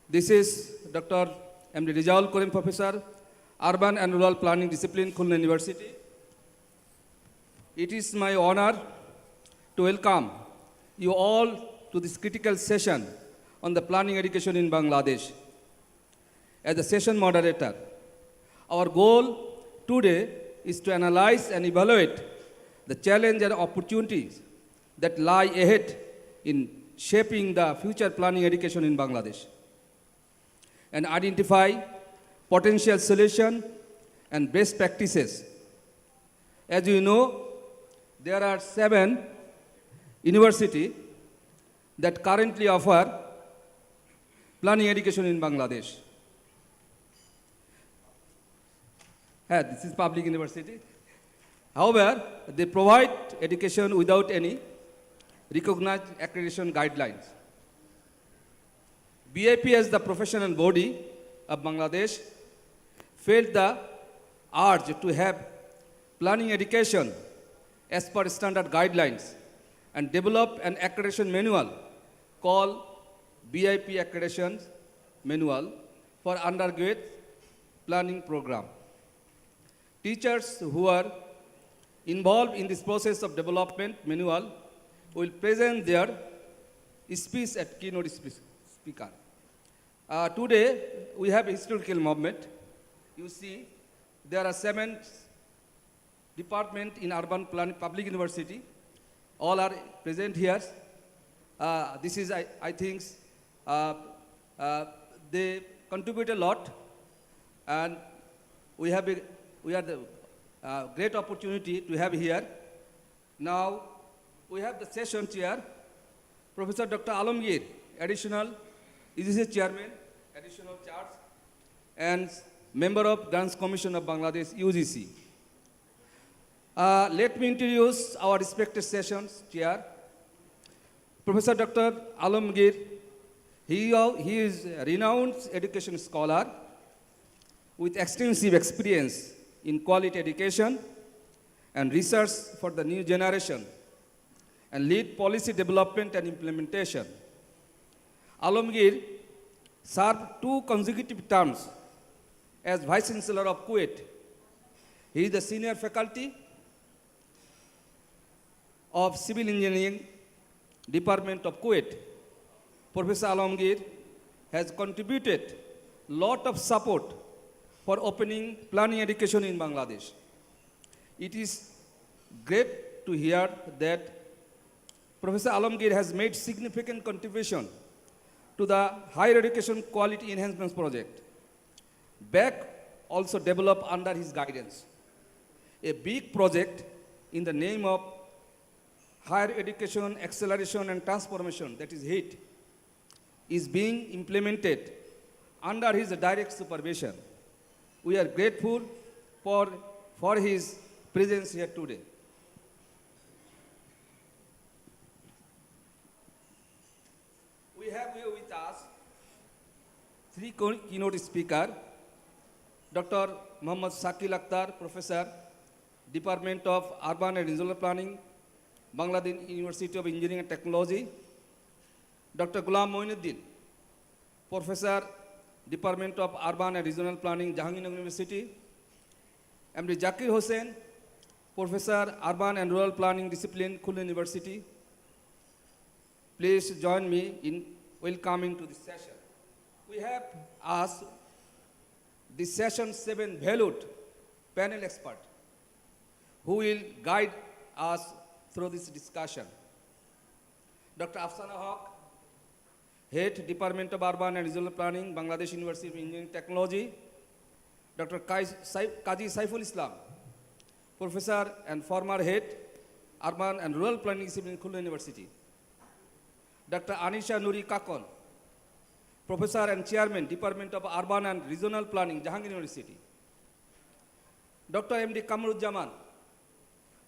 This is Dr. M.D. Rizal Karim, Professor, Urban and Rural Planning Discipline, Khulna University. It is my honor to welcome you all to this critical session on the planning education in Bangladesh. As the session moderator, our goal today is to analyze and evaluate the challenges and opportunities that lie ahead in shaping the future planning education in Bangladesh and identify potential solutions and best practices. As you know, there are 7 universities that currently offer planning education in Bangladesh. This is public university. However, they provide education without any recognized accreditation guidelines. BIP as the professional body of Bangladesh felt the urge to have planning education as per standard guidelines and develop an accreditation manual called BIP Accreditation Manual for undergraduate planning program. Teachers who are involved in this process of development manual will present their speech at keynote speaker. Today, we have a historical moment. You see, there are 7 departments in Urban Planning Public University. All are present here. This is, I think, they contribute a lot, and we are the great opportunity to have here. Now, we have the session chair, Professor Dr. Alamgir, additional UGC chairman, additional charge, and member of Grants Commission of Bangladesh, UGC. Let me introduce our respected sessions chair, Professor Dr. Alamgir. He is a renowned education scholar with extensive experience in quality education and research for the new generation and lead policy development and implementation. Alamgir served 2 consecutive terms as Vice Chancellor of Kuwait. He is the senior faculty of Civil Engineering Department of Kuwait. Professor Alamgir has contributed a lot of support for opening planning education in Bangladesh. It is great to hear that Professor Alamgir has made significant contribution to the Higher Education Quality Enhancement Project. BEC also developed under his guidance. A big project in the name of Higher Education Acceleration and Transformation, that is HEAT, is being implemented under his direct supervision. We are grateful for his presence here today. We have here with us 3 keynote speakers, Dr. Muhammad Shakil Akhtar, Professor, Department of Urban and Regional Planning, Bangladesh University of Engineering and Technology, Dr. Ghulam Moinuddin, Professor, Department of Urban and Regional Planning, Jahangir University, M.D. Zakir Hossain, Professor, Urban and Rural Planning Discipline, Khulna University. Please join me in welcoming to this session. We have asked this session's 7 valued panel experts who will guide us through this discussion. Dr. Afsana Haq, Head, Department of Urban and Regional Planning, Bangladesh University of Engineering and Technology. Dr. Kazi Saiful Islam, Professor and former Head, Urban and Rural Planning Discipline, Khulna University. Dr. Anisha Nuri Kakon, Professor and Chairman, Department of Urban and Regional Planning, Jahangir University. Dr. M.D. Kamruzzaman,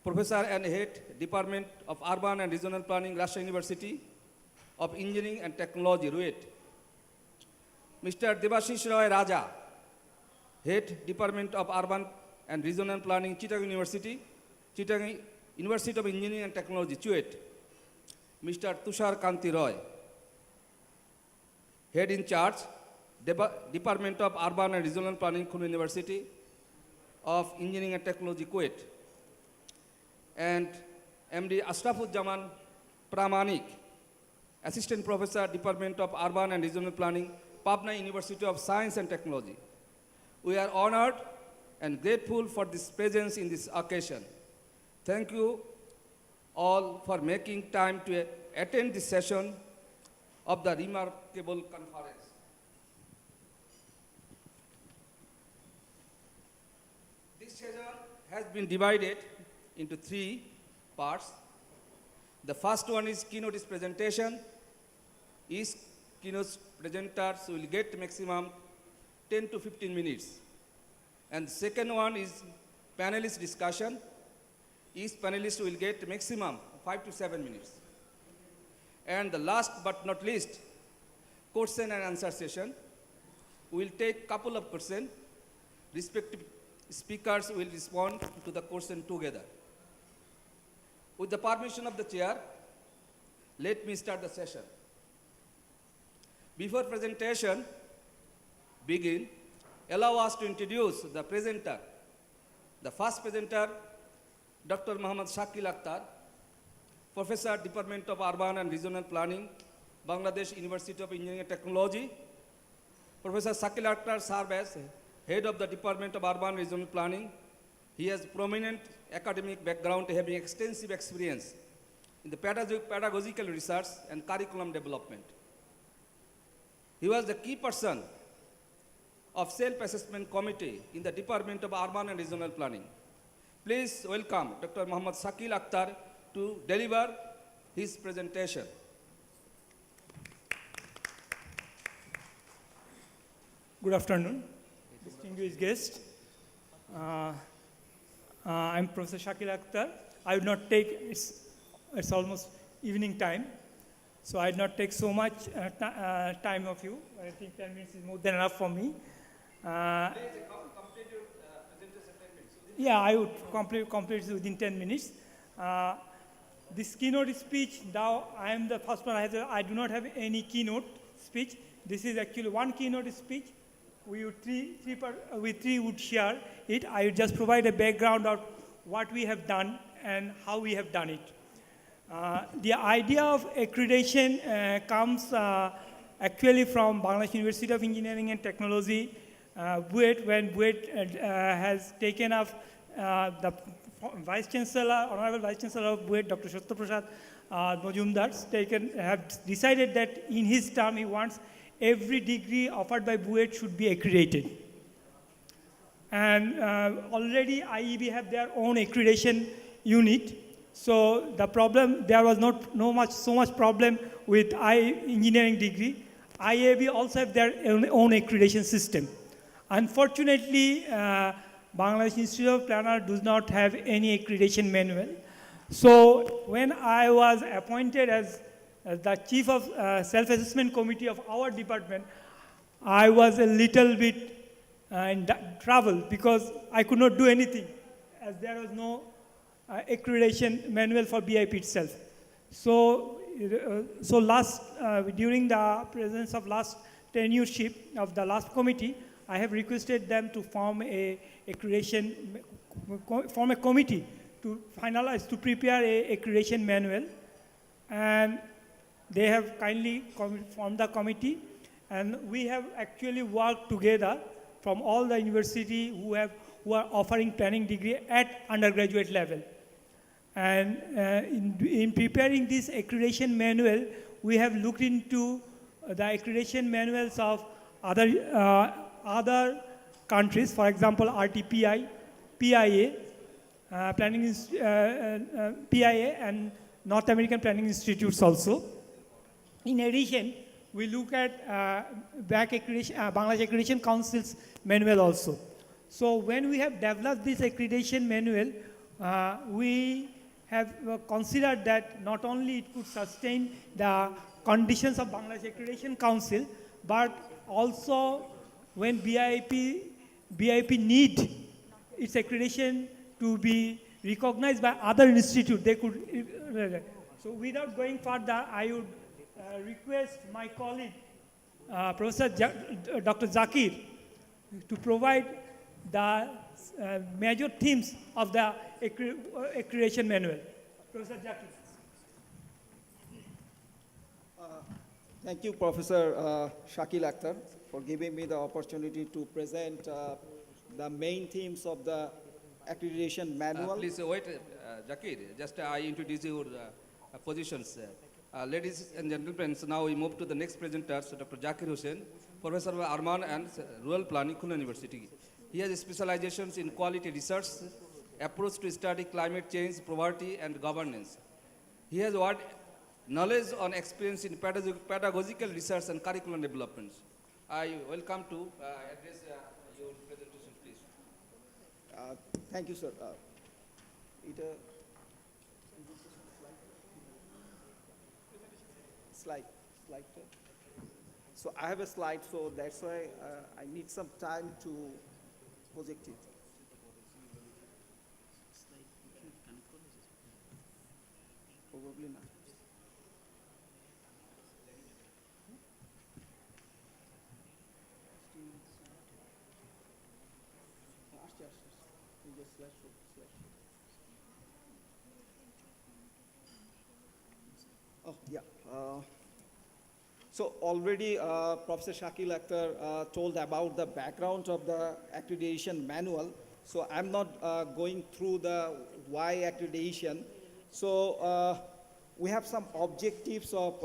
Professor and Head, Department of Urban and Regional Planning, Rajshahi University of Engineering and Technology, Ruwait. Mr. Debashish Roy Raja, Head, Department of Urban and Regional Planning, Chittagong University, Chittagong University of Engineering and Technology, Chuet. Mr. Tushar Kanti Roy, Head in Charge, Department of Urban and Regional Planning, Khulna University, of Engineering and Technology, Kuwait, and MD Ashrafuzzaman Pramanik, Assistant Professor, Department of Urban and Regional Planning, Pabna University of Science and Technology. We are honored and grateful for this presence in this occasion. Thank you all for making time to attend this session of the remarkable conference. This session has been divided into 3 parts. The first one is keynote presentation. Each keynote presenters will get maximum 10 to 15 minutes. And the second one is panelist discussion. Each panelist will get maximum 5 to 7 minutes. And the last but not least, question and answer session. We will take couple of questions. Respective speakers will respond to the question together. With the permission of the chair, let me start the session. Before presentation begin, allow us to introduce the presenter. The first presenter, Dr. Muhammad Shakil Akhtar, Professor, Department of Urban and Regional Planning, Bangladesh University of Engineering and Technology. Professor Shakil Akhtar serves as Head of the Department of Urban and Regional Planning. He has prominent academic background, having extensive experience in the pedagogical research and curriculum development. He was the key person of Self-Assessment Committee in the Department of Urban and Regional Planning. Please welcome Dr. Muhammad Shakil Akhtar to deliver his presentation. Good afternoon, distinguished guests. I'm Professor Shakil Akhtar. I would not take, it's almost evening time, so I would not take so much time of you. I think 10 minutes is more than enough for me. Complete your presentation 10 minutes. Yeah, I would complete it within 10 minutes. This keynote speech, now I am the first one. I do not have any keynote speech. This is actually one keynote speech. We three would share it. I would just provide a background of what we have done and how we have done it. The idea of accreditation comes actually from Bangladesh University of Engineering and Technology, BUET, when BUET has taken up the Vice Chancellor, Honorable Vice Chancellor of BUET, Dr. Satya Prasad Majumdar, have decided that in his term he wants every degree offered by BUET should be accredited. And already IEB have their own accreditation unit. So the problem, there was so much problem with engineering degree. IAB also have their own accreditation system. Unfortunately, Bangladesh Institute of Planner does not have any accreditation manual. So when I was appointed as the chief of self-assessment committee of our department, I was a little bit in trouble because I could not do anything as there was no accreditation manual for BIP itself. So, during the presence of last tenureship of the last committee, I have requested them to form a committee to finalize, to prepare a accreditation manual. And they have kindly formed the committee, and we have actually worked together from all the university who are offering planning degree at undergraduate level. And in preparing this accreditation manual, we have looked into the accreditation manuals of other countries, for example, RTPI, PIA, PIA, and North American Planning Institutes also. In addition, we look at Bangladesh Accreditation Council's manual also. So when we have developed this accreditation manual, we have considered that not only it could sustain the conditions of Bangladesh Accreditation Council, but also when BIP need its accreditation to be recognized by other institutes, they could. So without going further, I would request my colleague, Dr. Zakir to provide the major themes of the accreditation manual. Professor Zakir. Thank you, Professor Shakil Akhtar, for giving me the opportunity to present the main themes of the accreditation manual. Please wait, Zakir. Just I introduce your positions. Ladies and gentlemen, so now we move to the next presenter, so Dr. Zakir Hussain, Professor of Arman and Rural Planning, Khulna University. He has specializations in quality research, approach to study climate change, poverty, and governance. He has wide knowledge on experience in pedagogical research and curriculum development. I welcome to address your presentation, please. Thank you, sir. Slide. So I have a slide, so that's why I need some time to project it. Probably not. Oh, yeah. So already Professor Shakil Akhtar told about the background of the accreditation manual. So I'm not going through the why accreditation. So we have some objectives of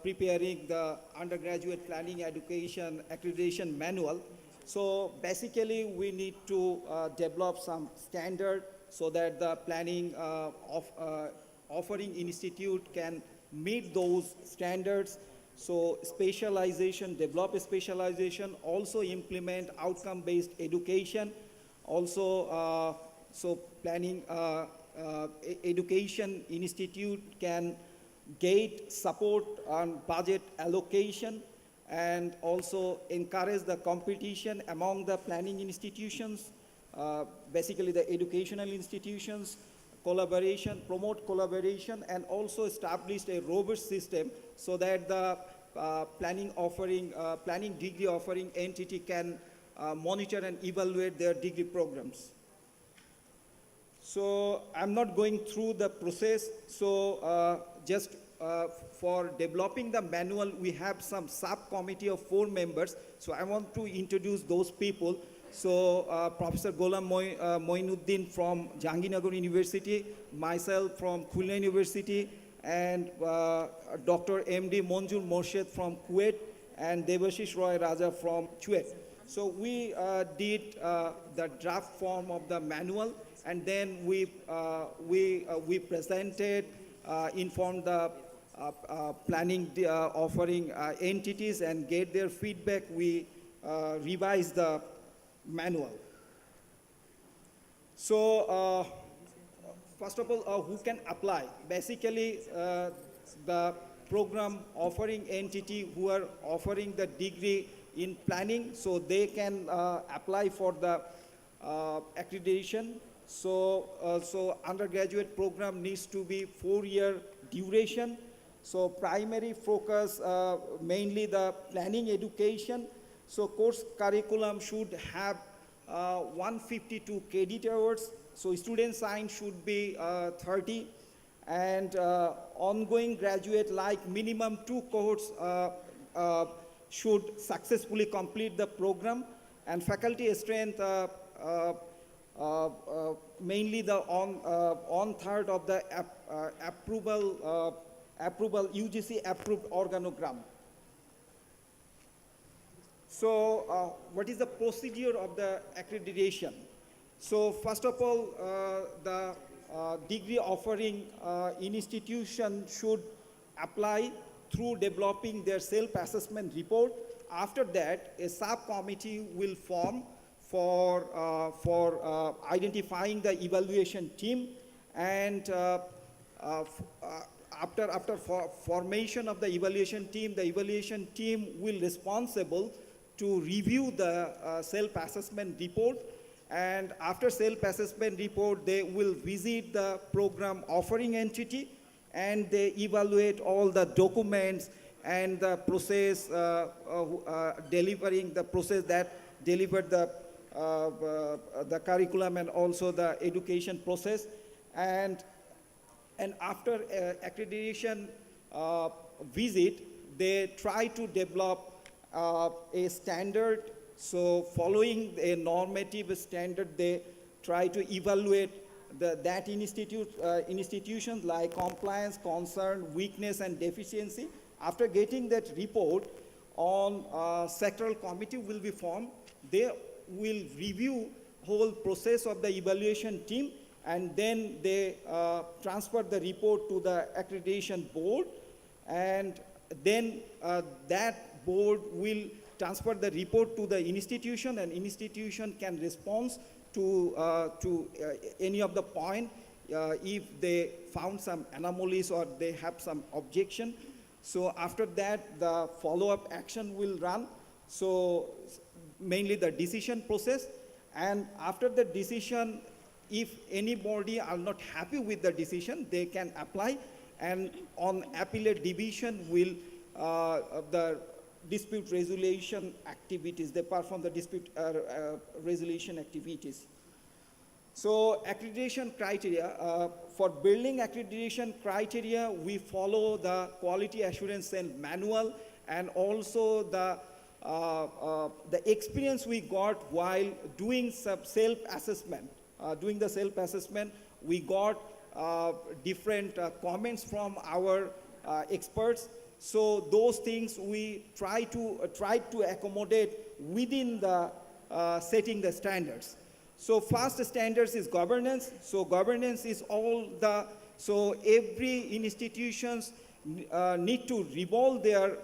preparing the undergraduate planning education accreditation manual. So basically we need to develop some standard so that the planning offering institute can meet those standards. So specialization, develop a specialization, also implement outcome-based education. Also, so planning education institute can get support on budget allocation and also encourage the competition among the planning institutions, basically the educational institutions, collaboration, promote collaboration, and also establish a robust system so that the planning degree offering entity can monitor and evaluate their degree programs. So I'm not going through the process. So just for developing the manual, we have some subcommittee of 4 members. So I want to introduce those people. So Professor Ghulam Moinuddin from Jahangirnagar University, myself from Khulna University, and Dr. M.D. Monjur Morshed from Kuwait, and Devashish Roy Raja from Kuwait. So we did the draft form of the manual, and then we presented, informed the planning offering entities and get their feedback. We revised the manual. So first of all, who can apply? Basically, the program offering entity who are offering the degree in planning, so they can apply for the accreditation. So undergraduate program needs to be 4-year duration. So primary focus, mainly the planning education. So course curriculum should have 152 credit hours. So student science should be 30. And ongoing graduate, like minimum 2 cohorts should successfully complete the program. And faculty strength, mainly the on third of the approval UGC approved organogram. So what is the procedure of the accreditation? So first of all, the degree offering institution should apply through developing their self-assessment report. After that, a subcommittee will form for identifying the evaluation team, and after formation of the evaluation team will responsible to review the self-assessment report, and after self-assessment report, they will visit the program offering entity, and they evaluate all the documents and the process delivering the process that delivered the curriculum and also the education process. And after accreditation visit, they try to develop a standard. So following a normative standard, they try to evaluate that institutions like compliance, concern, weakness, and deficiency. After getting that report, on sectoral committee will be formed. They will review whole process of the evaluation team, and then they transfer the report to the accreditation board, and then that board will transfer the report to the institution, and institution can respond to any of the point if they found some anomalies or they have some objection. So after that, the follow-up action will run. So mainly the decision process, and after the decision, if anybody are not happy with the decision, they can apply, and on appellate division will the dispute resolution activities, they perform the dispute resolution activities. So accreditation criteria, for building accreditation criteria, we follow the quality assurance and manual, and also the experience we got while doing some self-assessment. Doing the self-assessment, we got different comments from our experts. So those things we try to accommodate within the setting the standards. So first standards is governance. So governance is so every institutions need to revolve their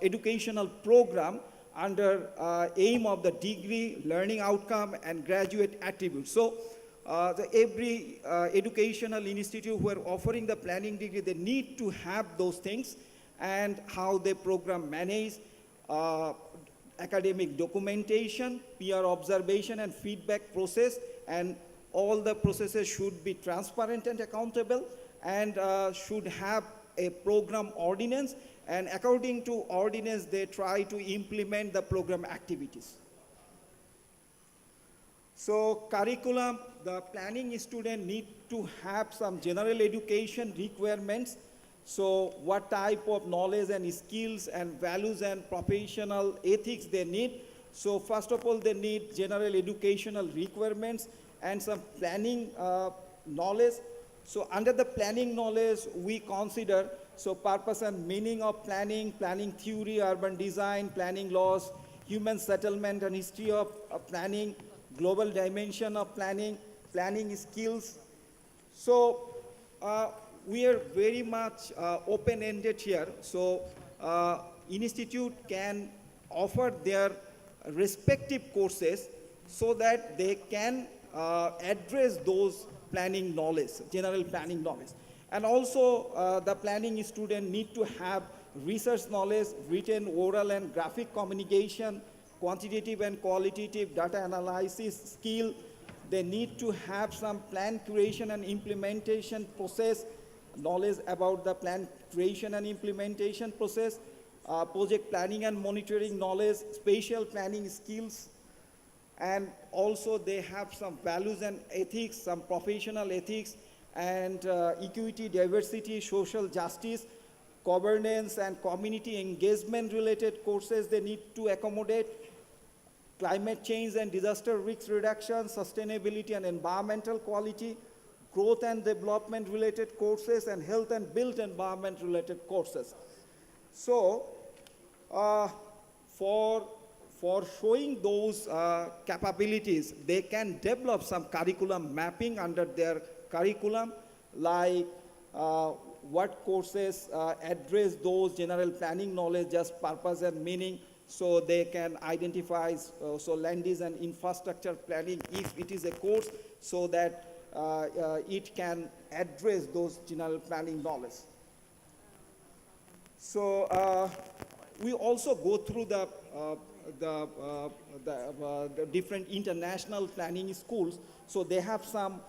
educational program under aim of the degree, learning outcome, and graduate attributes. So every educational institute who are offering the planning degree, they need to have those things, and how they program manage, academic documentation, peer observation and feedback process, and all the processes should be transparent and accountable, and should have a program ordinance, and according to ordinance, they try to implement the program activities. So curriculum, the planning student need to have some general education requirements. So what type of knowledge and skills and values and professional ethics they need. So first of all, they need general educational requirements and some planning knowledge. So under the planning knowledge, we consider purpose and meaning of planning, planning theory, urban design, planning laws, human settlement and history of planning, global dimension of planning, planning skills. So we are very much open-ended here. So institute can offer their respective courses so that they can address those planning knowledge, general planning knowledge. And also the planning student need to have research knowledge, written, oral, and graphic communication, quantitative and qualitative data analysis skill. They need to have some plan creation and implementation process, knowledge about the plan creation and implementation process, project planning and monitoring knowledge, spatial planning skills, and also they have some values and ethics, some professional ethics, and equity, diversity, social justice, governance, and community engagement related courses they need to accommodate, climate change and disaster risk reduction, sustainability and environmental quality, growth and development related courses, and health and built environment related courses. So for showing those capabilities, they can develop some curriculum mapping under their curriculum, like what courses address those general planning knowledge, just purpose and meaning, so they can identify land use and infrastructure planning if it is a course, so that it can address those general planning knowledge. So we also go through the different international planning schools. So they have some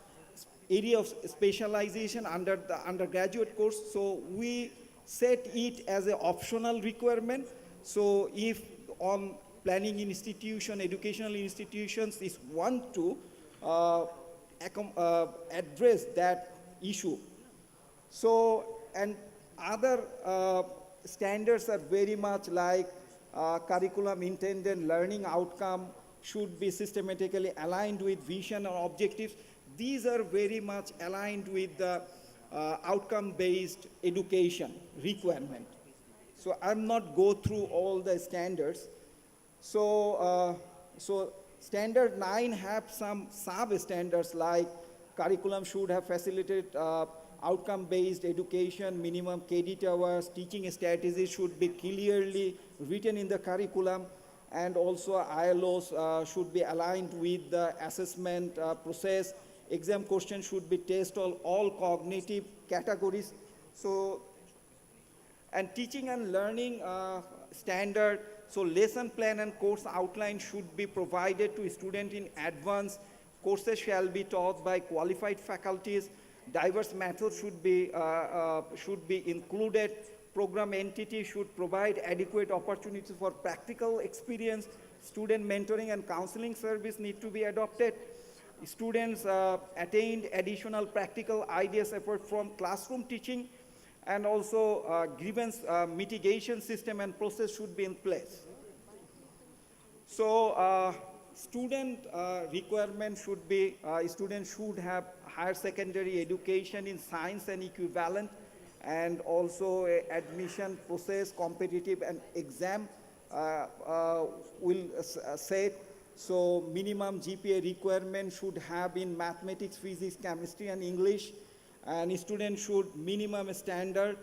area of specialization under the undergraduate course. So we set it as an optional requirement. So if on planning institution, educational institutions is want to address that issue. So, and other standards are very much like curriculum intended learning outcome should be systematically aligned with vision or objectives. These are very much aligned with the outcome-based education requirement. So I'm not go through all the standards. So, so standard 9 have some sub-standards like curriculum should have facilitated outcome-based education, minimum credit hours, teaching strategies should be clearly written in the curriculum, and also ILOs should be aligned with the assessment process. Exam questions should be test on all cognitive categories. So, and teaching and learning standard, so lesson plan and course outline should be provided to students in advance. Courses shall be taught by qualified faculties. Diverse methods should be included. Program entity should provide adequate opportunities for practical experience. Student mentoring and counseling service need to be adopted. Students attained additional practical ideas apart from classroom teaching, and also grievance mitigation system and process should be in place. So student requirement should be, students should have higher secondary education in science and equivalent, and also admission process, competitive and exam will set. So minimum GPA requirement should have in mathematics, physics, chemistry and English, and students should minimum standard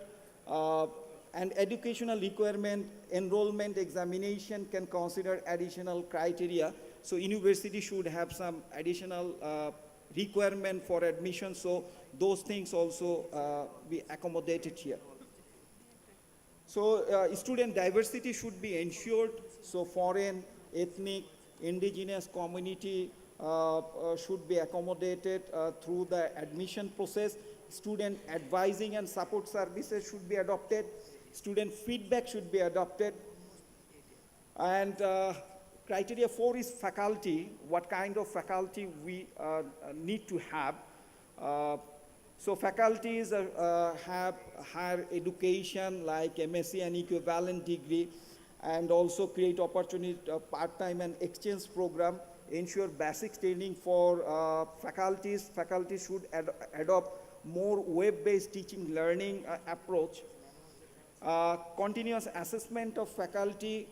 and educational requirement, enrollment examination can consider additional criteria. So university should have some additional requirement for admission, so those things also be accommodated here. So student diversity should be ensured, so foreign, ethnic, indigenous community should be accommodated through the admission process. Student advising and support services should be adopted. Student feedback should be adopted. And criteria 4 is faculty, what kind of faculty we need to have. So faculties have higher education like MSc and equivalent degree, and also create opportunity part-time and exchange program, ensure basic training for faculties. Faculties should adopt more web-based teaching learning approach. Continuous assessment of faculty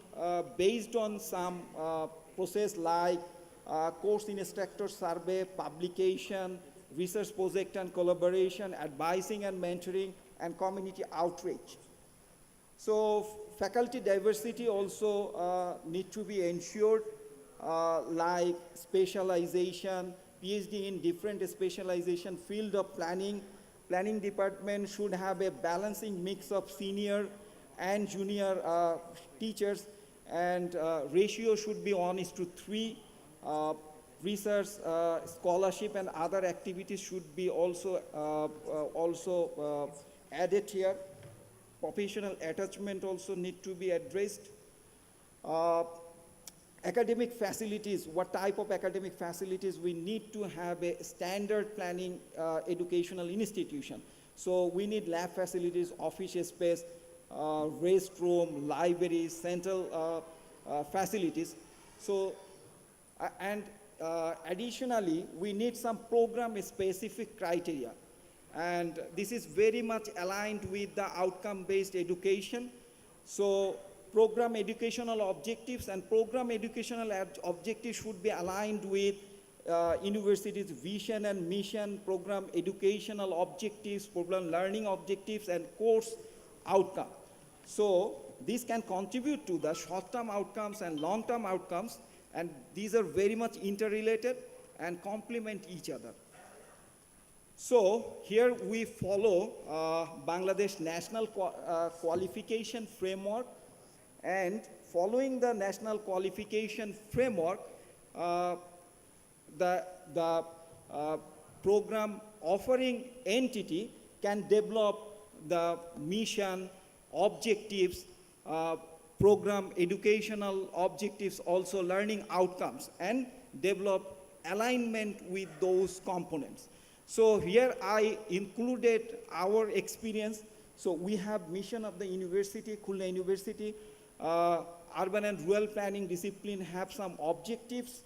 based on some process like course instructor survey, publication, research project and collaboration, advising and mentoring, and community outreach. So faculty diversity also need to be ensured, like specialization, PhD in different specialization field of planning. Planning department should have a balancing mix of senior and junior teachers, and ratio should be 1:3. Research, scholarship and other activities should be also added here. Professional attachment also need to be addressed. Academic facilities, what type of academic facilities we need to have a standard planning educational institution. So we need lab facilities, office space, restroom, libraries, central facilities. So, and additionally, we need some program-specific criteria. And this is very much aligned with the outcome-based education. So program educational objectives and program educational objectives should be aligned with university's vision and mission, program educational objectives, program learning objectives, and course outcome. So this can contribute to the short-term outcomes and long-term outcomes, and these are very much interrelated and complement each other. So here we follow Bangladesh National Qualification Framework, and following the National Qualification Framework, the program offering entity can develop the mission, objectives, program educational objectives, also learning outcomes, and develop alignment with those components. So here I included our experience. So we have mission of the university, Khulna University, urban and rural planning discipline have some objectives.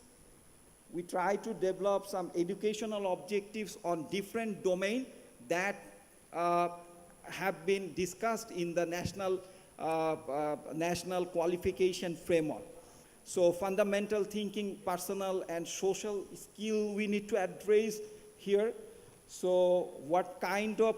We try to develop some educational objectives on different domains that have been discussed in the national qualification framework. So fundamental thinking, personal and social skill we need to address here. So what kind of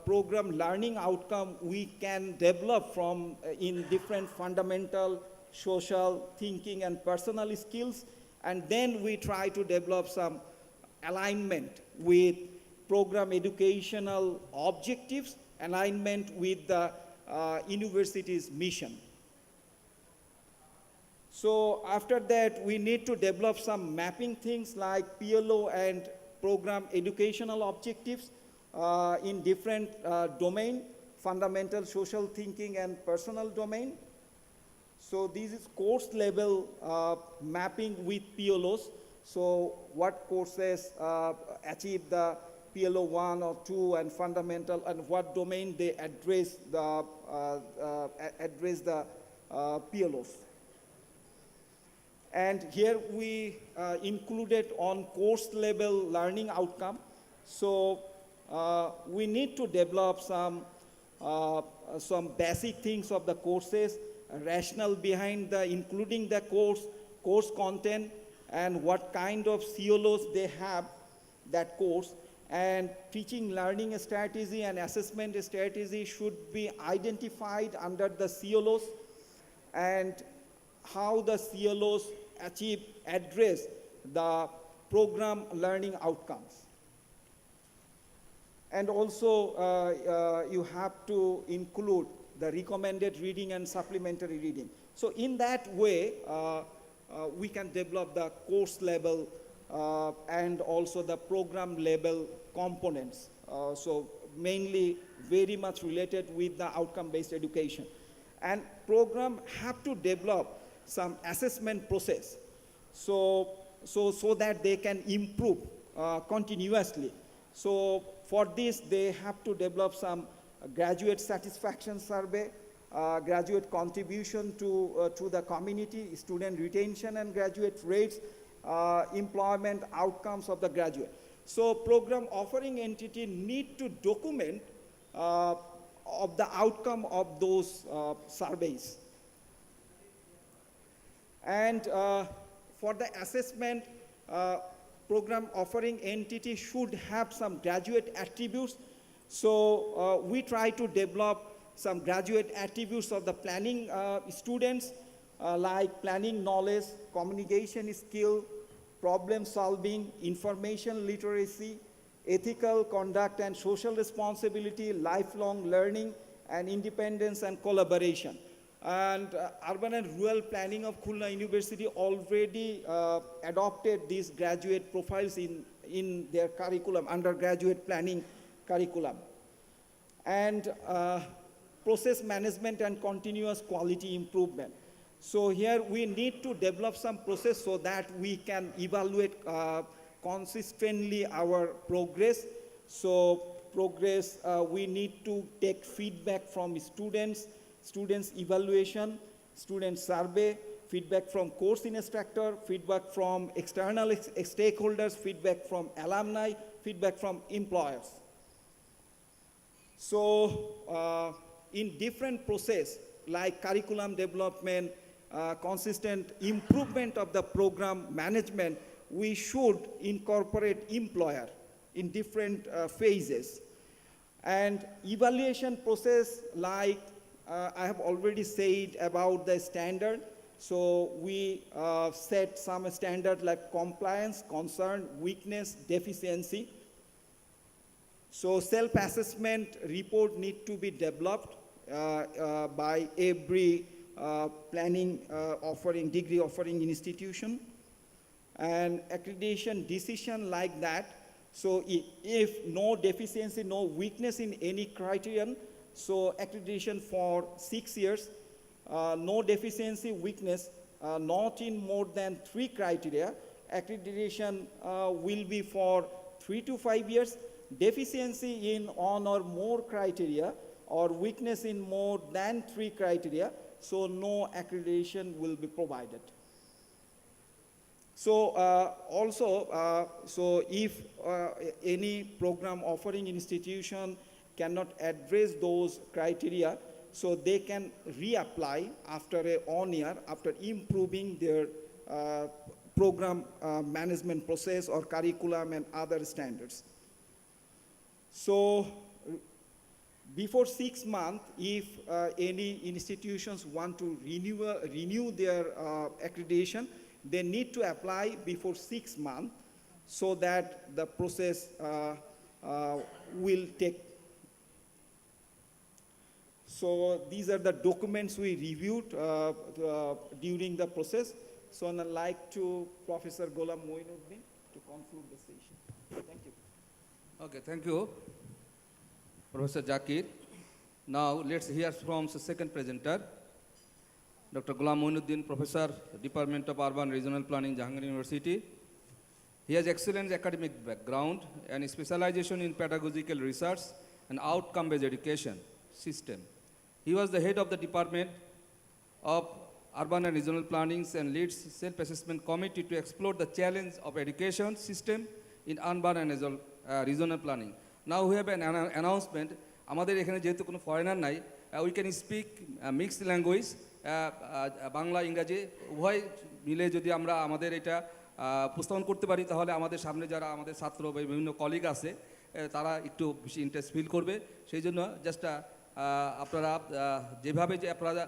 program learning outcome we can develop from in different fundamental social thinking and personal skills, and then we try to develop some alignment with program educational objectives, alignment with the university's mission. So after that, we need to develop some mapping things like PLO and program educational objectives in different domain, fundamental social thinking and personal domain. So this is course level mapping with PLOs. So what courses achieve the PLO 1 or 2 and fundamental, and what domain they address the PLOs. And here we included on course level learning outcome. So we need to develop some basic things of the courses, rationale behind the including the course content, and what kind of CLOs they have that course, and teaching learning strategy and assessment strategy should be identified under the CLOs, and how the CLOs address the program learning outcomes. And also you have to include the recommended reading and supplementary reading. So in that way, we can develop the course level and also the program level components. So mainly very much related with the outcome-based education. And program have to develop some assessment process so that they can improve continuously. So for this, they have to develop some graduate satisfaction survey, graduate contribution to the community, student retention and graduate rates, employment outcomes of the graduate. So program offering entity need to document of the outcome of those surveys. And for the assessment, program offering entity should have some graduate attributes. So we try to develop some graduate attributes of the planning students, like planning knowledge, communication skill, problem solving, information literacy, ethical conduct and social responsibility, lifelong learning, and independence and collaboration. And urban and rural planning of Khulna University already adopted these graduate profiles in their curriculum, undergraduate planning curriculum. And process management and continuous quality improvement. So here we need to develop some process so that we can evaluate consistently our progress. So progress, we need to take feedback from students evaluation, student survey, feedback from course instructor, feedback from external stakeholders, feedback from alumni, feedback from employers. So in different process like curriculum development, consistent improvement of the program management, we should incorporate employer in different phases. And evaluation process, like I have already said about the standard. So we set some standard like compliance, concern, weakness, deficiency. So self-assessment report need to be developed by every planning degree offering institution. And accreditation decision like that. So if no deficiency, no weakness in any criterion, So accreditation for 6 years, no deficiency, weakness, not in more than 3 criteria. Accreditation will be for 3 to 5 years. Deficiency in one or more criteria or weakness in more than 3 criteria, so no accreditation will be provided. So so if any program offering institution cannot address those criteria, so they can reapply after 1 year after improving their program management process or curriculum and other standards. So before 6 months, if any institutions want to renew their accreditation, they need to apply before 6 months so that the process will take. So these are the documents we reviewed during the process. So I'd like to Professor Ghulam Moinuddin to conclude the session. Thank you. Okay, thank you, Professor Zakir. Now let's hear from the second presenter, Dr. Ghulam Moinuddin, Professor, Department of Urban Regional Planning, Jahangir University. He has excellent academic background and specialization in pedagogical research and outcome-based education system. He was the head of the Department of Urban and Regional Planning and leads self-assessment committee to explore the challenge of education system in urban and regional planning. Now we have an announcement. আমাদের এখানে যেহেতু কোনো foreigner নাই, we can speak mixed language, Bangla ইংরাজি উভয় মিলে যদি আমরা আমাদের এটা উপস্থাপন করতে পারি তাহলে আমাদের সামনে যারা আমাদের ছাত্র বা বিভিন্ন কলিগ আছে তারা একটু বেশি ইন্টারেস্ট ফিল করবে। সেই জন্য জাস্ট আপনারা যেভাবে যে আপনারা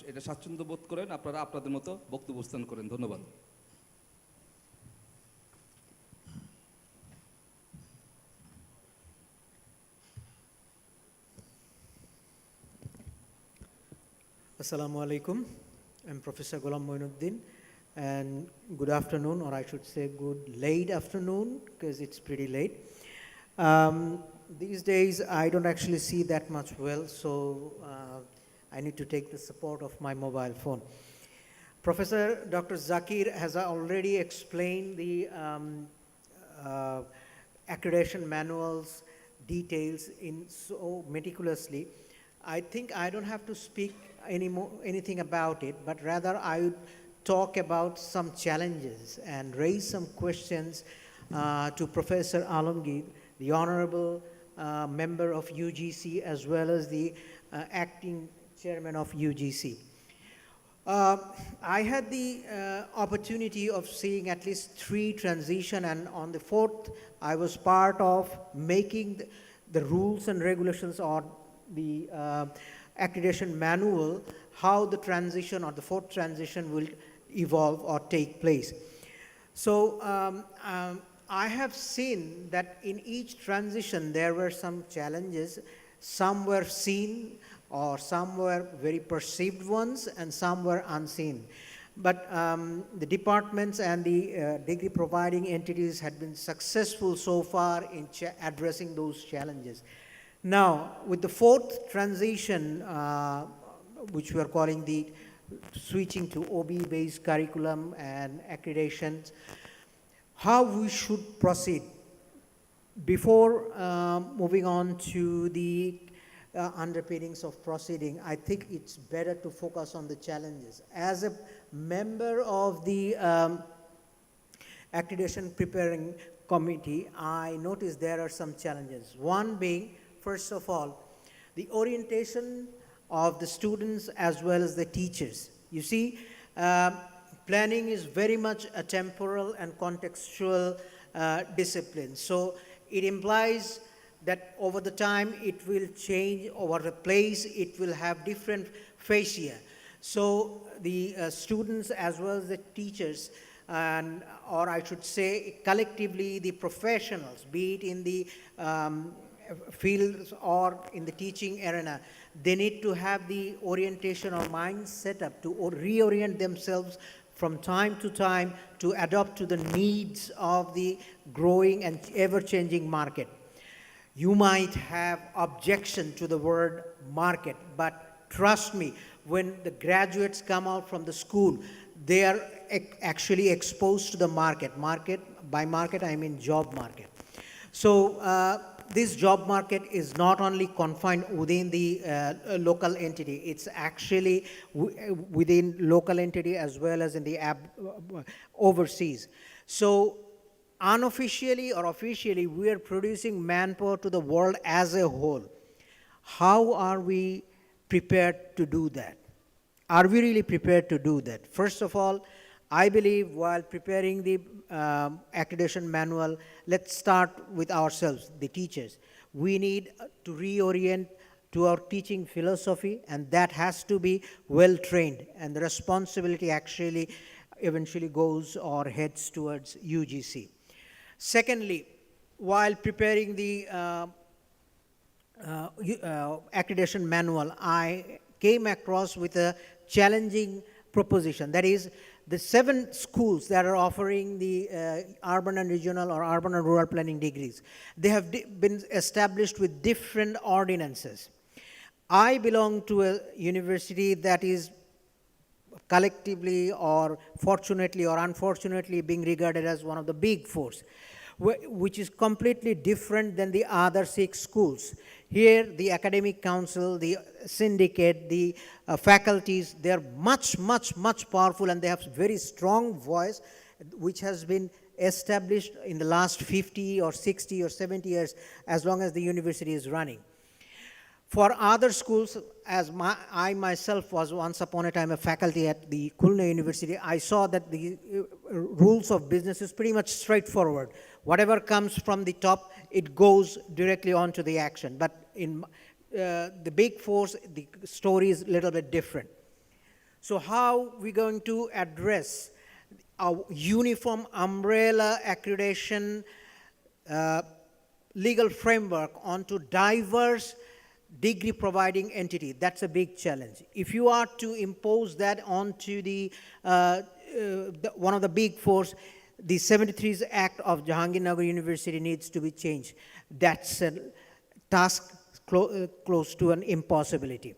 এটা স্বাচ্ছন্দ্য বোধ করেন আপনারা আপনাদের মতো বক্তব্য উপস্থাপন করেন। ধন্যবাদ। Assalamu alaikum. I'm Professor Ghulam Moinuddin, and good afternoon, or I should say good late afternoon, because it's pretty late. These days I don't actually see that much well, so I need to take the support of my mobile phone. Professor Dr. Zakir has already explained the accreditation manuals details in so meticulously. I think I don't have to speak anything about it, but rather I would talk about some challenges and raise some questions to Professor Alamgir, the Honorable Member of UGC, as well as the Acting Chairman of UGC. I had the opportunity of seeing at least 3 transitions, and on the 4th, I was part of making the rules and regulations or the accreditation manual, how the transition or the 4th transition will evolve or take place. So I have seen that in each transition there were some challenges. Some were seen, or some were very perceived ones, and some were unseen. But the departments and the degree providing entities had been successful so far in addressing those challenges. Now, with the 4th transition, which we are calling the switching to OB-based curriculum and accreditations, how we should proceed. Before moving on to the underpinnings of proceeding, I think it's better to focus on the challenges. As a member of the accreditation preparing committee, I noticed there are some challenges. One being, first of all, the orientation of the students as well as the teachers. You see, planning is very much a temporal and contextual discipline. So it implies that over the time it will change, over the place it will have different fascia. So the students as well as the teachers, or I should say collectively the professionals, be it in the fields or in the teaching arena, they need to have the orientation or mind set up to reorient themselves from time to time to adapt to the needs of the growing and ever-changing market. You might have objection to the word market, but trust me, when the graduates come out from the school, they are actually exposed to the market. By market, I mean job market. So this job market is not only confined within the local entity, it's actually within local entity as well as in the overseas. So unofficially or officially, we are producing manpower to the world as a whole. How are we prepared to do that? Are we really prepared to do that? First of all, I believe while preparing the accreditation manual, let's start with ourselves, the teachers. We need to reorient to our teaching philosophy, and that has to be well trained, and the responsibility actually eventually goes or heads towards UGC. Secondly, while preparing the accreditation manual, I came across with a challenging proposition. That is, the 7 schools that are offering the urban and regional or urban and rural planning degrees, they have been established with different ordinances. I belong to a university that is collectively or fortunately or unfortunately being regarded as one of the big fours, which is completely different than the other 6 schools. Here, the academic council, the syndicate, the faculties, they are much, much, much powerful, and they have very strong voice, which has been established in the last 50 or 60 or 70 years, as long as the university is running. For other schools, as I myself was once upon a time a faculty at the Khulna University, I saw that the rules of business is pretty much straightforward. Whatever comes from the top, it goes directly on to the action. But in the big fours, the story is a little bit different. So how are we going to address a uniform umbrella accreditation legal framework onto diverse degree providing entity? That's a big challenge. If you are to impose that onto the one of the big fours, the 73's Act of Jahangirnagar University needs to be changed. That's a task close to an impossibility.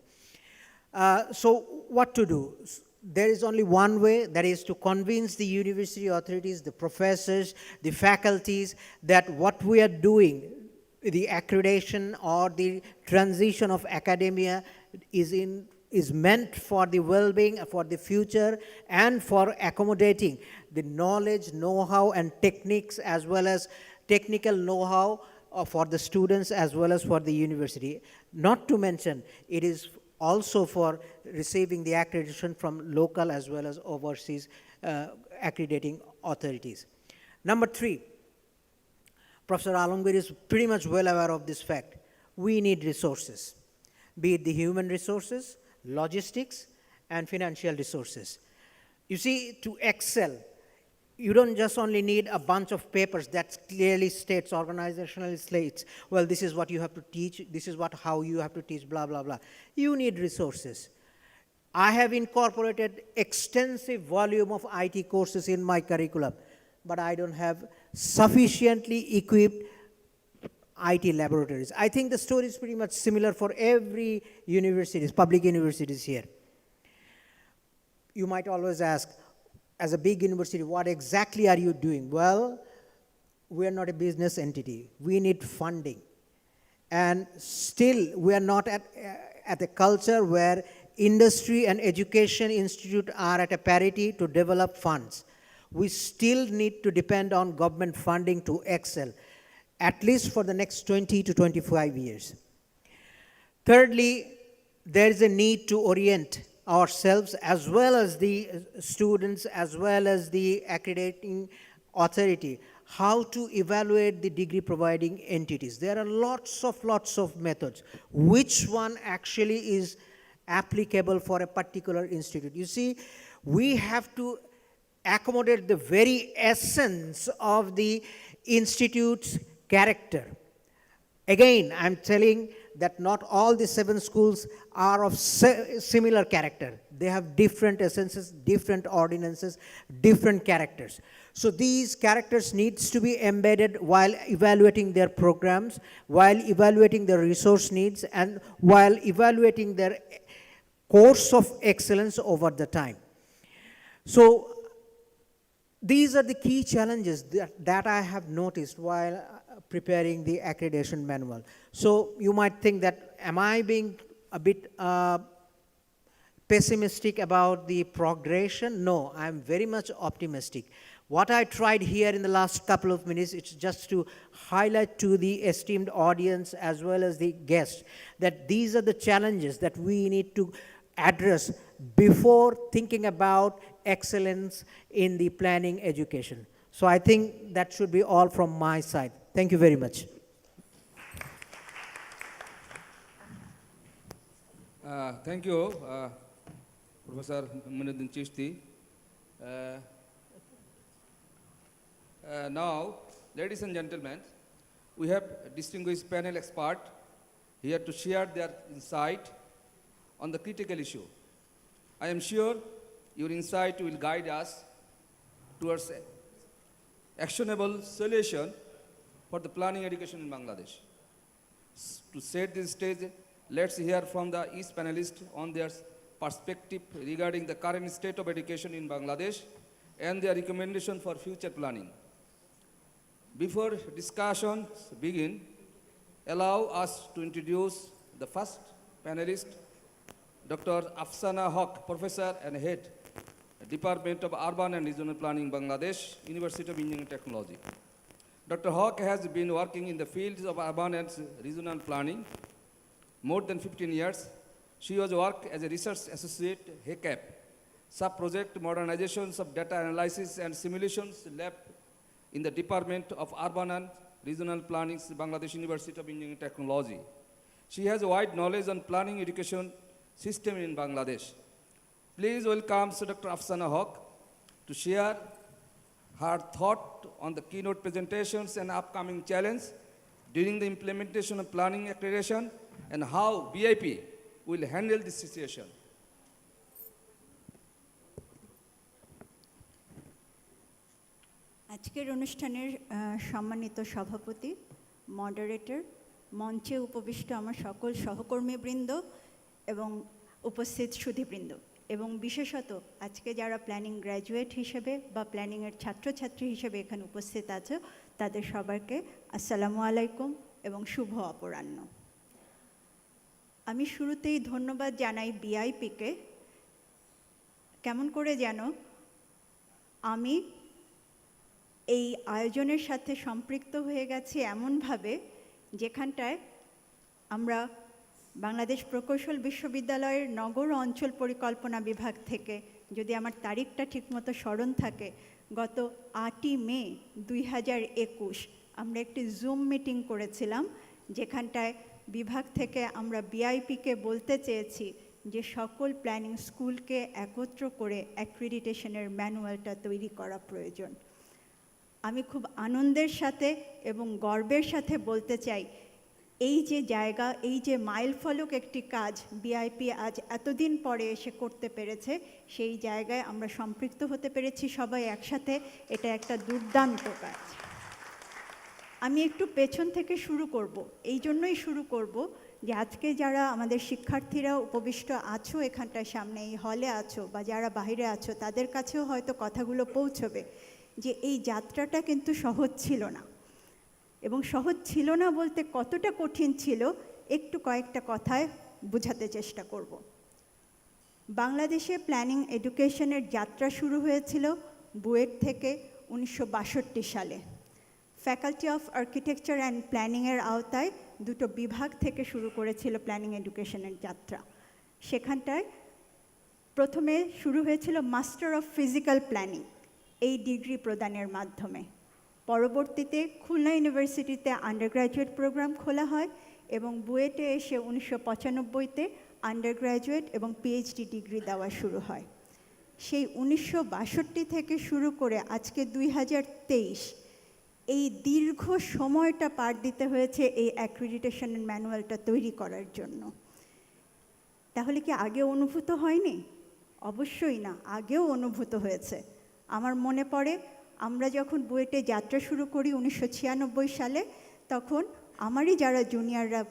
So what to do? There is only one way, that is to convince the university authorities, the professors, the faculties, that what we are doing, the accreditation or the transition of academia is meant for the well-being, for the future, and for accommodating the knowledge, know-how, and techniques, as well as technical know-how for the students as well as for the university. Not to mention, it is also for receiving the accreditation from local as well as overseas accrediting authorities. Number 3, Professor Alamgir is pretty much well aware of this fact. We need resources, be it the human resources, logistics, and financial resources. You see, to excel, you don't just only need a bunch of papers that clearly states, organizationally states, well, this is what you have to teach, this is how you have to teach, blah, blah, blah. You need resources. I have incorporated extensive volume of IT courses in my curriculum, but I don't have sufficiently equipped IT laboratories. I think the story is pretty much similar for every universities, public universities here. You might always ask, as a big university, what exactly are you doing? Well, we are not a business entity. We need funding. And still, we are not at a culture where industry and education institute are at a parity to develop funds. We still need to depend on government funding to excel, at least for the next 20 to 25 years. Thirdly, there is a need to orient ourselves as well as the students as well as the accrediting authority how to evaluate the degree providing entities. There are lots of methods. Which one actually is applicable for a particular institute? You see, we have to accommodate the very essence of the institute's character. Again, I'm telling that not all the 7 schools are of similar character. They have different essences, different ordinances, different characters. So these characters needs to be embedded while evaluating their programs, while evaluating their resource needs, and while evaluating their course of excellence over the time. So these are the key challenges that I have noticed while preparing the accreditation manual. So you might think that, am I being a bit pessimistic about the progression? No, I'm very much optimistic. What I tried here in the last couple of minutes, it's just to highlight to the esteemed audience as well as the guests that these are the challenges that we need to address before thinking about excellence in the planning education. So I think that should be all from my side. Thank you very much. Thank you, Professor Muinuddin Chishti. Now, ladies and gentlemen, we have a distinguished panel expert here to share their insight on the critical issue. I am sure your insight will guide us towards actionable solution for the planning education in Bangladesh. To set this stage, let's hear from the each panelist on their perspective regarding the current state of education in Bangladesh and their recommendation for future planning. Before discussions begin, allow us to introduce the first panelist, Dr. Afsana Haq, Professor and Head, Department of Urban and Regional Planning, Bangladesh, University of Engineering and Technology. Dr. Haq has been working in the fields of urban and regional planning more than 15 years. She was worked as a research associate, HECAP, sub-project modernizations of data analysis and simulations lab in the Department of Urban and Regional Planning, Bangladesh University of Engineering and Technology. She has a wide knowledge on planning education system in Bangladesh. Please welcome Dr. Afsana Haq to share her thought on the keynote presentations and upcoming challenge during the implementation of planning accreditation and how BIP will handle this situation. আজকের অনুষ্ঠানের সম্মানিত সভাপতি, moderator, মঞ্চে উপবিষ্ট আমার সকল সহকর্মীবৃন্দ এবং উপস্থিত সুধীবৃন্দ এবং বিশেষত আজকে যারা প্ল্যানিং গ্র্যাজুয়েট হিসেবে বা প্ল্যানিংয়ের ছাত্রছাত্রী হিসেবে এখানে উপস্থিত আছে তাদের সবাইকে আসসালামু আলাইকুম এবং শুভ অপরাহ্ন। আমি শুরুতেই ধন্যবাদ জানাই বিআইপিকে। কেমন করে যেন আমি এই আয়োজনের সাথে সম্পৃক্ত হয়ে গেছি এমনভাবে যেখানটায় আমরা বাংলাদেশ প্রকৌশল বিশ্ববিদ্যালয়ের নগর অঞ্চল পরিকল্পনা বিভাগ থেকে, যদি আমার তারিখটা ঠিকমতো স্মরণ থাকে, গত 8ই মে 2021 আমরা একটি জুম মিটিং করেছিলাম যেখানটায় বিভাগ থেকে আমরা বিআইপিকে বলতে চেয়েছি যে সকল প্ল্যানিং স্কুলকে একত্র করে অ্যাক্রিডিটেশনের ম্যানুয়ালটা তৈরি করা প্রয়োজন। আমি খুব আনন্দের সাথে এবং গর্বের সাথে বলতে চাই, এই যে জায়গা, এই যে মাইলফলক একটি কাজ বিআইপি আজ এতদিন পরে এসে করতে পেরেছে, সেই জায়গায় আমরা সম্পৃক্ত হতে পেরেছি সবাই একসাথে। এটা একটা দুর্দান্ত কাজ। আমি একটু পেছন থেকে শুরু করব, এই জন্যই শুরু করব যে আজকে যারা আমাদের শিক্ষার্থীরা উপবিষ্ট আছো এখানটায় সামনে এই হলে আছো বা যারা বাইরে আছো তাদের কাছেও হয়তো কথাগুলো পৌঁছবে যে এই যাত্রাটা কিন্তু সহজ ছিল না। এবং সহজ ছিল না বলতে কতটা কঠিন ছিল একটু কয়েকটা কথায় বোঝাতে চেষ্টা করব। বাংলাদেশে প্ল্যানিং এডুকেশনের যাত্রা শুরু হয়েছিল বুয়েট থেকে 1962 সালে। ফ্যাকাল্টি অফ আর্কিটেকচার অ্যান্ড প্ল্যানিংয়ের আওতায় দুটো বিভাগ থেকে শুরু করেছিল প্ল্যানিং এডুকেশনের যাত্রা। সেখানটায় প্রথমে শুরু হয়েছিল মাস্টার অফ ফিজিক্যাল প্ল্যানিং, এই ডিগ্রি প্রদানের মাধ্যমে। পরবর্তীতে খুলনা ইউনিভার্সিটিতে আন্ডার গ্র্যাজুয়েট প্রোগ্রাম খোলা হয় এবং বুয়েটে এসে 1995-তে আন্ডার গ্র্যাজুয়েট এবং পিএইচডি ডিগ্রি দেওয়া শুরু হয়। সেই 1962 থেকে শুরু করে আজকে 2023 এই দীর্ঘ সময়টা পার দিতে হয়েছে এই অ্যাক্রিডিটেশন ম্যানুয়ালটা তৈরি করার জন্য। তাহলে কি আগে অনুভূত হয়নি? অবশ্যই না, আগেও অনুভূত হয়েছে। আমার মনে পড়ে আমরা যখন বুয়েটে যাত্রা শুরু করি 1996 সালে, তখন আমারই যারা জুনিয়ররা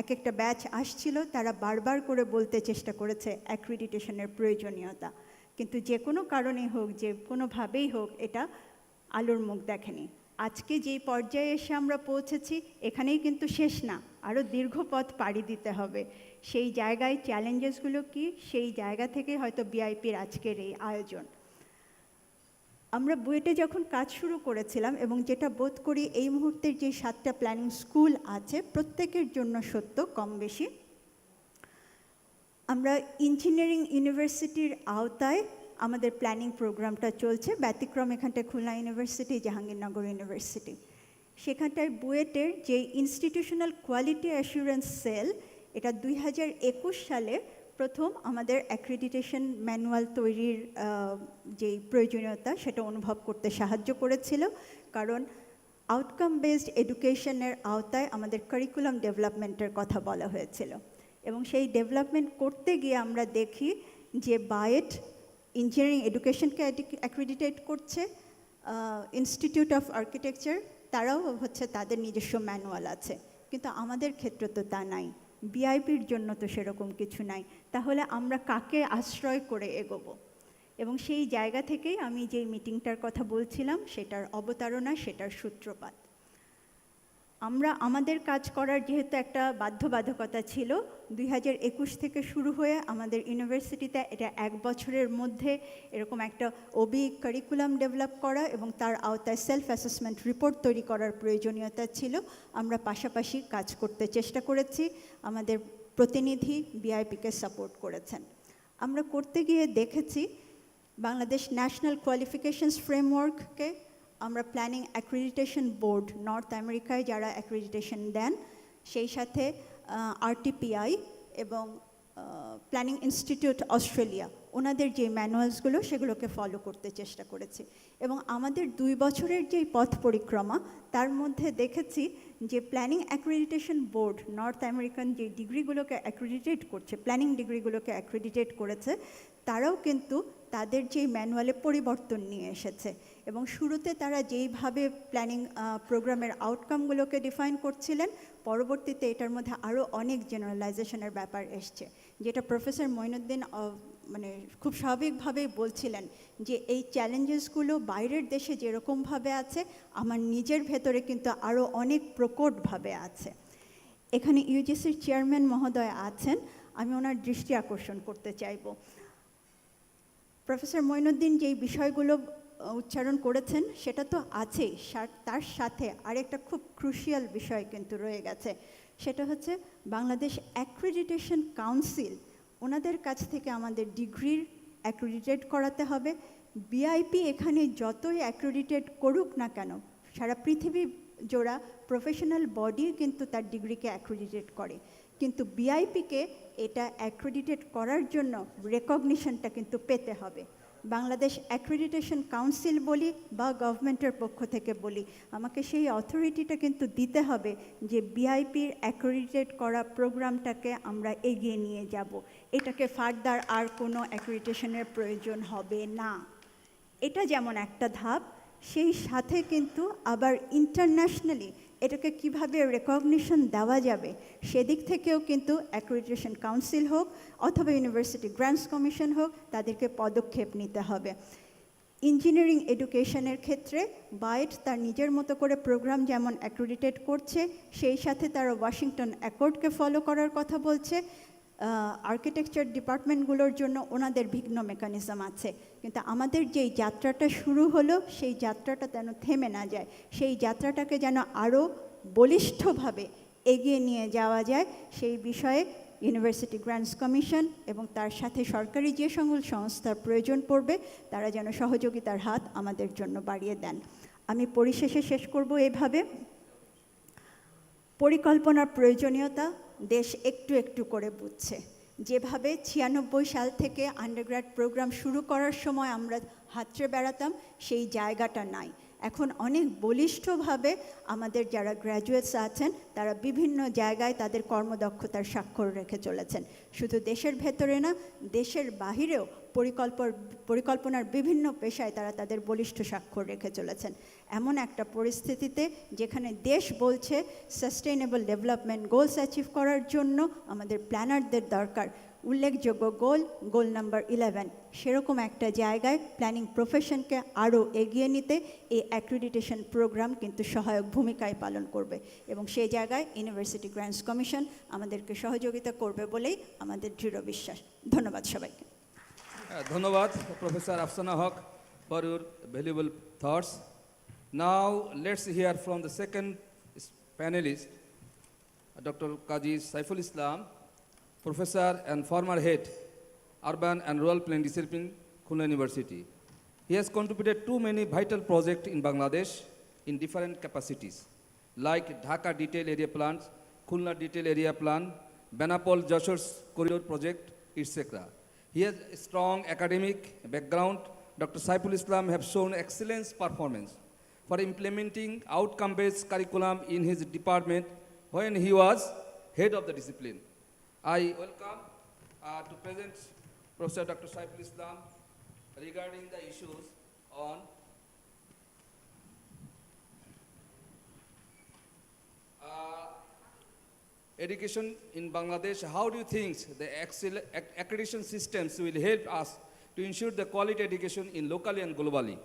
এক একটা ব্যাচ আসছিল, তারা বারবার করে বলতে চেষ্টা করেছে অ্যাক্রিডিটেশনের প্রয়োজনীয়তা, কিন্তু যে কোনো কারণেই হোক, যে কোনোভাবেই হোক, এটা আলোর মুখ দেখেনি। আজকে যেই পর্যায়ে এসে আমরা পৌঁছেছি, এখানেই কিন্তু শেষ না, আরও দীর্ঘ পথ পাড়ি দিতে হবে। সেই জায়গায় চ্যালেঞ্জেসগুলো কি, সেই জায়গা থেকে হয়তো বিআইপির আজকের এই আয়োজন। আমরা বুয়েটে যখন কাজ শুরু করেছিলাম, এবং যেটা বোধ করি এই মুহূর্তের যে 7টা প্ল্যানিং স্কুল আছে প্রত্যেকের জন্য সত্য কম বেশি, আমরা ইঞ্জিনিয়ারিং ইউনিভার্সিটির আওতায় আমাদের প্ল্যানিং প্রোগ্রামটা চলছে। ব্যতিক্রম এখানটায় খুলনা ইউনিভার্সিটি, জাহাঙ্গীরনগর ইউনিভার্সিটি। সেখানটায় বুয়েটের যে ইনস্টিটিউশনাল কোয়ালিটি অ্যাসুরেন্স সেল, এটা 2021 সালে প্রথম আমাদের অ্যাক্রিডিটেশন ম্যানুয়াল তৈরির যেই প্রয়োজনীয়তা সেটা অনুভব করতে সাহায্য করেছিল। কারণ আউটকাম বেসড এডুকেশনের আওতায় আমাদের কারিকুলাম ডেভেলপমেন্টের কথা বলা হয়েছিল, এবং সেই ডেভেলপমেন্ট করতে গিয়ে আমরা দেখি যে বায়েট ইঞ্জিনিয়ারিং এডুকেশনকে অ্যাক্রিডিটেট করছে, ইনস্টিটিউট অফ আর্কিটেকচার তারাও হচ্ছে তাদের নিজস্ব ম্যানুয়াল আছে, কিন্তু আমাদের ক্ষেত্রে তো তা নাই, বিআইপির জন্য তো সেরকম কিছু নাই। তাহলে আমরা কাকে আশ্রয় করে এগোবো? এবং সেই জায়গা থেকেই আমি যেই মিটিংটার কথা বলছিলাম, সেটার অবতারণা, সেটার সূত্রপাত। আমরা আমাদের কাজ করার যেহেতু একটা বাধ্যবাধকতা ছিল, 2021 থেকে শুরু হয়ে আমাদের ইউনিভার্সিটিতে এটা 1 বছরের মধ্যে এরকম একটা ওবি কারিকুলাম ডেভেলপ করা এবং তার আওতায় সেলফ অ্যাসেসমেন্ট রিপোর্ট তৈরি করার প্রয়োজনীয়তা ছিল। আমরা পাশাপাশি কাজ করতে চেষ্টা করেছি, আমাদের প্রতিনিধি বিআইপিকে সাপোর্ট করেছেন। আমরা করতে গিয়ে দেখেছি বাংলাদেশ ন্যাশনাল কোয়ালিফিকেশনস ফ্রেমওয়ার্ককে আমরা প্ল্যানিং অ্যাক্রিডিটেশন বোর্ড, নর্থ আমেরিকায় যারা অ্যাক্রিডিটেশন দেন, সেই সাথে আরটিপিআই এবং প্ল্যানিং ইনস্টিটিউট অস্ট্রেলিয়া, ওনাদের যে ম্যানুয়ালসগুলো সেগুলোকে ফলো করতে চেষ্টা করেছি। এবং আমাদের 2 বছরের যেই পথ পরিক্রমা, তার মধ্যে দেখেছি যে planning accreditation board north American যে ডিগ্রিগুলোকে অ্যাক্রিডিটেট করছে, প্ল্যানিং ডিগ্রিগুলোকে অ্যাক্রিডিটেট করেছে, তারাও কিন্তু তাদের যেই ম্যানুয়ালে পরিবর্তন নিয়ে এসেছে। এবং শুরুতে তারা যেইভাবে প্ল্যানিং প্রোগ্রামের আউটকামগুলোকে ডিফাইন করছিলেন, পরবর্তীতে এটার মধ্যে আরও অনেক জেনারেলাইজেশনের ব্যাপার এসছে, যেটা প্রফেসর মঈনুদ্দিন মানে খুব স্বাভাবিকভাবেই বলছিলেন যে এই চ্যালেঞ্জেসগুলো বাইরের দেশে যেরকমভাবে আছে, আমার নিজের ভেতরে কিন্তু আরও অনেক প্রকটভাবে আছে। এখানে ইউজিসির চেয়ারম্যান মহোদয় আছেন, আমি ওনার দৃষ্টি আকর্ষণ করতে চাইব। প্রফেসর মঈনুদ্দিন যেই বিষয়গুলো উচ্চারণ করেছেন সেটা তো আছেই, তার সাথে আরেকটা খুব ক্রুশিয়াল বিষয় কিন্তু রয়ে গেছে, সেটা হচ্ছে বাংলাদেশ অ্যাক্রিডিটেশন কাউন্সিল, ওনাদের কাছ থেকে আমাদের ডিগ্রির অ্যাক্রিডিটেট করাতে হবে। বিআইপি এখানে যতই অ্যাক্রিডিটেট করুক না কেন, সারা পৃথিবী জোড়া প্রফেশনাল বডি কিন্তু তার ডিগ্রিকে অ্যাক্রিডিটেট করে, কিন্তু বিআইপিকে এটা অ্যাক্রিডিটেট করার জন্য রেকগনিশনটা কিন্তু পেতে হবে। বাংলাদেশ অ্যাক্রিডিটেশন কাউন্সিল বলি বা গভর্নমেন্টের পক্ষ থেকে বলি, আমাকে সেই অথরিটিটা কিন্তু দিতে হবে যে বিআইপির অ্যাক্রিডিটেট করা প্রোগ্রামটাকে আমরা এগিয়ে নিয়ে যাব, এটাকে ফার্দার আর কোনো অ্যাক্রিডিটেশনের প্রয়োজন হবে না। এটা যেমন একটা ধাপ, সেই সাথে কিন্তু আবার ইন্টারন্যাশনালি এটাকে কিভাবে রেকগনিশন দেওয়া যাবে সেদিক থেকেও কিন্তু অ্যাক্রিডিটেশন কাউন্সিল হোক অথবা ইউনিভার্সিটি গ্র্যান্টস কমিশন হোক, তাদেরকে পদক্ষেপ নিতে হবে। ইঞ্জিনিয়ারিং এডুকেশনের ক্ষেত্রে বায়েট তার নিজের মতো করে প্রোগ্রাম যেমন অ্যাক্রিডিটেট করছে, সেই সাথে তারা ওয়াশিংটন অ্যাকর্ডকে ফলো করার কথা বলছে। আর্কিটেকচার ডিপার্টমেন্টগুলোর জন্য ওনাদের ভিন্ন মেকানিজম আছে, কিন্তু আমাদের যেই যাত্রাটা শুরু হলো সেই যাত্রাটা যেন থেমে না যায়, সেই যাত্রাটাকে যেন আরও বলিষ্ঠভাবে এগিয়ে নিয়ে যাওয়া যায়, সেই বিষয়ে ইউনিভার্সিটি গ্র্যান্টস কমিশন এবং তার সাথে সরকারি যে সকল সংস্থার প্রয়োজন পড়বে তারা যেন সহযোগিতার হাত আমাদের জন্য বাড়িয়ে দেন। আমি পরিশেষে শেষ করব এভাবে, পরিকল্পনার প্রয়োজনীয়তা দেশ একটু একটু করে বুঝছে। যেভাবে 96 সাল থেকে আন্ডারগ্র্যাড প্রোগ্রাম শুরু করার সময় আমরা হাতড়ে বেড়াতাম, সেই জায়গাটা নাই। এখন অনেক বলিষ্ঠভাবে আমাদের যারা গ্র্যাজুয়েটস আছেন তারা বিভিন্ন জায়গায় তাদের কর্মদক্ষতার স্বাক্ষর রেখে চলেছেন। শুধু দেশের ভেতরে না, দেশের বাহিরেও পরিকল্পনার বিভিন্ন পেশায় তারা তাদের বলিষ্ঠ স্বাক্ষর রেখে চলেছেন। এমন একটা পরিস্থিতিতে যেখানে দেশ বলছে সাস্টেইনেবল ডেভেলপমেন্ট গোলস অ্যাচিভ করার জন্য আমাদের প্ল্যানারদের দরকার, উল্লেখযোগ্য গোল নাম্বার 11, সেরকম একটা জায়গায় প্ল্যানিং প্রফেশনকে আরও এগিয়ে নিতে এই অ্যাক্রিডিটেশন প্রোগ্রাম কিন্তু সহায়ক ভূমিকায় পালন করবে এবং সেই জায়গায় ইউনিভার্সিটি গ্র্যান্টস কমিশন আমাদেরকে সহযোগিতা করবে বলেই আমাদের দৃঢ় বিশ্বাস। ধন্যবাদ সবাইকে। ধন্যবাদ Professor Afsana Haq for your valuable thoughts. Now let's hear from the second panelist, Dr. Qazi Saiful Islam, Professor and former head, Urban and Rural Planning Discipline, Khulna University. He has contributed to many vital projects in Bangladesh in different capacities, like Dhaka Detail Area Plans, Khulna Detail Area Plan, Benapol Joshor's Corridor Project, etc. He has a strong academic background. Dr. Saiful Islam have shown excellent performance for implementing outcome-based curriculum in his department when he was head of the discipline. I welcome to present Professor Dr. Saiful Islam regarding the issues on education in Bangladesh. How do you think the accreditation systems will help us to ensure the quality education in locally and globally?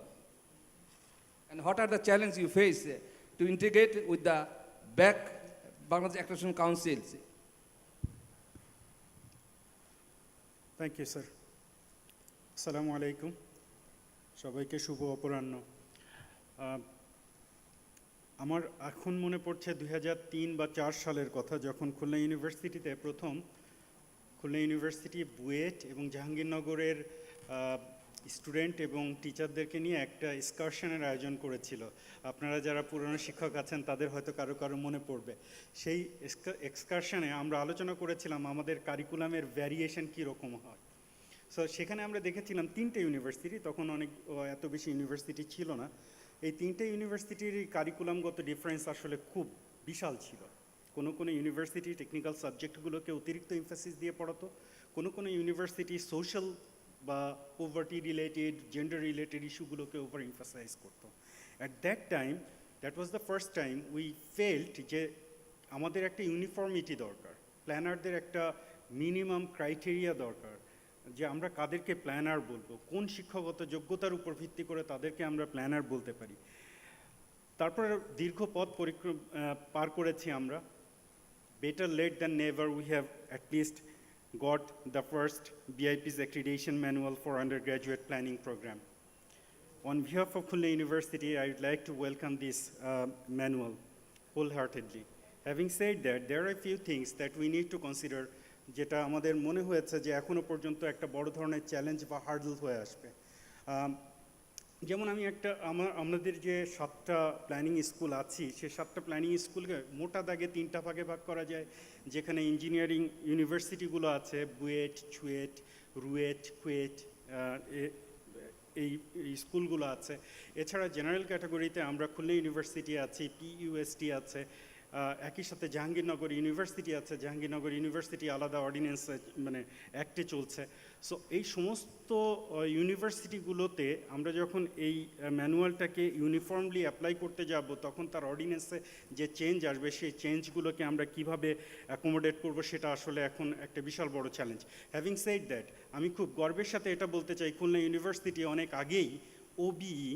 And what are the challenges you face to integrate with the Bangladesh Accreditation Councils? Thank you sir. আসসালামু আলাইকুম, সবাইকে শুভ অপরাহ্ন। আমার এখন মনে পড়ছে 2003 বা 4 সালের কথা, যখন খুলনা ইউনিভার্সিটিতে প্রথম খুলনা ইউনিভার্সিটি বুয়েট এবং জাহাঙ্গীরনগরের স্টুডেন্ট এবং টিচারদেরকে নিয়ে একটা এক্সকারশনের আয়োজন করেছিল। আপনারা যারা পুরনো শিক্ষক আছেন তাদের হয়তো কারো কারো মনে পড়বে। সেই এক্সকারশনে আমরা আলোচনা করেছিলাম আমাদের কারিকুলামের ভ্যারিয়েশন কীরকম হয়। সো সেখানে আমরা দেখেছিলাম 3টে ইউনিভার্সিটি, তখন এত বেশি ইউনিভার্সিটি ছিল না। এই 3টে ইউনিভার্সিটির কারিকুলামগত ডিফারেন্স আসলে খুব বিশাল ছিল। কোনো ইউনিভার্সিটি টেকনিক্যাল সাবজেক্টগুলোকে অতিরিক্ত এমফাসিস দিয়ে পড়াতো, কোনো ইউনিভার্সিটি সোশ্যাল বা পোভার্টি রিলেটেড, জেন্ডার রিলেটেড ইস্যুগুলোকে ওভার এমফাসাইজ করতো। At that time, that was the first time we felt যে আমাদের একটা ইউনিফর্মিটি দরকার, প্ল্যানারদের একটা মিনিমাম ক্রাইটেরিয়া দরকার যে আমরা কাদেরকে প্ল্যানার বলবো, কোন শিক্ষাগত যোগ্যতার উপর ভিত্তি করে তাদেরকে আমরা প্ল্যানার বলতে পারি। তারপরে দীর্ঘ পথ পার করেছি আমরা। Better late than never, we have at least got the first BIP's accreditation manual for undergraduate planning program. On behalf of Khulna University, I would like to welcome this manual wholeheartedly. Having said that, there are a few things that we need to consider যেটা আমাদের মনে হয়েছে যে এখনো পর্যন্ত একটা বড় ধরনের চ্যালেঞ্জ বা হার্ডল হয়ে আসবে। যেমন আমাদের যে 7টা প্ল্যানিং স্কুল আছি, সে 7টা প্ল্যানিং স্কুলকে মোটা দাগে 3টা ভাগে ভাগ করা যায়, যেখানে ইঞ্জিনিয়ারিং ইউনিভার্সিটিগুলো আছে, বুয়েট, চুয়েট, রুয়েট, কুয়েট, এই স্কুলগুলো আছে। এছাড়া জেনারেল ক্যাটাগরিতে আমরা খুলনা ইউনিভার্সিটি আছি, PUST আছে, একই সাথে জাহাঙ্গীরনগর ইউনিভার্সিটি আছে। জাহাঙ্গীরনগর ইউনিভার্সিটি আলাদা অর্ডিন্যান্স মানে অ্যাক্টে চলছে। সো এই সমস্ত ইউনিভার্সিটিগুলোতে আমরা যখন এই ম্যানুয়ালটাকে ইউনিফর্মলি অ্যাপ্লাই করতে যাব, তখন তার অর্ডিন্যান্সে যে চেঞ্জ আসবে, সেই চেঞ্জগুলোকে আমরা কিভাবে অ্যাকোমোডেট করব, সেটা আসলে এখন একটা বিশাল বড় চ্যালেঞ্জ। হ্যাভিং সেড দ্যাট, আমি খুব গর্বের সাথে এটা বলতে চাই, খুলনা ইউনিভার্সিটি অনেক আগেই OBE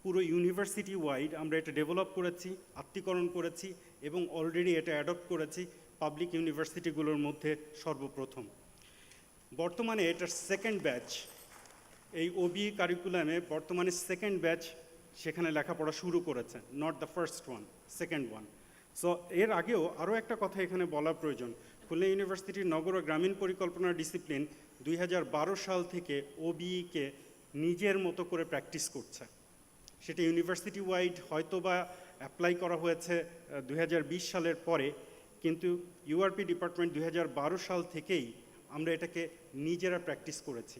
পুরো ইউনিভার্সিটি ওয়াইড আমরা এটা ডেভেলপ করেছি, আত্মীকরণ করেছি এবং অলরেডি এটা অ্যাডপ্ট করেছি পাবলিক ইউনিভার্সিটিগুলোর মধ্যে সর্বপ্রথম। বর্তমানে এটার সেকেন্ড ব্যাচ, এই OBE কারিকুলামে বর্তমানে সেকেন্ড ব্যাচ সেখানে লেখাপড়া শুরু করেছে, not the first one, second one. So এর আগেও আরও একটা কথা এখানে বলা প্রয়োজন। খুলনা ইউনিভার্সিটির নগর ও গ্রামীণ পরিকল্পনা ডিসিপ্লিন 2012 সাল থেকে OBE-কে নিজের মতো করে প্র্যাকটিস করছে। সেটা ইউনিভার্সিটি ওয়াইড হয়তো বা অ্যাপ্লাই করা হয়েছে 2020 সালের পরে, কিন্তু URP ডিপার্টমেন্ট 2012 সাল থেকেই আমরা এটাকে নিজেরা প্র্যাকটিস করেছি।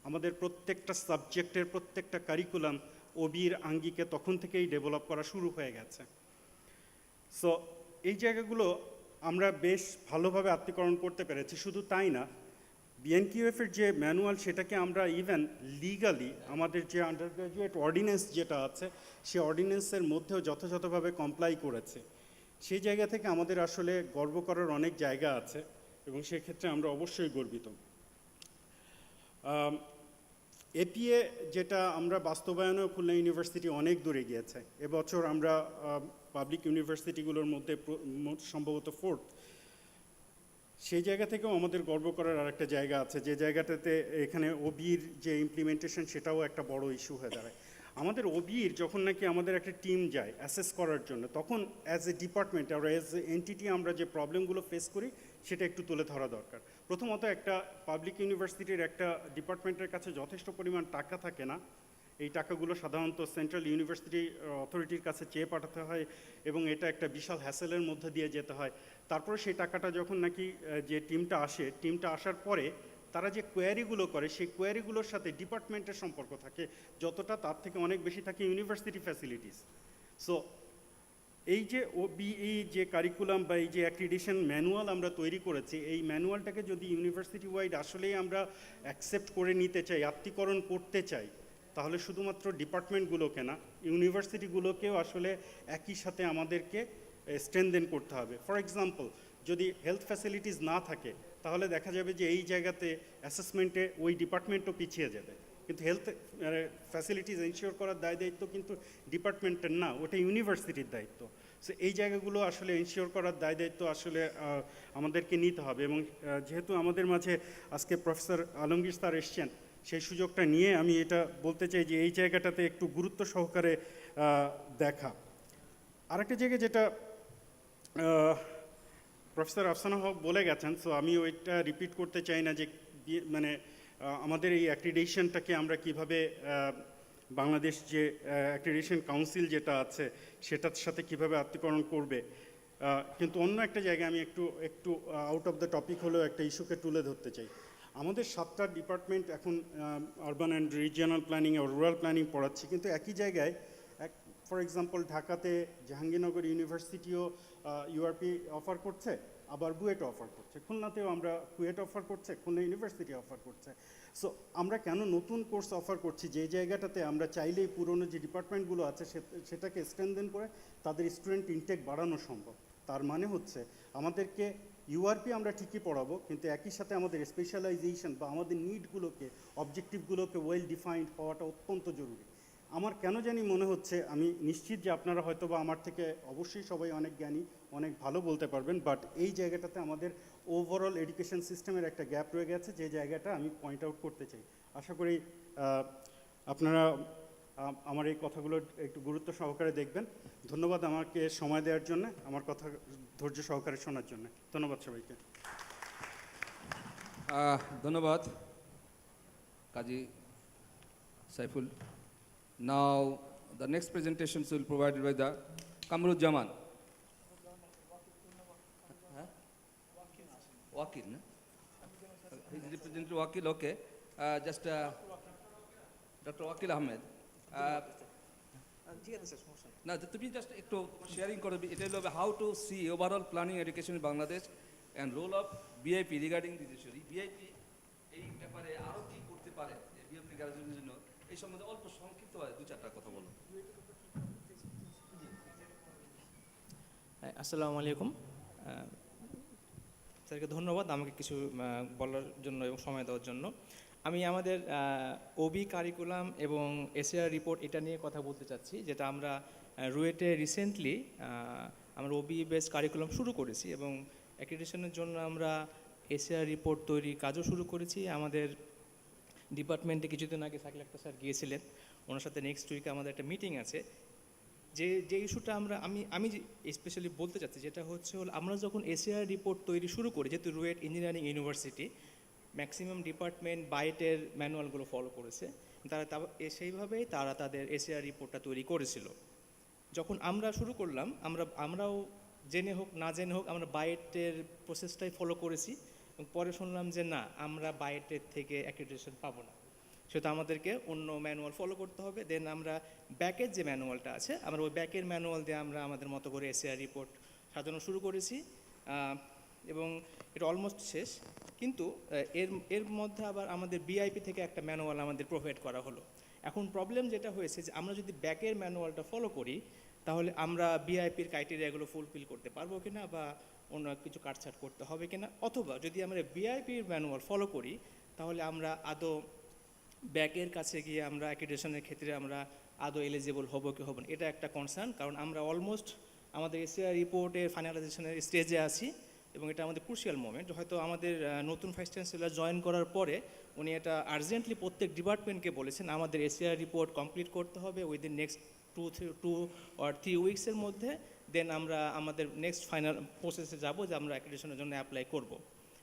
আমাদের প্রত্যেকটা সাবজেক্টের প্রত্যেকটা কারিকুলাম ওবির আঙ্গিকে তখন থেকেই ডেভেলপ করা শুরু হয়ে গেছে। সো এই জায়গাগুলো আমরা বেশ ভালোভাবে আত্মীকরণ করতে পেরেছি। শুধু তাই না, বিএনকিউএফের যে ম্যানুয়াল সেটাকে আমরা ইভেন লিগালি আমাদের যে আন্ডার গ্র্যাজুয়েট অর্ডিন্যান্স যেটা আছে সেই অর্ডিন্যান্সের মধ্যেও যথাযথভাবে কমপ্লাই করেছে। সেই জায়গা থেকে আমাদের আসলে গর্ব করার অনেক জায়গা আছে এবং সেক্ষেত্রে আমরা অবশ্যই গর্বিত। এপিএ যেটা আমরা বাস্তবায়নেও খুলনা ইউনিভার্সিটি অনেক দূরে গিয়েছে। এবছর আমরা পাবলিক ইউনিভার্সিটিগুলোর মধ্যে সম্ভবত 4th। সেই জায়গা থেকেও আমাদের গর্ব করার আরেকটা জায়গা আছে, যে জায়গাটাতে এখানে ওবির যে ইমপ্লিমেন্টেশন সেটাও একটা বড় ইস্যু হয়ে দাঁড়ায়। আমাদের ওবির যখন নাকি আমাদের একটা টিম যায় অ্যাসেস করার জন্য, তখন অ্যাজ এ ডিপার্টমেন্ট আর অ্যাজ এ এন্টিটি আমরা যে প্রবলেমগুলো ফেস করি সেটা একটু তুলে ধরা দরকার। প্রথমত, একটা পাবলিক ইউনিভার্সিটির একটা ডিপার্টমেন্টের কাছে যথেষ্ট পরিমাণ টাকা থাকে না। এই টাকাগুলো সাধারণত সেন্ট্রাল ইউনিভার্সিটি অথরিটির কাছে চেয়ে পাঠাতে হয় এবং এটা একটা বিশাল হ্যাসেলের মধ্যে দিয়ে যেতে হয়। তারপরে সেই টাকাটা যখন নাকি যে টিমটা আসার পরে তারা যে কোয়ারিগুলো করে সেই কোয়ারিগুলোর সাথে ডিপার্টমেন্টের সম্পর্ক থাকে যতটা, তার থেকে অনেক বেশি থাকে ইউনিভার্সিটি ফ্যাসিলিটিস। সো এই যে ওবিই যে কারিকুলাম বা এই যে অ্যাক্রিডিশন ম্যানুয়াল আমরা তৈরি করেছি, এই ম্যানুয়ালটাকে যদি ইউনিভার্সিটি ওয়াইড আসলেই আমরা অ্যাকসেপ্ট করে নিতে চাই, আত্মীকরণ করতে চাই, তাহলে শুধুমাত্র ডিপার্টমেন্টগুলোকে না, ইউনিভার্সিটিগুলোকেও আসলে একই সাথে আমাদেরকে স্ট্রেনদেন করতে হবে। ফর এক্সাম্পল, যদি হেলথ ফ্যাসিলিটিস না থাকে তাহলে দেখা যাবে যে এই জায়গাতে অ্যাসেসমেন্টে ওই ডিপার্টমেন্টও পিছিয়ে যাবে। কিন্তু হেলথ ফ্যাসিলিটিস এনশিওর করার দায়িত্ব কিন্তু ডিপার্টমেন্টের না, ওটা ইউনিভার্সিটির দায়িত্ব। সো এই জায়গাগুলো আসলে এনশিওর করার দায়িত্ব আসলে আমাদেরকে নিতে হবে। এবং যেহেতু আমাদের মাঝে আজকে প্রফেসর আলমগীর স্যার এসছেন, সেই সুযোগটা নিয়ে আমি এটা বলতে চাই যে এই জায়গাটাতে একটু গুরুত্ব সহকারে দেখা। আরেকটা জায়গা যেটা প্রফেসর আফসানা হক বলে গেছেন, সো আমি ওইটা রিপিট করতে চাই না, যে মানে আমাদের এই অ্যাক্রিডিশনটাকে আমরা কিভাবে বাংলাদেশ যে অ্যাক্রিডিশন কাউন্সিল যেটা আছে সেটার সাথে কিভাবে আত্মীকরণ করবে। কিন্তু অন্য একটা জায়গায় আমি একটু আউট অফ দ্য টপিক হলেও একটা ইস্যুকে তুলে ধরতে চাই। আমাদের 7টা ডিপার্টমেন্ট এখন আরবান অ্যান্ড রিজিয়নাল প্ল্যানিং আর রুরাল প্ল্যানিং পড়াচ্ছি, কিন্তু একই জায়গায় ফর এক্সাম্পল ঢাকাতে জাহাঙ্গীরনগর ইউনিভার্সিটিও ইউআরপি অফার করছে, আবার বুয়েট অফার করছে, খুলনাতেও আমরা কুয়েট অফার করছে, খুলনা ইউনিভার্সিটি অফার করছে। সো আমরা কেন নতুন কোর্স অফার করছি যে জায়গাটাতে আমরা চাইলেই পুরনো যে ডিপার্টমেন্টগুলো আছে সেটাকে স্ট্রেনদেন করে তাদের স্টুডেন্ট ইনটেক বাড়ানো সম্ভব। তার মানে হচ্ছে আমাদেরকে ইউআরপি আমরা ঠিকই পড়াবো, কিন্তু একই সাথে আমাদের স্পেশালাইজেশন বা আমাদের নিডগুলোকে, অবজেক্টিভগুলোকে ওয়েল ডিফাইন্ড হওয়াটা অত্যন্ত জরুরি। আমার কেন জানি মনে হচ্ছে, আমি নিশ্চিত যে আপনারা হয়তো বা আমার থেকে অবশ্যই সবাই অনেক জ্ঞানী, অনেক ভালো বলতে পারবেন, বাট এই জায়গাটাতে আমাদের ওভারঅল এডুকেশন সিস্টেমের একটা গ্যাপ রয়ে গেছে, যে জায়গাটা আমি পয়েন্ট আউট করতে চাই। আশা করি আপনারা আমার এই কথাগুলো একটু গুরুত্ব সহকারে দেখবেন। ধন্যবাদ আমাকে সময় দেওয়ার জন্য, আমার কথা ধৈর্য সহকারে শোনার জন্য। ধন্যবাদ সবাইকে। ধন্যবাদ কাজী Saiful. Now the next presentations will be provided by the Kamruzzaman. Wakil, no? He's representing Wakil, okay. Just Dr. Wakil Ahmed. না তুমি জাস্ট একটু শেয়ারিং করবে, এটা হলো how to see overall planning education in Bangladesh and role of BIP regarding this issue. BIP এই ব্যাপারে আরও কী করতে পারে বিআইপি গ্রাজুয়েশনের জন্য, এই সম্বন্ধে অল্প সংক্ষিপ্ত হয় 2-4টা কথা বলো। আসসালামু আলাইকুম। স্যারকে ধন্যবাদ আমাকে কিছু বলার জন্য এবং সময় দেওয়ার জন্য। আমি আমাদের ওবি কারিকুলাম এবং এসএআর রিপোর্ট এটা নিয়ে কথা বলতে চাচ্ছি, যেটা আমরা রুয়েটে রিসেন্টলি আমরা ওবি বেস কারিকুলাম শুরু করেছি এবং অ্যাক্রিডিটেশনের জন্য আমরা এসএআর রিপোর্ট তৈরির কাজও শুরু করেছি। আমাদের ডিপার্টমেন্টে কিছুদিন আগে সাকিল আক্তার স্যার গিয়েছিলেন, ওনার সাথে নেক্সট উইকে আমাদের একটা মিটিং আছে। যে ইস্যুটা আমি স্পেশালি বলতে চাচ্ছি, যেটা হচ্ছে আমরা যখন এসএআর রিপোর্ট তৈরি শুরু করি, যেহেতু RUET engineering university maximum department বাইটের ম্যানুয়ালগুলো ফলো করেছে, সেইভাবেই তারা তাদের এসএআর রিপোর্টটা তৈরি করেছিল। যখন আমরা শুরু করলাম, আমরাও জেনে হোক না জেনে হোক আমরা বাইটের প্রসেসটাই ফলো করেছি এবং পরে শুনলাম যে না, আমরা বাইটের থেকে অ্যাক্রিডিটেশন পাবো না। সেটা আমাদেরকে অন্য ম্যানুয়াল ফলো করতে হবে। দেন আমরা ব্যাকের যে ম্যানুয়ালটা আছে, আমরা ওই ব্যাকের ম্যানুয়াল দিয়ে আমরা আমাদের মতো করে এসএআর রিপোর্ট সাজানো শুরু করেছি, এবং এটা অলমোস্ট শেষ। কিন্তু এর মধ্যে আবার আমাদের বিআইপি থেকে একটা ম্যানুয়াল আমাদের প্রোভাইড করা হলো। এখন প্রবলেম যেটা হয়েছে যে আমরা যদি ব্যাকের ম্যানুয়ালটা ফলো করি, তাহলে আমরা বিআইপির ক্রাইটেরিয়াগুলো ফুলফিল করতে পারবো কিনা, বা অন্য কিছু কাটছাট করতে হবে কিনা, অথবা যদি আমরা বিআইপির ম্যানুয়াল ফলো করি, তাহলে আমরা আদৌ ব্যাকের কাছে গিয়ে আমরা অ্যাক্রিডিটেশনের ক্ষেত্রে আমরা আদৌ এলিজিবল হবো কি হবো না, এটা একটা কনসার্ন। কারণ আমরা অলমোস্ট আমাদের এসিআর রিপোর্টের ফাইনালাইজেশনের স্টেজে আছি, এবং এটা আমাদের ক্রুশিয়াল মোমেন্ট। হয়তো আমাদের নতুন ভাইস চ্যান্সেলর জয়েন করার পরে উনি এটা আর্জেন্টলি প্রত্যেক ডিপার্টমেন্টকে বলেছেন আমাদের এসিআর রিপোর্ট কমপ্লিট করতে হবে উইদিন নেক্সট 2 or 3 উইক্সের মধ্যে। দেন আমরা আমাদের নেক্সট ফাইনাল প্রসেসে যাব যে আমরা অ্যাক্রিডিটেশনের জন্য অ্যাপ্লাই করব,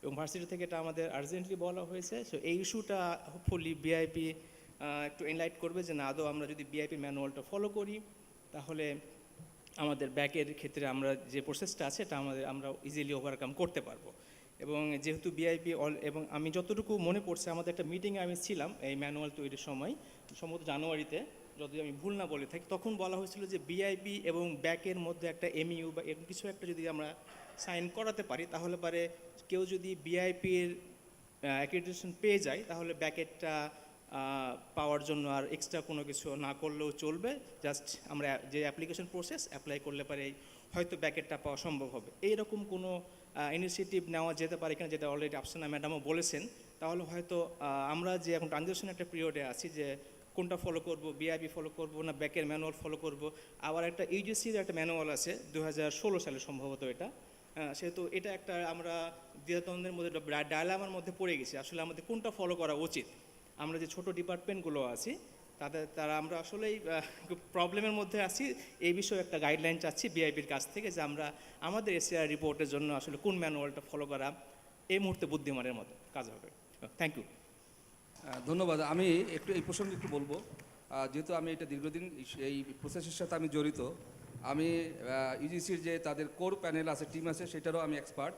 এবং ভার্সিটি থেকে এটা আমাদের আর্জেন্টলি বলা হয়েছে। সো এই ইস্যুটা হোপফুলি বিআইপি একটু এনলাইট করবে যে না, আদৌ আমরা যদি বিআইপি ম্যানুয়ালটা ফলো করি, তাহলে আমাদের ব্যাকের ক্ষেত্রে আমরা যে প্রসেসটা আছে এটা আমরা ইজিলি ওভারকাম করতে পারবো। এবং যেহেতু বিআইপি এবং আমি যতটুকু মনে পড়ছে, আমাদের একটা মিটিংয়ে আমি ছিলাম এই ম্যানুয়াল তৈরির সময়, সম্ভবত জানুয়ারিতে, যদি আমি ভুল না বলে থাকি, তখন বলা হয়েছিল যে বিআইপি এবং ব্যাকের মধ্যে একটা এমইউ বা এরকম কিছু একটা যদি আমরা সাইন করাতে পারি, তাহলে পারে কেউ যদি বিআইপির অ্যাক্রিডিটেশন পেয়ে যায়, তাহলে ব্যাকেটটা পাওয়ার জন্য আর এক্সট্রা কোনো কিছু না করলেও চলবে। জাস্ট আমরা যে অ্যাপ্লিকেশন প্রসেস অ্যাপ্লাই করলে পারে হয়তো ব্যাকেটটা পাওয়া সম্ভব হবে। এইরকম কোনো ইনিশিয়েটিভ নেওয়া যেতে পারে কিনা, যেটা অলরেডি আফসানা ম্যাডামও বলেছেন। তাহলে হয়তো আমরা যে এখন ট্রানজিশন একটা পিরিয়ডে আছি, যে কোনটা ফলো করব, বিআইপি ফলো করব না ব্যাকের ম্যানুয়াল ফলো করব। আবার একটা ইউজিসির একটা ম্যানুয়াল আছে 2016 সালে সম্ভবত এটা, সেহেতু এটা একটা আমরা দ্বিধাদ্বন্দ্বের মধ্যে, ডায়লামার মধ্যে পড়ে গেছি আসলে আমাদের কোনটা ফলো করা উচিত। আমরা যে ছোট ডিপার্টমেন্টগুলো আছি তারা আমরা আসলেই প্রবলেমের মধ্যে আছি। এই বিষয়ে একটা গাইডলাইন চাচ্ছি বিআইপির কাছ থেকে, যে আমরা আমাদের এসিআর রিপোর্টের জন্য আসলে কোন ম্যানুয়ালটা ফলো করা এই মুহূর্তে বুদ্ধিমানের মতো কাজ হবে। Thank you. ধন্যবাদ। আমি একটু এই প্রসঙ্গে একটু বলবো, যেহেতু আমি এটা দীর্ঘদিন এই প্রসেসের সাথে আমি জড়িত। আমি ইউজিসির যে তাদের কোর প্যানেল আছে, টিম আছে, সেটারও আমি এক্সপার্ট।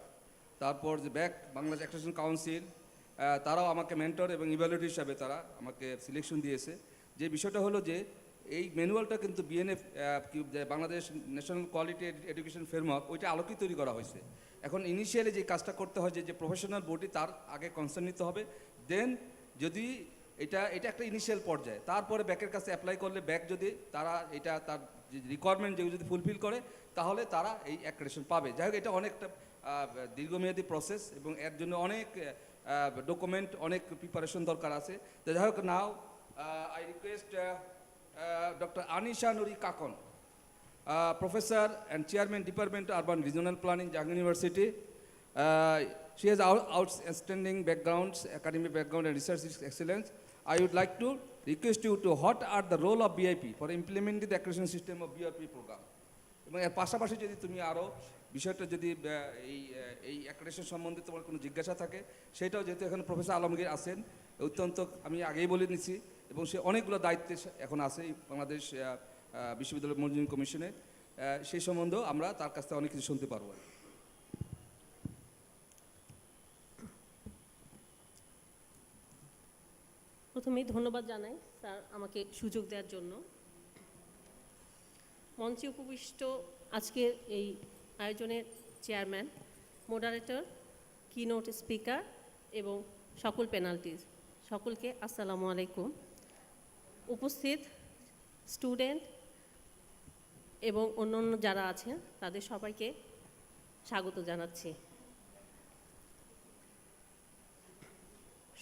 তারপর যে ব্যাক বাংলাদেশ অ্যাক্রিডিটেশন কাউন্সিল, তারাও আমাকে মেন্টর এবং ইভ্যালুয়েটর হিসাবে তারা আমাকে সিলেকশন দিয়েছে। যে বিষয়টা হলো যে এই ম্যানুয়ালটা কিন্তু BNF Bangladesh national quality education framework, ওইটা আলোকে তৈরি করা হয়েছে। এখন ইনিশিয়ালি যে কাজটা করতে হয়, যে প্রফেশনাল বডি তার আগে কনসার্ন নিতে হবে। দেন যদি এটা একটা ইনিশিয়াল পর্যায়ে, তারপরে ব্যাকের কাছে অ্যাপ্লাই করলে ব্যাক যদি তার যে রিকোয়ারমেন্ট যেগুলো যদি ফুলফিল করে, তাহলে তারা এই অ্যাক্রেডিটেশন পাবে। যাই হোক, এটা অনেকটা দীর্ঘমেয়াদী প্রসেস, এবং এর জন্য অনেক ডকুমেন্ট, অনেক প্রিপারেশন দরকার আছে। তো যাই হোক, now I request doctor Anisha Nuri Kakon, Professor and Chairman Department Urban Regional Planning, Jahangir University. She has outstanding backgrounds, academic background and research excellence. I would like to request you to what are the role of BIP for implementing the accreditation system of BRP program. এবং এর পাশাপাশি যদি তুমি আরও বিষয়টা যদি এই accreditation সম্বন্ধে তোমার কোনো জিজ্ঞাসা থাকে, সেটাও, যেহেতু এখানে প্রফেসর আলমগীর আছেন, অত্যন্ত আমি আগেই বলে নিচ্ছি, এবং সে অনেকগুলো দায়িত্বে এখন আছে বাংলাদেশ বিশ্ববিদ্যালয় মনিটরিং কমিশনে, সেই সম্বন্ধেও আমরা তার কাছ থেকে অনেক কিছু শুনতে পারবো। প্রথমেই ধন্যবাদ জানাই স্যার আমাকে সুযোগ দেওয়ার জন্য। মঞ্চে উপবিষ্ট আজকের এই আয়োজনের চেয়ারম্যান, মডারেটর, কিনোট স্পিকার এবং সকল পেনাল্টিজ, সকলকে আসসালামু আলাইকুম। উপস্থিত স্টুডেন্ট এবং অন্যান্য যারা আছেন তাদের সবাইকে স্বাগত জানাচ্ছি।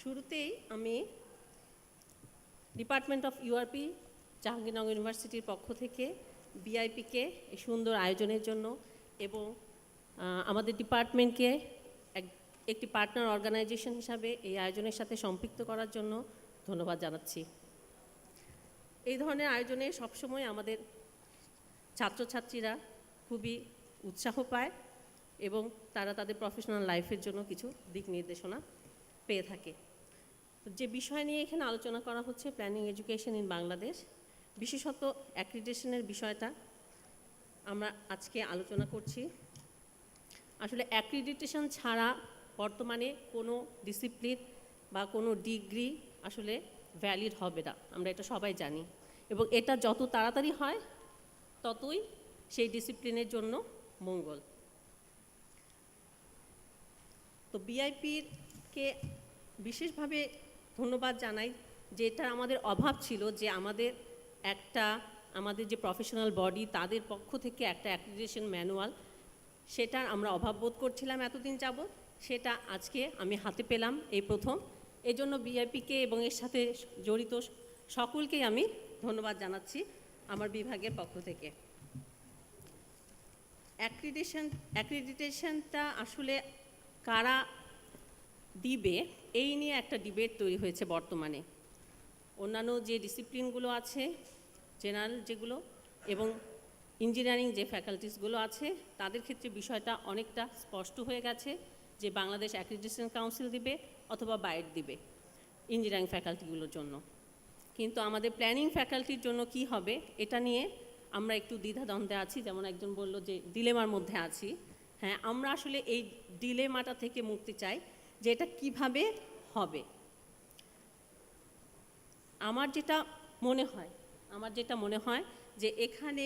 শুরুতেই আমি ডিপার্টমেন্ট অফ ইউআরপি জাহাঙ্গীরনগর ইউনিভার্সিটির পক্ষ থেকে বিআইপিকে এই সুন্দর আয়োজনের জন্য এবং আমাদের ডিপার্টমেন্টকে একটি পার্টনার অর্গানাইজেশন হিসাবে এই আয়োজনের সাথে সম্পৃক্ত করার জন্য ধন্যবাদ জানাচ্ছি। এই ধরনের আয়োজনে সবসময় আমাদের ছাত্রছাত্রীরা খুবই উৎসাহ পায় এবং তারা তাদের প্রফেশনাল লাইফের জন্য কিছু দিক নির্দেশনা পেয়ে থাকে। যে বিষয় নিয়ে এখানে আলোচনা করা হচ্ছে, প্ল্যানিং এডুকেশন ইন বাংলাদেশ, বিশেষত অ্যাক্রিডিটেশনের বিষয়টা আমরা আজকে আলোচনা করছি। আসলে অ্যাক্রিডিটেশন ছাড়া বর্তমানে কোনো ডিসিপ্লিন বা কোনো ডিগ্রি আসলে ভ্যালিড হবে না, আমরা এটা সবাই জানি, এবং এটা যত তাড়াতাড়ি হয় ততই সেই ডিসিপ্লিনের জন্য মঙ্গল। তো বিআইপিকে বিশেষভাবে ধন্যবাদ জানাই, যে এটা আমাদের অভাব ছিল, যে আমাদের যে প্রফেশনাল বডি তাদের পক্ষ থেকে একটা অ্যাক্রিডিটেশন ম্যানুয়াল, সেটার আমরা অভাব বোধ করছিলাম এতদিন যাবৎ, সেটা আজকে আমি হাতে পেলাম এই প্রথম। এই জন্য বিআইপিকে এবং এর সাথে জড়িত সকলকেই আমি ধন্যবাদ জানাচ্ছি আমার বিভাগের পক্ষ থেকে। অ্যাক্রিডিটেশনটা আসলে কারা দিবে এই নিয়ে একটা ডিবেট তৈরি হয়েছে বর্তমানে। অন্যান্য যে ডিসিপ্লিনগুলো আছে, জেনারেল যেগুলো, এবং ইঞ্জিনিয়ারিং যে ফ্যাকাল্টিসগুলো আছে, তাদের ক্ষেত্রে বিষয়টা অনেকটা স্পষ্ট হয়ে গেছে যে বাংলাদেশ অ্যাক্রিডিটেশন কাউন্সিল দিবে অথবা বাইট দিবে ইঞ্জিনিয়ারিং ফ্যাকাল্টিগুলোর জন্য। কিন্তু আমাদের প্ল্যানিং ফ্যাকাল্টির জন্য কি হবে এটা নিয়ে আমরা একটু দ্বিধাদ্বন্দ্বে আছি। যেমন একজন বলল যে ডিলেমার মধ্যে আছি। হ্যাঁ, আমরা আসলে এই ডিলেমাটা থেকে মুক্তি চাই যে এটা কিভাবে হবে। আমার যেটা মনে হয় যে এখানে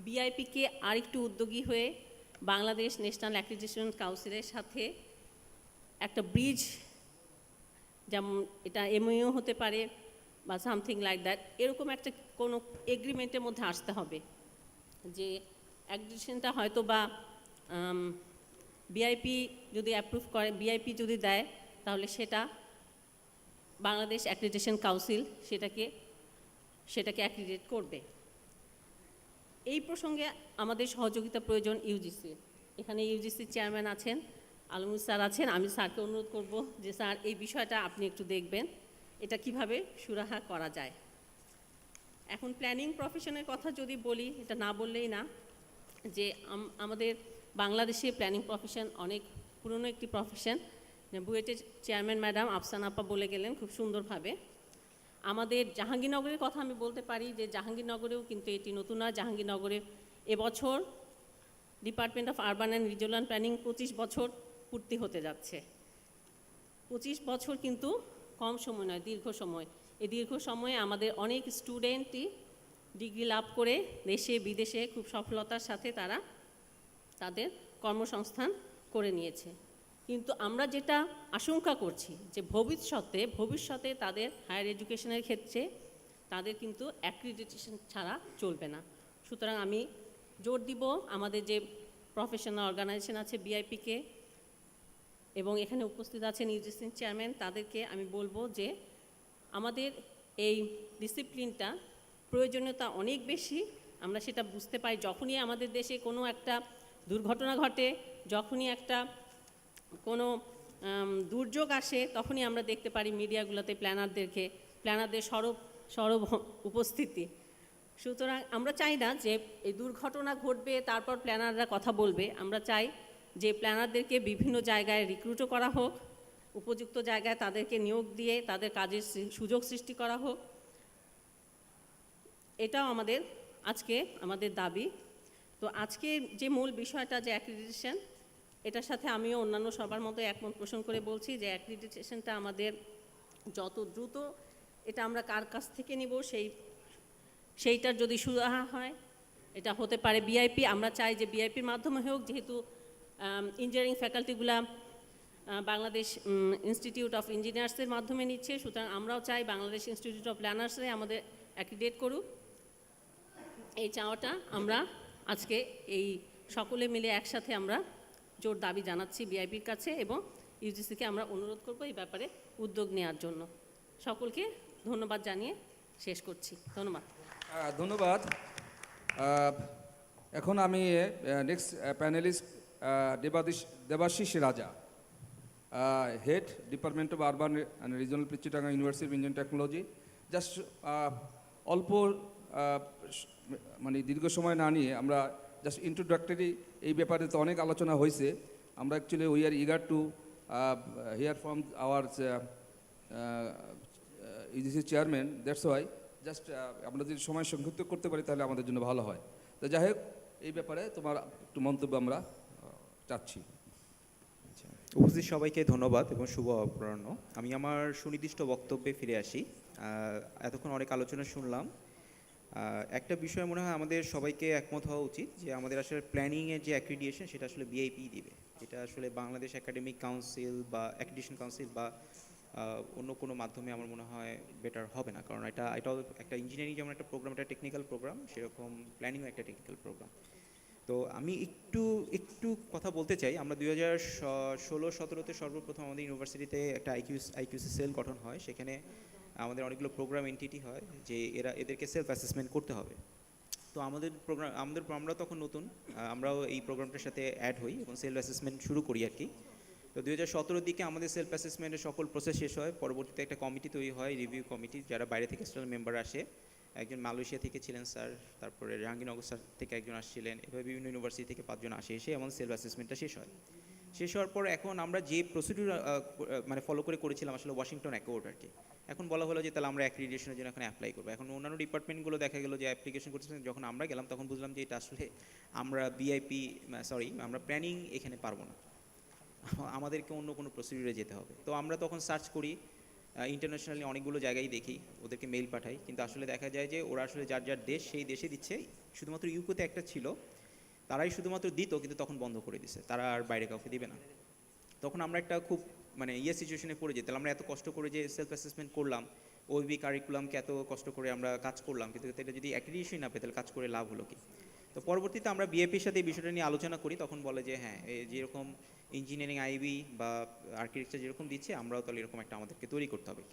বিআইপিকে আরেকটু উদ্যোগী হয়ে বাংলাদেশ ন্যাশনাল অ্যাক্রিডিটেশন কাউন্সিলের সাথে একটা ব্রিজ, যেমন এটা এমইও হতে পারে বা সামথিং লাইক দ্যাট, এরকম একটা কোনো এগ্রিমেন্টের মধ্যে আসতে হবে যে অ্যাক্রিডিটেশনটা হয়তো বা বিআইপি যদি অ্যাপ্রুভ করে, বিআইপি যদি দেয়, তাহলে সেটা বাংলাদেশ অ্যাক্রিডিটেশন কাউন্সিল সেটাকে অ্যাক্রিডিট করবে। এই প্রসঙ্গে আমাদের সহযোগিতা প্রয়োজন ইউজিসি। এখানে ইউজিসির চেয়ারম্যান আছেন, আলমগীর স্যার আছেন। আমি স্যারকে অনুরোধ করব যে স্যার এই বিষয়টা আপনি একটু দেখবেন, এটা কিভাবে সুরাহা করা যায়। এখন প্ল্যানিং প্রফেশনের কথা যদি বলি, এটা না বললেই না, যে আমাদের বাংলাদেশে প্ল্যানিং প্রফেশন অনেক পুরনো একটি প্রফেশন। বুয়েটের চেয়ারম্যান ম্যাডাম আফসানা আপা বলে গেলেন খুব সুন্দরভাবে। আমাদের জাহাঙ্গীরনগরের কথা আমি বলতে পারি যে জাহাঙ্গীরনগরেও কিন্তু এটি নতুন না। জাহাঙ্গীরনগরে এবছর department of urban and regional planning 25 বছর পূর্তি হতে যাচ্ছে। 25 বছর কিন্তু কম সময় নয়, দীর্ঘ সময়। এই দীর্ঘ সময়ে আমাদের অনেক স্টুডেন্টই ডিগ্রি লাভ করে দেশে বিদেশে খুব সফলতার সাথে তারা তাদের কর্মসংস্থান করে নিয়েছে। কিন্তু আমরা যেটা আশঙ্কা করছি যে ভবিষ্যতে তাদের হায়ার এডুকেশনের ক্ষেত্রে তাদের কিন্তু অ্যাক্রিডিটেশন ছাড়া চলবে না। সুতরাং আমি জোর দিব আমাদের যে প্রফেশনাল অর্গানাইজেশন আছে বিআইপিকে, এবং এখানে উপস্থিত আছেন ইউজিসির চেয়ারম্যান, তাদেরকে আমি বলবো যে আমাদের এই ডিসিপ্লিনটা প্রয়োজনীয়তা অনেক বেশি। আমরা সেটা বুঝতে পাই যখনই আমাদের দেশে কোনো একটা দুর্ঘটনা ঘটে, যখনই একটা দুর্যোগ আসে, তখনই আমরা দেখতে পারি মিডিয়াগুলোতে প্ল্যানারদের সরব উপস্থিতি। সুতরাং আমরা চাই না যে এই দুর্ঘটনা ঘটবে তারপর প্ল্যানাররা কথা বলবে। আমরা চাই যে প্ল্যানারদেরকে বিভিন্ন জায়গায় রিক্রুটও করা হোক, উপযুক্ত জায়গায় তাদেরকে নিয়োগ দিয়ে তাদের কাজের সুযোগ সৃষ্টি করা হোক। এটাও আমাদের দাবি। তো আজকে যে মূল বিষয়টা যে অ্যাক্রিডিটেশন, এটার সাথে আমিও অন্যান্য সবার মতো একমত পোষণ করে বলছি যে অ্যাক্রিডিটেশনটা আমাদের যত দ্রুত, এটা আমরা কার কাছ থেকে নিব সেইটার যদি সুরাহা হয়, এটা হতে পারে বিআইপি। আমরা চাই যে বিআইপির মাধ্যমে হোক, যেহেতু ইঞ্জিনিয়ারিং ফ্যাকাল্টিগুলা বাংলাদেশ ইনস্টিটিউট অফ ইঞ্জিনিয়ার্সের মাধ্যমে নিচ্ছে। সুতরাং আমরাও চাই বাংলাদেশ ইনস্টিটিউট অফ প্ল্যানার্সে আমাদের অ্যাক্রিডিট করুক। এই চাওয়াটা আমরা আজকে এই সকলে মিলে একসাথে আমরা জোর দাবি জানাচ্ছি বিআইপির কাছে, এবং ইউজিসিকে আমরা অনুরোধ করব এই ব্যাপারে উদ্যোগ নেওয়ার জন্য। সকলকে ধন্যবাদ জানিয়ে শেষ করছি। ধন্যবাদ। এখন আমি নেক্সট প্যানেলিস্ট দেবাশিস রাজা, head department of urban and regional Chittagong university of engineering technology. Just অল্প মানে দীর্ঘ সময় না নিয়ে আমরা জাস্ট ইন্ট্রোডাক্টরি, এই ব্যাপারে তো অনেক আলোচনা হয়েছে। আমরা actually we are eager to here from our UGC chairman. That's why just আমরা যদি সময় সংক্ষিপ্ত করতে পারি তাহলে আমাদের জন্য ভালো হয়। তো যাই হোক, এই ব্যাপারে তোমার একটু মন্তব্য আমরা চাচ্ছি। উপস্থিত সবাইকে ধন্যবাদ এবং শুভ অপরাহ্ন। আমি আমার সুনির্দিষ্ট বক্তব্যে ফিরে আসি। এতক্ষণ অনেক আলোচনা শুনলাম। একটা বিষয় মনে হয় আমাদের সবাইকে একমত হওয়া উচিত যে আমাদের আসলে প্ল্যানিংয়ের যে অ্যাক্রিডিয়েশন সেটা আসলে বিআইপি দিবে। এটা আসলে বাংলাদেশ একাডেমিক কাউন্সিল বা অ্যাক্রিডিয়েশন কাউন্সিল বা অন্য কোনো মাধ্যমে আমার মনে হয় বেটার হবে না, কারণ এটাও একটা ইঞ্জিনিয়ারিং যেমন একটা প্রোগ্রাম, একটা টেকনিক্যাল প্রোগ্রাম, সেরকম প্ল্যানিংও একটা টেকনিক্যাল প্রোগ্রাম। তো আমি একটু কথা বলতে চাই। আমরা 2016-17-তে সর্বপ্রথম আমাদের ইউনিভার্সিটিতে একটা আইকিউসি সেল গঠন হয়। সেখানে আমাদের অনেকগুলো প্রোগ্রাম এন্টিটি হয় যে এদেরকে সেলফ অ্যাসেসমেন্ট করতে হবে। তো আমরা তখন নতুন, আমরাও এই প্রোগ্রামটার সাথে অ্যাড হই এবং সেলফ অ্যাসেসমেন্ট শুরু করি আর কি। তো 2017-র দিকে আমাদের সেলফ অ্যাসেসমেন্টের সকল প্রসেস শেষ হয়। পরবর্তীতে একটা কমিটি তৈরি হয়, রিভিউ কমিটি, যারা বাইরে থেকে এক্সটার্নাল মেম্বার আসে। একজন মালয়েশিয়া থেকে ছিলেন স্যার, তারপরে জাহাঙ্গীরনগর স্যার থেকে একজন আসছিলেন, এভাবে বিভিন্ন ইউনিভার্সিটি থেকে 5 জন এসে আমাদের সেলফ অ্যাসেসমেন্টটা শেষ হয়। শেষ হওয়ার পর এখন আমরা যে প্রসিডিউর মানে ফলো করেছিলাম আসলে ওয়াশিংটন অ্যাকর্ড আর কি। এখন বলা হলো যে তাহলে আমরা অ্যাক্রিডিয়েশনের জন্য এখন অ্যাপ্লাই করবো। এখন অন্যান্য ডিপার্টমেন্টগুলো দেখা গেলো যে অ্যাপ্লিকেশন করতেছেন, যখন আমরা গেলাম তখন বুঝলাম যে এটা আসলে আমরা প্ল্যানিং এখানে পারবো না, আমাদেরকে অন্য কোনো প্রসিডিউরে যেতে হবে। তো আমরা তখন সার্চ করি, ইন্টারন্যাশনালি অনেকগুলো জায়গায় দেখি, ওদেরকে মেইল পাঠাই, কিন্তু আসলে দেখা যায় যে ওরা আসলে যার যার দেশ সেই দেশে দিচ্ছে। শুধুমাত্র ইউকেতে একটা ছিল, তারাই শুধুমাত্র দিত, কিন্তু তখন বন্ধ করে দিছে, তারা আর বাইরে কাউকে দিবে না। তখন আমরা একটা খুব সিচুয়েশনে পড়ে যেতাম। আমরা এত কষ্ট করে যে সেলফ অ্যাসেসমেন্ট করলাম, ওইবি কারিকুলামকে এত কষ্ট করে আমরা কাজ করলাম, কিন্তু এটা যদি অ্যাক্রিডিয়েশন না পেয়ে তাহলে কাজ করে লাভ হলো কি? তো পরবর্তীতে আমরা বিএপির সাথে এই বিষয়টা নিয়ে আলোচনা করি। তখন বলে যে হ্যাঁ, যেরকম ইঞ্জিনিয়ারিং আইবি বা আর্কিটেকচার যেরকম দিচ্ছে, আমরাও তাহলে এরকম একটা আমাদেরকে তৈরি করতে হবে।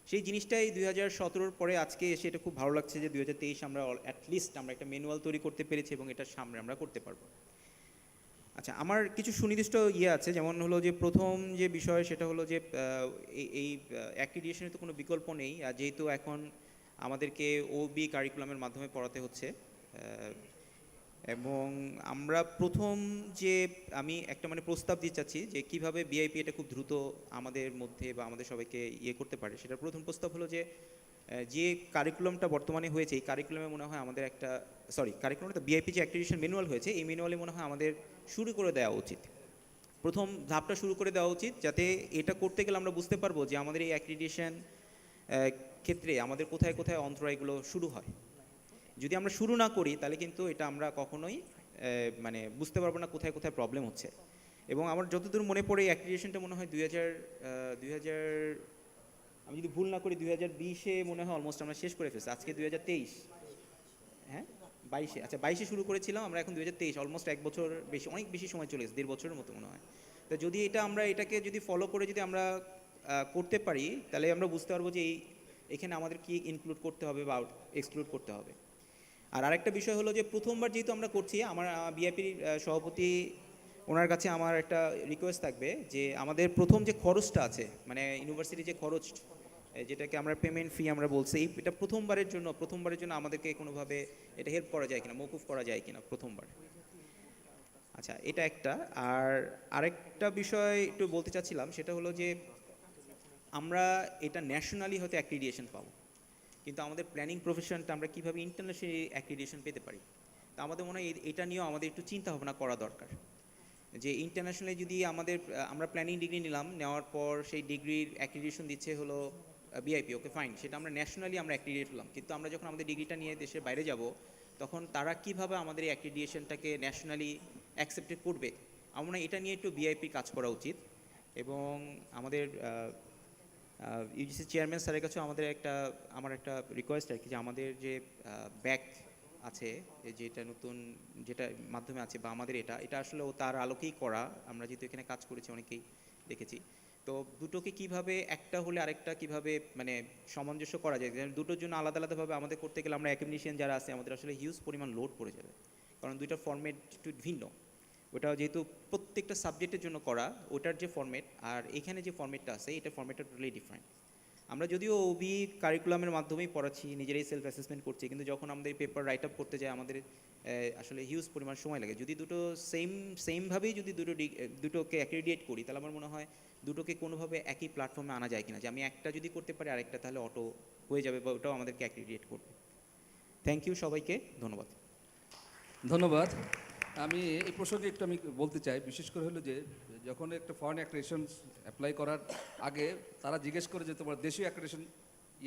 সেই জিনিসটাই 2017-র পরে আজকে এসে এটা খুব ভালো লাগছে যে 2023 আমরা অ্যাটলিস্ট আমরা একটা ম্যানুয়াল তৈরি করতে পেরেছি এবং এটার সামনে আমরা করতে পারবো। আচ্ছা, আমার কিছু সুনির্দিষ্ট আছে, যেমন হলো যে প্রথম যে বিষয় সেটা হলো যে এই অ্যাক্রিডিয়েশনের তো কোনো বিকল্প নেই, আর যেহেতু এখন আমাদেরকে ওবি কারিকুলামের মাধ্যমে পড়াতে হচ্ছে। এবং আমরা প্রথম যে আমি একটা প্রস্তাব দিতে চাচ্ছি যে কিভাবে বিআইপি এটা খুব দ্রুত আমাদের মধ্যে বা আমাদের সবাইকে করতে পারে। সেটার প্রথম প্রস্তাব হলো যে কারিকুলামটা বর্তমানে হয়েছে, এই কারিকুলামে মনে হয় আমাদের একটা কারিকুলামটা বিআইপি যে অ্যাক্রিডিয়েশন ম্যানুয়াল হয়েছে, এই ম্যানুয়ালে মনে হয় আমাদের শুরু করে দেওয়া উচিত। প্রথম ধাপটা শুরু করে দেওয়া উচিত, যাতে এটা করতে গেলে আমরা বুঝতে পারবো যে আমাদের এই অ্যাক্রিডিয়েশন ক্ষেত্রে আমাদের কোথায় কোথায় অন্তরায়গুলো শুরু হয়। যদি আমরা শুরু না করি তাহলে কিন্তু এটা আমরা কখনোই বুঝতে পারবো না কোথায় কোথায় প্রবলেম হচ্ছে। এবং আমার যতদূর মনে পড়ে এই অ্যাক্রিডিয়েশনটা মনে হয় 2000 আমি যদি ভুল না করি 2020-এ মনে হয় অলমোস্ট আমরা শেষ করে ফেলছি। আজকে 2023, হ্যাঁ 22-এ, আচ্ছা 22-এ শুরু করেছিলাম আমরা, এখন 2023, অলমোস্ট 1 বছর বেশি, অনেক বেশি সময় চলে গেছে, 1.5 বছরের মতো মনে হয়। তো যদি এটাকে যদি ফলো করে যদি আমরা করতে পারি তাহলে আমরা বুঝতে পারবো যে এখানে আমাদের কি ইনক্লুড করতে হবে বা এক্সক্লুড করতে হবে। আর আরেকটা বিষয় হলো যে প্রথমবার যেহেতু আমরা করছি, আমার বিআইপির সভাপতি ওনার কাছে আমার একটা রিকোয়েস্ট থাকবে যে আমাদের প্রথম যে খরচটা আছে, ইউনিভার্সিটির যে খরচ, যেটাকে আমরা পেমেন্ট ফি আমরা বলছি, এটা প্রথমবারের জন্য আমাদেরকে কোনোভাবে এটা হেল্প করা যায় কিনা, মওকুফ করা যায় কিনা প্রথমবার। আচ্ছা, এটা একটা। আর আরেকটা বিষয় একটু বলতে চাচ্ছিলাম, সেটা হলো যে আমরা এটা ন্যাশনালি হয়তো অ্যাক্রিডিয়েশন পাবো, কিন্তু আমাদের প্ল্যানিং প্রফেশনটা আমরা কীভাবে ইন্টারন্যাশনালি অ্যাক্রিডিয়েশন পেতে পারি, তা আমাদের মনে হয় এটা নিয়েও আমাদের একটু চিন্তা ভাবনা করা দরকার। যে ইন্টারন্যাশনালি যদি আমরা প্ল্যানিং ডিগ্রি নিলাম, নেওয়ার পর সেই ডিগ্রির অ্যাক্রিডিয়েশন দিচ্ছে হলো বিআইপি, ওকে ফাইন, সেটা আমরা ন্যাশনালি আমরা অ্যাক্রিডিয়েট হলাম, কিন্তু আমরা যখন আমাদের ডিগ্রিটা নিয়ে দেশের বাইরে যাব তখন তারা কিভাবে আমাদের এই অ্যাক্রিডিয়েশনটাকে ন্যাশনালি অ্যাকসেপ্টেড করবে। আমরা এটা নিয়ে একটু বিআইপি কাজ করা উচিত। এবং আমাদের ইউজিসি চেয়ারম্যান স্যারের কাছেও আমার একটা রিকোয়েস্ট আর কি, যে আমাদের যে ব্যাক আছে, যেটা মাধ্যমে আছে বা আমাদের এটা আসলে তার আলোকেই করা। আমরা যেহেতু এখানে কাজ করেছি অনেকেই দেখেছি, তো দুটোকে কিভাবে একটা হলে আরেকটা কিভাবে সামঞ্জস্য করা যায়। দুটোর জন্য আলাদা আলাদাভাবে আমাদের করতে গেলে আমরা অ্যাকাডেমিশিয়ান যারা আছে আমাদের আসলে হিউজ পরিমাণ লোড পড়ে যাবে, কারণ দুইটার ফরম্যাট একটু ভিন্ন। ওটা যেহেতু প্রত্যেকটা সাবজেক্টের জন্য করা, ওটার যে ফরম্যাট আর এখানে যে ফরম্যাটটা আছে, এটা ফরম্যাটটা টোটালি ডিফারেন্ট। আমরা যদিও ওবি কারিকুলামের মাধ্যমেই পড়াচ্ছি, নিজেরাই সেলফ অ্যাসেসমেন্ট করছি, কিন্তু যখন আমাদের পেপার রাইট আপ করতে যায় আমাদের আসলে হিউজ পরিমাণ সময় লাগে। যদি দুটো সেমভাবেই যদি দুটোকে অ্যাক্রিডিয়েট করি, তাহলে আমার মনে হয় দুটোকে কোনোভাবে একই প্ল্যাটফর্মে আনা যায় কিনা, যে আমি একটা যদি করতে পারি আরেকটা তাহলে অটো হয়ে যাবে বা ওটাও আমাদেরকে অ্যাক্রিডিয়েট করবে। থ্যাংক ইউ সবাইকে, ধন্যবাদ। ধন্যবাদ। আমি এই প্রসঙ্গে একটু বলতে চাই, বিশেষ করে হলো যে যখন একটা ফরেন অ্যাক্রেডিটেশন অ্যাপ্লাই করার আগে তারা জিজ্ঞেস করে যে তোমার দেশীয় অ্যাক্রেডিটেশন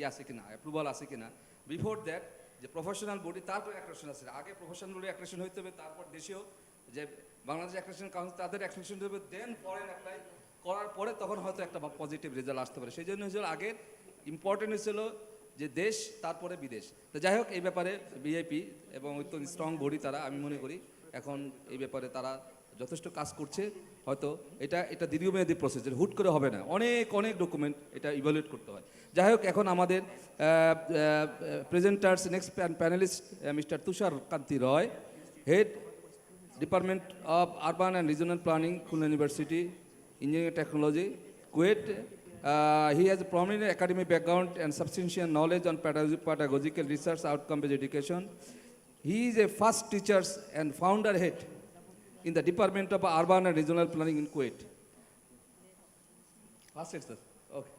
আছে কিনা, অ্যাপ্রুভাল আছে কিনা। বিফোর দ্যাট যে প্রফেশনাল বডি তারপর অ্যাক্রেডিটেশন আছে, আগে প্রফেশনাল বডি অ্যাক্রেডিটেশন হইতে হবে, তারপর দেশীয় যে বাংলাদেশ অ্যাক্রেডিটেশন কাউন্সিল তাদের অ্যাক্রেডিটেশন হবে, দেন ফরেন অ্যাপ্লাই করার পরে তখন হয়তো একটা পজিটিভ রেজাল্ট আসতে পারে। সেই জন্য হয়েছিল আগের ইম্পর্টেন্ট হয়েছিল যে দেশ তারপরে বিদেশ। তো যাই হোক, এই ব্যাপারে বিআইপি এবং অত্যন্ত স্ট্রং বডি তারা, আমি মনে করি এখন এই ব্যাপারে তারা যথেষ্ট কাজ করছে। হয়তো এটা দীর্ঘমেয়াদী প্রসেস, হুট করে হবে না, অনেক ডকুমেন্ট এটা ইভ্যালুয়েট করতে হয়। যাই হোক, এখন আমাদের presenters next panelist mister Tushar Kanti Roy, head department of urban and regional planning, Khulna university, engineering technology, KUET. He has a prominent academic background and substantial knowledge on pedagogical research, outcome-based education. He is a first teacher and founder head in the Department of Urban and Regional Planning in Kuwait. First head, sir. Okay.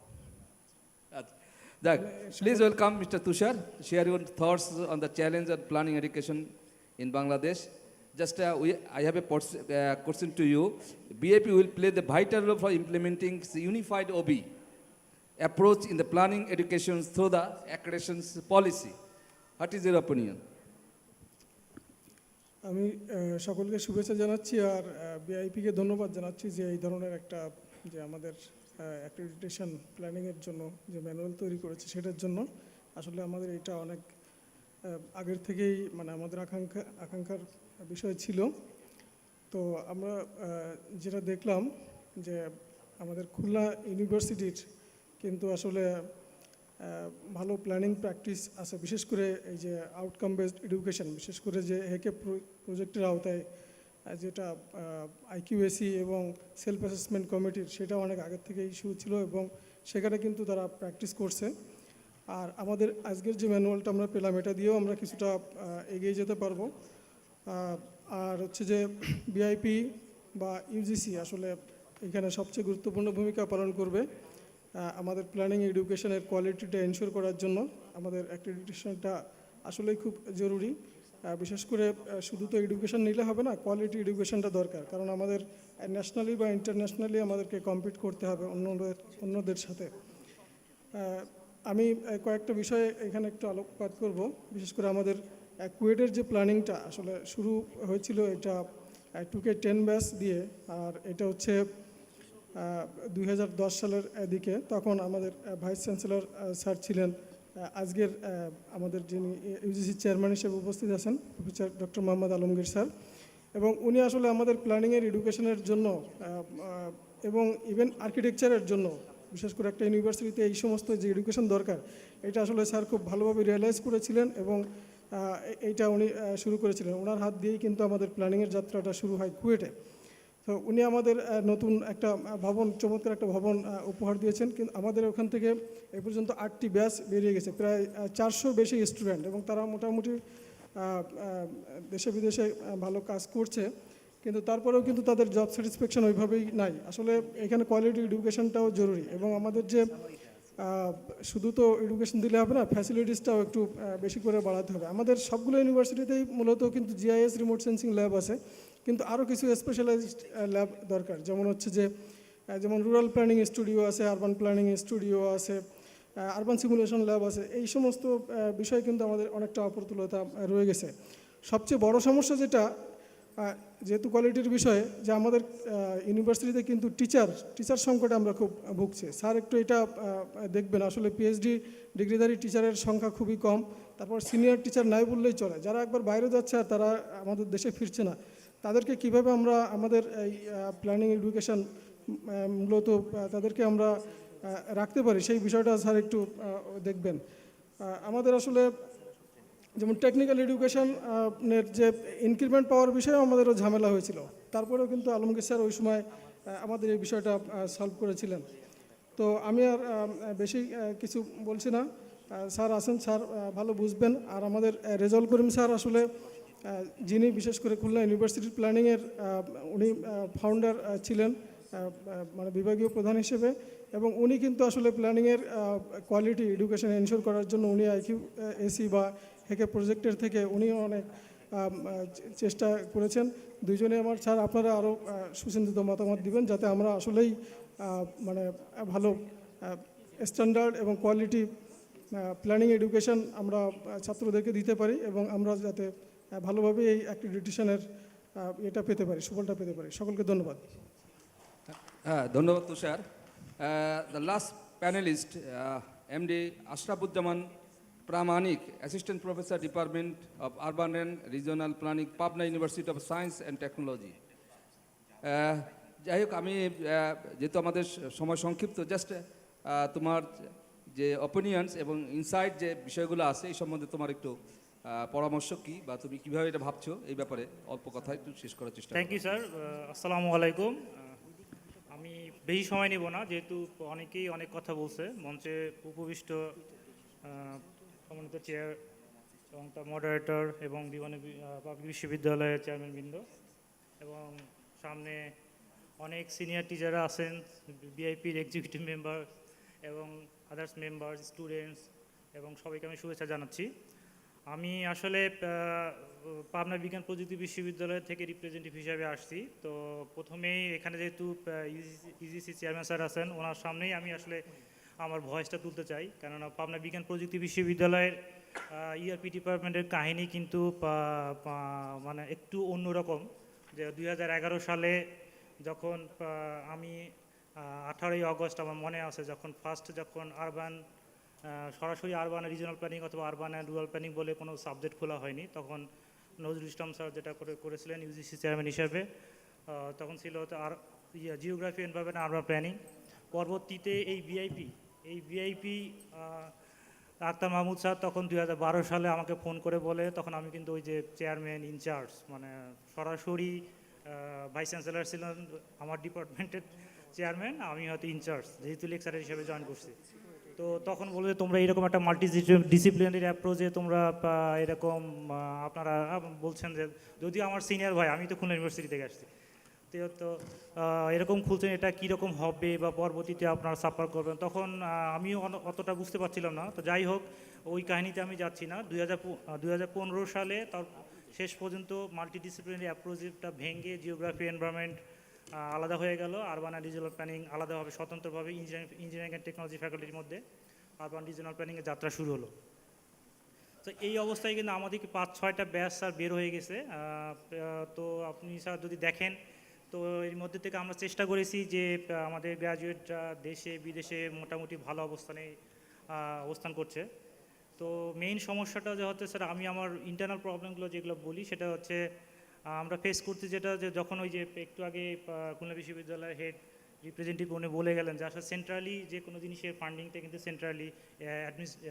Please welcome Mr. Tushar. Share your thoughts on the challenge of planning education in Bangladesh. Just I have a question to you. BAP will play the vital role for implementing the unified OB approach in the planning education through the accreditation policy. What is your opinion? আমি সকলকে শুভেচ্ছা জানাচ্ছি আর বিআইপিকে ধন্যবাদ জানাচ্ছি যে এই ধরনের একটা যে আমাদের অ্যাক্রেডিটেশন প্ল্যানিংয়ের জন্য যে ম্যানুয়াল তৈরি করেছে সেটার জন্য। আসলে আমাদের এটা অনেক আগের থেকেই মানে আমাদের আকাঙ্ক্ষার বিষয় ছিল। তো আমরা যেটা দেখলাম যে আমাদের খুলনা ইউনিভার্সিটির কিন্তু আসলে ভালো প্ল্যানিং প্র্যাকটিস আছে, বিশেষ করে এই যে আউটকাম বেসড এডুকেশন, বিশেষ করে যে হেকে প্রজেক্টের আওতায় যেটা আইকিউএসি এবং সেলফ অ্যাসেসমেন্ট কমিটির, সেটা অনেক আগের থেকেই শুরু ছিল এবং সেখানে কিন্তু তারা প্র্যাকটিস করছে। আর আমাদের আজকের যে ম্যানুয়ালটা আমরা পেলাম, এটা দিয়েও আমরা কিছুটা এগিয়ে যেতে পারবো। আর হচ্ছে যে বিআইপি বা ইউজিসি আসলে এখানে সবচেয়ে গুরুত্বপূর্ণ ভূমিকা পালন করবে আমাদের প্ল্যানিং এডুকেশনের কোয়ালিটিটা এনশিওর করার জন্য। আমাদের অ্যাক্রেডিটেশনটা আসলেই খুব জরুরি, বিশেষ করে শুধু তো এডুকেশন নিলে হবে না, কোয়ালিটি এডুকেশনটা দরকার, কারণ আমাদের ন্যাশনালি বা ইন্টারন্যাশনালি আমাদেরকে কম্পিট করতে হবে অন্যদের সাথে। আমি কয়েকটা বিষয়ে এখানে একটু আলোকপাত করব। বিশেষ করে আমাদের কুয়েটের যে প্ল্যানিংটা আসলে শুরু হয়েছিল, এটা 2K10 ব্যাচ দিয়ে, আর এটা হচ্ছে 2010 সালের দিকে। তখন আমাদের ভাইস চ্যান্সেলর স্যার ছিলেন আজকের আমাদের যিনি ইউজিসি চেয়ারম্যান হিসেবে উপস্থিত আছেন, professor doctor Mohammad Alamgir sir, এবং উনি আসলে আমাদের প্ল্যানিংয়ের এডুকেশনের জন্য এবং ইভেন আর্কিটেকচারের জন্য, বিশেষ করে একটা ইউনিভার্সিটিতে এই সমস্ত যে এডুকেশন দরকার, এটা আসলে স্যার খুব ভালোভাবে রিয়েলাইজ করেছিলেন এবং এইটা উনি শুরু করেছিলেন। ওনার হাত দিয়েই কিন্তু আমাদের প্ল্যানিংয়ের যাত্রাটা শুরু হয় কুয়েটে। তো উনি আমাদের নতুন একটা ভবন, চমৎকার একটা ভবন উপহার দিয়েছেন। কিন্তু আমাদের ওখান থেকে এ পর্যন্ত 8টি ব্যাচ বেরিয়ে গেছে, প্রায় 400 বেশি স্টুডেন্ট, এবং তারা মোটামুটি দেশে বিদেশে ভালো কাজ করছে। কিন্তু তারপরেও কিন্তু তাদের জব স্যাটিসফ্যাকশন ওইভাবেই নাই। আসলে এখানে কোয়ালিটি এডুকেশনটাও জরুরি, এবং আমাদের যে শুধু তো এডুকেশন দিলে হবে না, ফ্যাসিলিটিসটাও একটু বেশি করে বাড়াতে হবে। আমাদের সবগুলো ইউনিভার্সিটিতেই মূলত কিন্তু জিআইএস রিমোট সেন্সিং ল্যাব আছে, কিন্তু আরও কিছু স্পেশালাইজড ল্যাব দরকার। যেমন হচ্ছে যে যেমন রুরাল প্ল্যানিং স্টুডিও আছে, আরবান প্ল্যানিং স্টুডিও আছে, আরবান সিমুলেশন ল্যাব আছে। এই সমস্ত বিষয় কিন্তু আমাদের অনেকটা অপ্রতুলতা রয়ে গেছে। সবচেয়ে বড় সমস্যা যেটা, যেহেতু কোয়ালিটির বিষয়ে, যে আমাদের ইউনিভার্সিটিতে কিন্তু টিচার সংকটে আমরা খুব ভুগছি। স্যার একটু এটা দেখবেন, আসলে পিএইচডি ডিগ্রিধারী টিচারের সংখ্যা খুবই কম। তারপর সিনিয়র টিচার নাই বললেই চলে, যারা একবার বাইরে যাচ্ছে আর তারা আমাদের দেশে ফিরছে না, তাদেরকে কিভাবে আমরা আমাদের এই প্ল্যানিং এডুকেশন মূলত তাদেরকে আমরা রাখতে পারি, সেই বিষয়টা স্যার একটু দেখবেন। আমাদের আসলে যেমন টেকনিক্যাল এডুকেশনের যে ইনক্রিমেন্ট পাওয়ার বিষয়েও আমাদেরও ঝামেলা হয়েছিল, তারপরেও কিন্তু আলমগীর স্যার ওই সময় আমাদের এই বিষয়টা সলভ করেছিলেন। তো আমি আর বেশি কিছু বলছি না, স্যার আছেন, স্যার ভালো বুঝবেন। আর আমাদের রেজাউল করিম স্যার আসলে যিনি বিশেষ করে খুলনা ইউনিভার্সিটির প্ল্যানিংয়ের উনি ফাউন্ডার ছিলেন, মানে বিভাগীয় প্রধান হিসেবে, এবং উনি কিন্তু আসলে প্ল্যানিংয়ের কোয়ালিটি এডুকেশন এনশিওর করার জন্য উনি আইকিউএসি বা হেকে প্রজেক্টের থেকে উনি অনেক চেষ্টা করেছেন। দুইজনে আমার স্যার, আপনারা আরও সুচিন্তিত মতামত দিবেন যাতে আমরা আসলেই মানে ভালো স্ট্যান্ডার্ড এবং কোয়ালিটি প্ল্যানিং এডুকেশন আমরা ছাত্রদেরকে দিতে পারি এবং আমরা যাতে ভালোভাবে এই অ্যাক্রিডিটেশনের এটা পেতে পারি, সুফলটা পেতে পারি। সকলকে ধন্যবাদ। হ্যাঁ, ধন্যবাদ Tushar. The last panelist MD Ashrafuzzaman Pramanik, assistant professor, department of urban and regional planning, Pabna university of science and technology. যাই হোক, আমি যেহেতু আমাদের সময় সংক্ষিপ্ত, জাস্ট তোমার যে অপিনিয়ন্স এবং ইনসাইট যে বিষয়গুলো আছে এই সম্বন্ধে তোমার একটু পরামর্শ কি, বা তুমি কিভাবে এটা ভাবছো এই ব্যাপারে অল্প কথা একটু শেষ করার চেষ্টা করো। Thank you sir. আসসালামু আলাইকুম। আমি বেশি সময় নিব না, যেহেতু অনেকেই অনেক কথা বলছে। মঞ্চে উপবিষ্ট সম্মানিত চেয়ার এবং তার মডারেটর এবং পাবলিক বিশ্ববিদ্যালয়ের চেয়ারম্যানবৃন্দ এবং সামনে অনেক সিনিয়র টিচাররা আছেন, বিআইপির এক্সিকিউটিভ মেম্বার এবং আদার্স মেম্বার, স্টুডেন্টস এবং সবাইকে আমি শুভেচ্ছা জানাচ্ছি। আমি আসলে পাবনা বিজ্ঞান প্রযুক্তি বিশ্ববিদ্যালয় থেকে রিপ্রেজেন্টেটিভ হিসাবে আসছি। তো প্রথমেই এখানে যেহেতু ইউজিসি চেয়ারম্যান স্যার আছেন, ওনার সামনেই আমি আসলে আমার ভয়েসটা তুলতে চাই, কেননা পাবনা বিজ্ঞান প্রযুক্তি বিশ্ববিদ্যালয়ের ইআরপি ডিপার্টমেন্টের কাহিনী কিন্তু মানে একটু অন্যরকম। যে 2011 সালে যখন আমি 18ই অগস্ট আমার মনে আছে, যখন আরবান সরাসরি আরবান রিজিওনাল প্ল্যানিং অথবা আরবান অ্যান্ড রুরাল প্ল্যানিং বলে কোনো সাবজেক্ট খোলা হয়নি, তখন নজরুল ইসলাম স্যার যেটা করেছিলেন ইউজিসি চেয়ারম্যান হিসাবে, তখন ছিল আর জিওগ্রাফি, এনভায়রনমেন্ট, আরবান প্ল্যানিং। পরবর্তীতে এই ভিআইপি আক্তার মাহমুদ স্যার তখন 2012 সালে আমাকে ফোন করে বলে, তখন আমি কিন্তু ওই যে চেয়ারম্যান ইনচার্জ, মানে সরাসরি ভাইস চ্যান্সেলর ছিলেন আমার ডিপার্টমেন্টের চেয়ারম্যান, আমি হয়তো ইনচার্জ, যেহেতু লেকচারার হিসেবে জয়েন করছি। তো তখন বলবে তোমরা এরকম একটা মাল্টি ডিসিপ্লিনারি অ্যাপ্রোচে তোমরা এরকম আপনারা বলছেন যে, যদিও আমার সিনিয়র ভাই, আমি তো খুলনা ইউনিভার্সিটি থেকে আসছি, তো এরকম খুলছেন, এটা কীরকম হবে বা পরবর্তীতে আপনারা সাফার করবেন, তখন আমিও অতটা বুঝতে পারছিলাম না। তো যাই হোক, ওই কাহিনীতে আমি যাচ্ছি না। 2015 সালে তার শেষ পর্যন্ত মাল্টি ডিসিপ্লিনারি অ্যাপ্রোচটা ভেঙে জিওগ্রাফি, এনভায়রনমেন্ট আলাদা হয়ে গেল, আরবান অ্যান্ড রিজিওনাল প্ল্যানিং আলাদাভাবে স্বতন্ত্রভাবে ইঞ্জিনিয়ারিং অ্যান্ড টেকনোলজি ফ্যাকাল্টির মধ্যে আরবান রিজিওনাল প্ল্যানিংয়ের যাত্রা শুরু হলো। তো এই অবস্থায় কিন্তু আমাদেরকে 5-6টা ব্যাচ স্যার বের হয়ে গেছে। তো আপনি স্যার যদি দেখেন, তো এর মধ্যে থেকে আমরা চেষ্টা করেছি যে আমাদের গ্র্যাজুয়েটরা দেশে বিদেশে মোটামুটি ভালো অবস্থান করছে। তো মেইন সমস্যাটা যে হচ্ছে স্যার, আমি আমার ইন্টারনাল প্রবলেমগুলো যেগুলো বলি, সেটা হচ্ছে আমরা ফেস করতে যেটা, যে যখন ওই যে একটু আগে খুলনা বিশ্ববিদ্যালয়ের হেড রিপ্রেজেন্টেটিভ উনি বলে গেলেন যে আসলে সেন্ট্রালি যে কোনো জিনিসের ফান্ডিংটা কিন্তু সেন্ট্রালি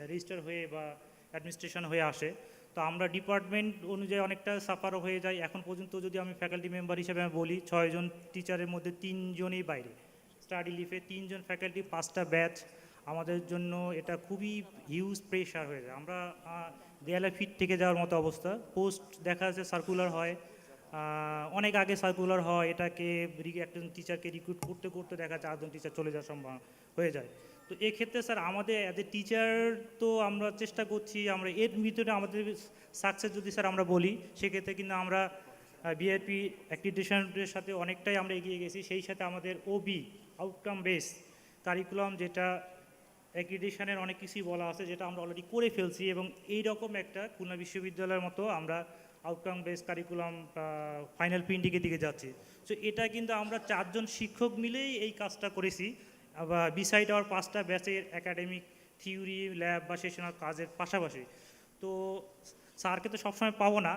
রেজিস্টার হয়ে বা অ্যাডমিনিস্ট্রেশন হয়ে আসে। তো আমরা ডিপার্টমেন্ট অনুযায়ী অনেকটা সাফারও হয়ে যায়। এখন পর্যন্ত যদি আমি ফ্যাকাল্টি মেম্বার হিসেবে আমি বলি, 6 জন টিচারের মধ্যে 3 জনই বাইরে, স্টাডি লিভে 3 জন ফ্যাকাল্টি, 5টা ব্যাচ। আমাদের জন্য এটা খুবই হিউজ প্রেশার হয়ে যায়। আমরা দেয়ালে ফিট থেকে যাওয়ার মতো অবস্থা। পোস্ট দেখা যাচ্ছে সার্কুলার হয়, অনেক আগে সার্কুলার হয়, এটাকে একজন টিচারকে রিক্রুট করতে করতে দেখা যায় 4জন টিচার চলে যাওয়ার সম্ভব হয়ে যায়। তো এক্ষেত্রে স্যার আমাদের অ্যাজ এ টিচার তো আমরা চেষ্টা করছি, আমরা এর ভিতরে আমাদের সাকসেস যদি স্যার আমরা বলি, সেক্ষেত্রে কিন্তু আমরা বিআইপি অ্যাক্রিডিটেশনের সাথে অনেকটাই আমরা এগিয়ে গেছি। সেই সাথে আমাদের ওবি আউটকাম বেস কারিকুলাম, যেটা অ্যাক্রিডিটেশনের অনেক কিছুই বলা আছে, যেটা আমরা অলরেডি করে ফেলছি, এবং এই রকম একটা খুলনা বিশ্ববিদ্যালয়ের মতো আমরা আউটকাম বেস কারিকুলাম ফাইনাল প্রিন্টিংয়ের দিকে যাচ্ছি। সো এটা কিন্তু আমরা 4 জন শিক্ষক মিলেই এই কাজটা করেছি, আবার বিসাইড আওয়ার 5টা ব্যাচের একাডেমিক থিওরি, ল্যাব বা সেশনাল কাজের পাশাপাশি। তো স্যারকে তো সবসময় পাবো না,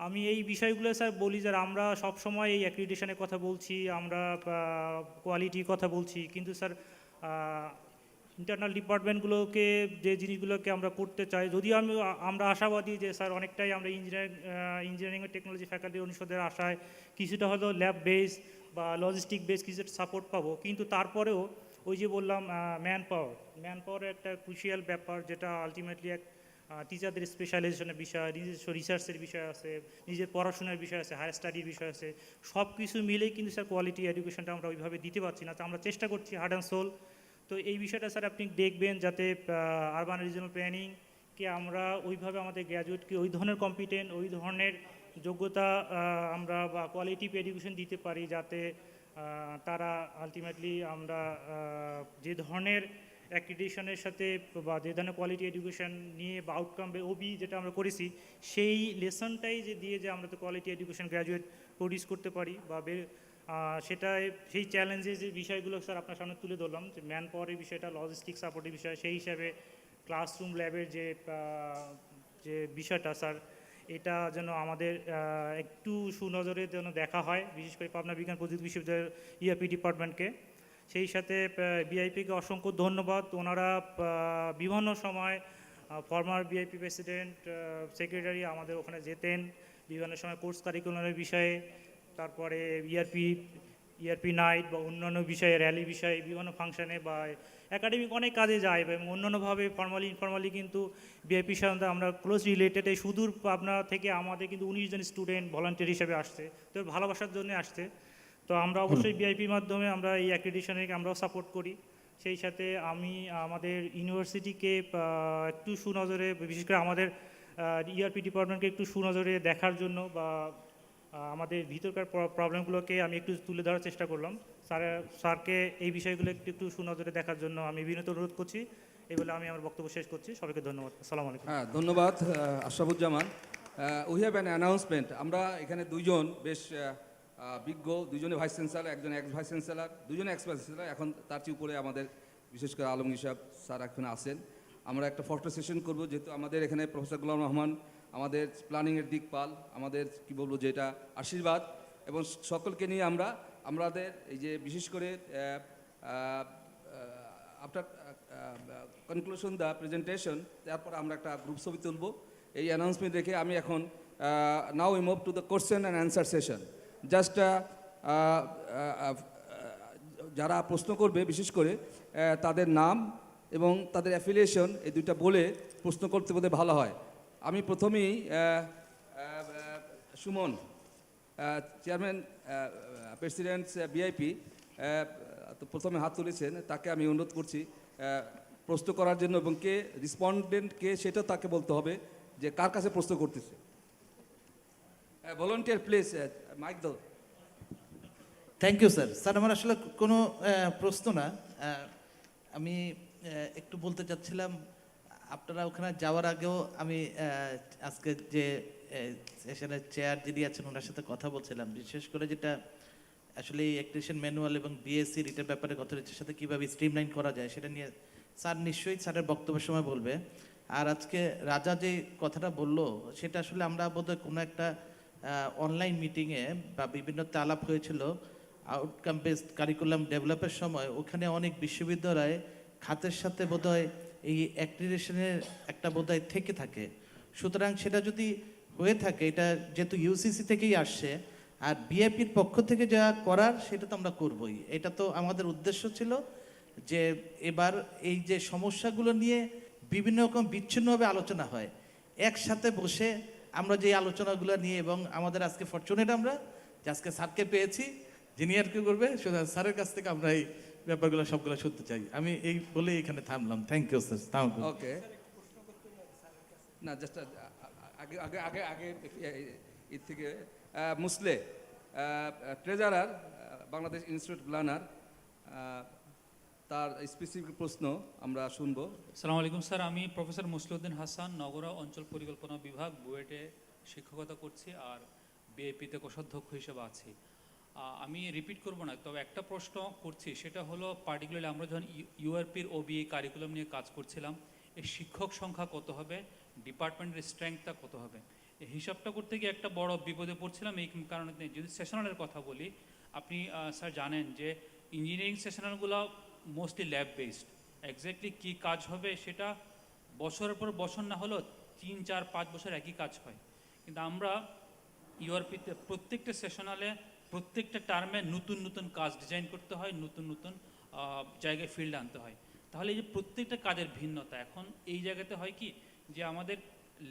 আমি এই বিষয়গুলো স্যার বলি যে আমরা সবসময় এই অ্যাক্রিডিটেশনের কথা বলছি, আমরা কোয়ালিটির কথা বলছি, কিন্তু স্যার ইন্টারনাল ডিপার্টমেন্টগুলোকে যে জিনিসগুলোকে আমরা করতে চাই, যদিও আমরা আশাবাদী যে স্যার অনেকটাই আমরা ইঞ্জিনিয়ারিং ও টেকনোলজি ফ্যাকাল্টি অনুষদের আশায় কিছুটা হয়তো ল্যাব বেস বা লজিস্টিক বেস কিছুটা সাপোর্ট পাবো, কিন্তু তারপরেও ওই যে বললাম ম্যান পাওয়ার একটা ক্রুশিয়াল ব্যাপার, যেটা আলটিমেটলি এক টিচারদের স্পেশালাইজেশনের বিষয়, নিজস্ব রিসার্চের বিষয় আছে, নিজের পড়াশোনার বিষয় আছে, হায়ার স্টাডির বিষয় আছে, সব কিছু মিলেই কিন্তু স্যার কোয়ালিটি এডুকেশনটা আমরা ওইভাবে দিতে পারছি না। তো আমরা চেষ্টা করছি হার্ড অ্যান্ড সোল। তো এই বিষয়টা স্যার আপনি দেখবেন, যাতে আরবান রিজিওনাল প্ল্যানিংকে আমরা ওইভাবে আমাদের গ্র্যাজুয়েটকে ওই ধরনের কম্পিটেন্ট, ওই ধরনের যোগ্যতা আমরা বা কোয়ালিটি এডুকেশন দিতে পারি, যাতে তারা আলটিমেটলি আমরা যে ধরনের অ্যাক্রিডিটেশনের সাথে বা যে ধরনের কোয়ালিটি এডুকেশন নিয়ে বা আউটকাম ওবি যেটা আমরা করেছি সেই লেসনটাই যে দিয়ে যে আমরা তো কোয়ালিটি এডুকেশন গ্র্যাজুয়েট প্রডিউস করতে পারি বা সেটাই সেই চ্যালেঞ্জের যে বিষয়গুলো স্যার আপনার সামনে তুলে ধরলাম, যে ম্যান পাওয়ারের বিষয়টা, লজিস্টিক সাপোর্টের বিষয়, সেই হিসাবে ক্লাসরুম ল্যাবের যে বিষয়টা স্যার, এটা যেন আমাদের একটু সুনজরে যেন দেখা হয়, বিশেষ করে পাবনা বিজ্ঞান প্রযুক্তি বিশ্ববিদ্যালয়ের ইআরপি ডিপার্টমেন্টকে। সেই সাথে বিআইপিকে অসংখ্য ধন্যবাদ। ওনারা বিভিন্ন সময় ফর্মার বিআইপি প্রেসিডেন্ট, সেক্রেটারি আমাদের ওখানে যেতেন বিভিন্ন সময় কোর্স কারিকুলামের বিষয়ে, তারপরে ইআরপি নাইট বা অন্যান্য বিষয়ে, র্যালি বিষয়ে, বিভিন্ন ফাংশনে বা একাডেমিক অনেক কাজে যায় এবং অন্যান্যভাবে ফর্মালি ইনফর্মালি কিন্তু বিআইপির সাথে আমরা ক্লোজ রিলেটেড। এই সুদূর পাবনা থেকে আমাদের কিন্তু 19 জন স্টুডেন্ট ভলান্টিয়ার হিসেবে আসছে, তো ভালোবাসার জন্য আসছে। তো আমরা অবশ্যই বিআইপির মাধ্যমে আমরা এই অ্যাক্রিডিটেশনকে আমরাও সাপোর্ট করি। সেই সাথে আমি আমাদের ইউনিভার্সিটিকে একটু সুনজরে, বিশেষ করে আমাদের ইআরপি ডিপার্টমেন্টকে একটু সুনজরে দেখার জন্য বা আমাদের ভিতরকার প্রবলেমগুলোকে আমি একটু তুলে ধরার চেষ্টা করলাম। স্যারকে এই বিষয়গুলো একটু সুনজরে দেখার জন্য আমি বিনীত অনুরোধ করছি। এই বলে আমি আমার বক্তব্য শেষ করছি। সবাইকে ধন্যবাদ। আসসালামু আলাইকুম। হ্যাঁ, ধন্যবাদ Ashrafuzzaman. We have an announcement. আমরা এখানে দুইজন বেশ বিজ্ঞ, দুজনে ভাইস চ্যান্সেলর, একজন এক্স ভাইস চ্যান্সেলর, দুজনে এক্স ভাইস চ্যান্সেলর। এখন তার চেয়ে উপরে আমাদের বিশেষ করে আলমগীর সাহেব স্যার এখানে আসেন। আমরা একটা ফটো সেশন করব, যেহেতু আমাদের এখানে প্রফেসর গোলাম রহমান আমাদের প্ল্যানিংয়ের দিকপাল, আমাদের কি বলবো যেটা আশীর্বাদ, এবং সকলকে নিয়ে আমাদের এই যে বিশেষ করে আফটার কনক্লুশন দ্য প্রেজেন্টেশন, তারপর আমরা একটা গ্রুপ ছবি তুলব। এই অ্যানাউন্সমেন্ট রেখে আমি এখন now we move to the question and answer session. Just যারা প্রশ্ন করবে বিশেষ করে তাদের নাম এবং তাদের অ্যাফিলিয়েশন এই দুইটা বলে প্রশ্ন করতে বলতে ভালো হয়। আমি প্রথমেই সুমন, চেয়ারম্যান প্রেসিডেন্ট বিআইপি, তো প্রথমে হাত তুলেছেন, তাকে আমি অনুরোধ করছি প্রশ্ন করার জন্য, এবং কে রিসপন্ডেন্ট কে সেটা তাকে বলতে হবে যে কার কাছে প্রশ্ন করতেছে। ভলান্টিয়ার প্লিজ, মাইক দাও। Thank you sir. স্যার আমার আসলে কোনো প্রশ্ন না, আমি একটু বলতে চাচ্ছিলাম, আপনারা ওখানে যাওয়ার আগেও আমি আজকে যে সেশনের চেয়ার যিনি আছেন ওনার সাথে কথা বলছিলাম, বিশেষ করে যেটা আসলে এই অ্যাক্রিডিটেশন ম্যানুয়াল এবং বিএসসি এটার ব্যাপারে কথা হচ্ছে, সাথে কীভাবে স্ট্রিমলাইন করা যায় সেটা নিয়ে স্যার নিশ্চয়ই স্যারের বক্তব্যের সময় বলবে। আর আজকে রাজা যে কথাটা বললো সেটা আসলে আমরা বোধহয় কোনো একটা অনলাইন মিটিংয়ে বা বিভিন্ন আলাপ হয়েছিল আউটকাম বেসড কারিকুলাম ডেভেলপের সময়, ওখানে অনেক বিশ্ববিদ্যালয় খাতের সাথে বোধহয় এই অ্যাক্রিডিটেশনের একটা বোধহয় থেকে থাকে। সুতরাং সেটা যদি হয়ে থাকে, এটা যেহেতু ইউসিসি থেকেই আসছে আর বিএপির পক্ষ থেকে যা করার সেটা তো আমরা করবই। এটা তো আমাদের উদ্দেশ্য ছিল যে এবার এই যে সমস্যাগুলো নিয়ে বিভিন্ন রকম বিচ্ছিন্নভাবে আলোচনা হয়, একসাথে বসে আমরা যে আলোচনাগুলো নিয়ে, এবং আমাদের আজকে ফরচুনেট আমরা যে আজকে স্যারকে পেয়েছি যিনি আর কি করবে, স্যারের কাছ থেকে আমরা এই ব্যাপারগুলো সবগুলো শুনতে চাই। আমি এই বলে এখানে থামলাম। Thank you sir. ওকে, না জাস্ট আগে আগে আগে আগে এর থেকে মুসলে ট্রেজারার বাংলাদেশ ইনস্টিটিউট প্ল্যানার, তার স্পেসিফিক প্রশ্ন আমরা শুনবো। আসসালামু আলাইকুম স্যার, আমি প্রফেসর মুসলিউদ্দিন হাসান, নগরা অঞ্চল পরিকল্পনা বিভাগ, বুয়েটে শিক্ষকতা করছি আর বিএপিতে কোষাধ্যক্ষ হিসেবে আছি। আমি রিপিট করব না, তবে একটা প্রশ্ন করছি, সেটা হলো পার্টিকুলারলি আমরা যখন ইউআরপির ওবিএ কারিকুলাম নিয়ে কাজ করছিলাম, এই শিক্ষক সংখ্যা কত হবে, ডিপার্টমেন্টের স্ট্রেংথটা কত হবে, এই হিসাবটা করতে গিয়ে একটা বড় বিপদে পড়ছিলাম। এই কারণে যদি সেশনালের কথা বলি, আপনি স্যার জানেন যে ইঞ্জিনিয়ারিং সেশনালগুলো মোস্টলি ল্যাব বেসড, এক্স্যাক্টলি কী কাজ হবে সেটা বছরের পর বছর না হলেও 3, 4, 5 বছর একই কাজ হয়। কিন্তু আমরা ইউআরপিতে প্রত্যেকটা সেশনালে প্রত্যেকটা টার্মে নতুন নতুন কাজ ডিজাইন করতে হয়, নতুন নতুন জায়গায় ফিল্ড আনতে হয়। তাহলে এই যে প্রত্যেকটা কাজের ভিন্নতা, এখন এই জায়গাতে হয় কি যে আমাদের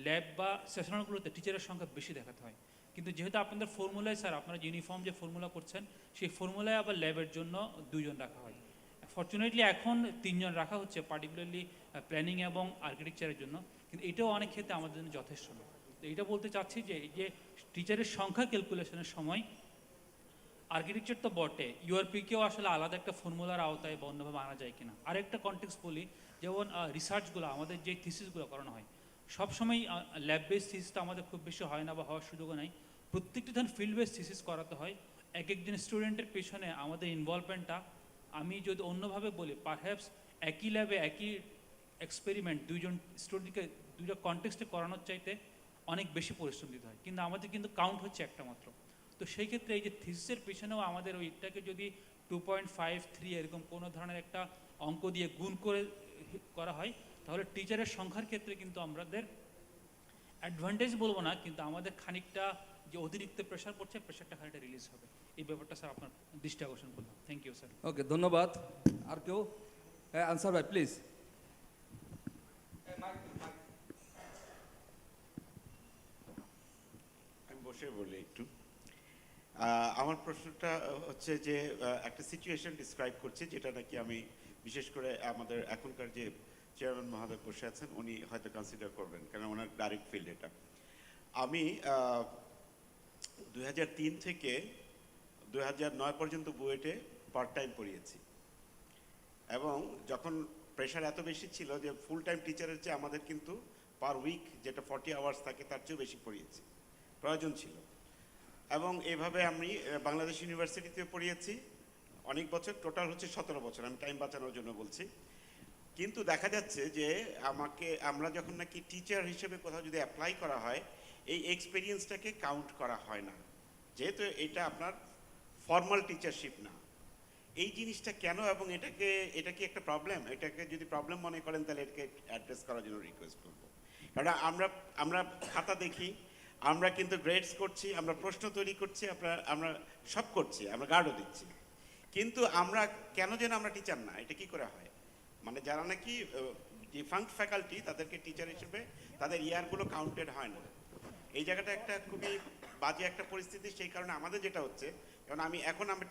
ল্যাব বা সেশনালগুলোতে টিচারের সংখ্যা বেশি দেখাতে হয়, কিন্তু যেহেতু আপনাদের ফর্মুলায় স্যার আপনারা ইউনিফর্ম যে ফর্মুলা করছেন, সেই ফর্মুলায় আবার ল্যাবের জন্য 2 জন রাখা হয়। ফর্চুনেটলি এখন 3 জন রাখা হচ্ছে, পার্টিকুলারলি প্ল্যানিং এবং আর্কিটেকচারের জন্য, কিন্তু এটাও অনেক ক্ষেত্রে আমাদের জন্য যথেষ্ট না। এটা বলতে চাচ্ছি যে এই যে টিচারের সংখ্যা ক্যালকুলেশনের সময় আর্কিটেকচার তো বটে, ইউআরপিকেও আসলে আলাদা একটা ফর্মুলার আওতায় বা অন্যভাবে আনা যায় কিনা। আরেকটা কনটেক্সট বলি, যেমন রিসার্চগুলো আমাদের যে থিসিসগুলো করানো হয় সবসময় ল্যাব বেস থিসিসটা আমাদের খুব বেশি হয় না বা হওয়ার সুযোগও নাই। প্রত্যেকটি ধরুন ফিল্ড বেস থিসিস করাতে হয়। এক একজন স্টুডেন্টের পেছনে আমাদের ইনভলভমেন্টটা, আমি যদি অন্যভাবে বলি, পারহ্যাপস একই ল্যাবে একই এক্সপেরিমেন্ট দুইজন স্টুডেন্টকে দুইটা কনটেক্সটে করানোর চাইতে অনেক বেশি পরিশ্রম দিতে হয়, কিন্তু আমাদের কিন্তু কাউন্ট হচ্ছে একটা মাত্র। তো সেই ক্ষেত্রে এই যে থিসিসের পেছনেও আমাদের ওইটাকে যদি 2.53 এরকম কোনো ধরনের একটা অঙ্ক দিয়ে গুণ করে করা হয়, তাহলে টিচারের সংখ্যার ক্ষেত্রে কিন্তু আমাদের অ্যাডভান্টেজ বলবো না, কিন্তু আমাদের খানিকটা যে অতিরিক্ত প্রেশার পড়ছে, প্রেশারটা খানিকটা রিলিজ হবে। এই ব্যাপারটা স্যার আপনার দৃষ্টি আকর্ষণ করলাম। Thank you sir. ওকে, ধন্যবাদ। আর কেউ? হ্যাঁ, আনসার ভাই প্লিজ। আমি বসে বলি একটু। আমার প্রশ্নটা হচ্ছে যে একটা সিচুয়েশন ডিসক্রাইব করছে, যেটা নাকি আমি বিশেষ করে আমাদের এখনকার যে চেয়ারম্যান মহোদয় বসে আছেন উনি হয়তো কনসিডার করবেন, কারণ ওনার ডাইরেক্ট ফিল্ড এটা। আমি 2003 থেকে 2009 পর্যন্ত বুয়েটে পার্ট টাইম পড়িয়েছি, এবং যখন প্রেশার এত বেশি ছিল যে ফুল টাইম টিচারের চেয়ে আমাদের কিন্তু পার উইক যেটা 40 আওয়ার্স থাকে তার চেয়েও বেশি পড়িয়েছি, প্রয়োজন ছিল। এবং এভাবে আমি বাংলাদেশ ইউনিভার্সিটিতে পড়িয়েছি অনেক বছর, টোটাল হচ্ছে 17 বছর, আমি টাইম বাঁচানোর জন্য বলছি। কিন্তু দেখা যাচ্ছে যে আমরা যখন নাকি টিচার হিসেবে কোথাও যদি অ্যাপ্লাই করা হয়, এই এক্সপিরিয়েন্সটাকে কাউন্ট করা হয় না, যেহেতু এটা আপনার ফর্মাল টিচারশিপ না। এই জিনিসটা কেন, এবং এটা কি একটা প্রবলেম? এটাকে যদি প্রবলেম মনে করেন তাহলে এটাকে অ্যাড্রেস করার জন্য রিকোয়েস্ট করব। কারণ আমরা খাতা দেখি, আমরা কিন্তু গ্রেডস করছি, আমরা প্রশ্ন তৈরি করছি, আমরা সব করছি, আমরা গার্ডও দিচ্ছি, কিন্তু আমরা কেন যেন আমরা টিচার না, এটা কি করে হয়? মানে যারা নাকি ডিফাঙ্ক্ট ফ্যাকাল্টি তাদেরকে টিচার হিসেবে তাদের ইয়ারগুলো কাউন্টেড হয় না। এই জায়গাটা একটা খুবই বাজে একটা পরিস্থিতি। সেই কারণে আমাদের যেটা হচ্ছে, কারণ আমি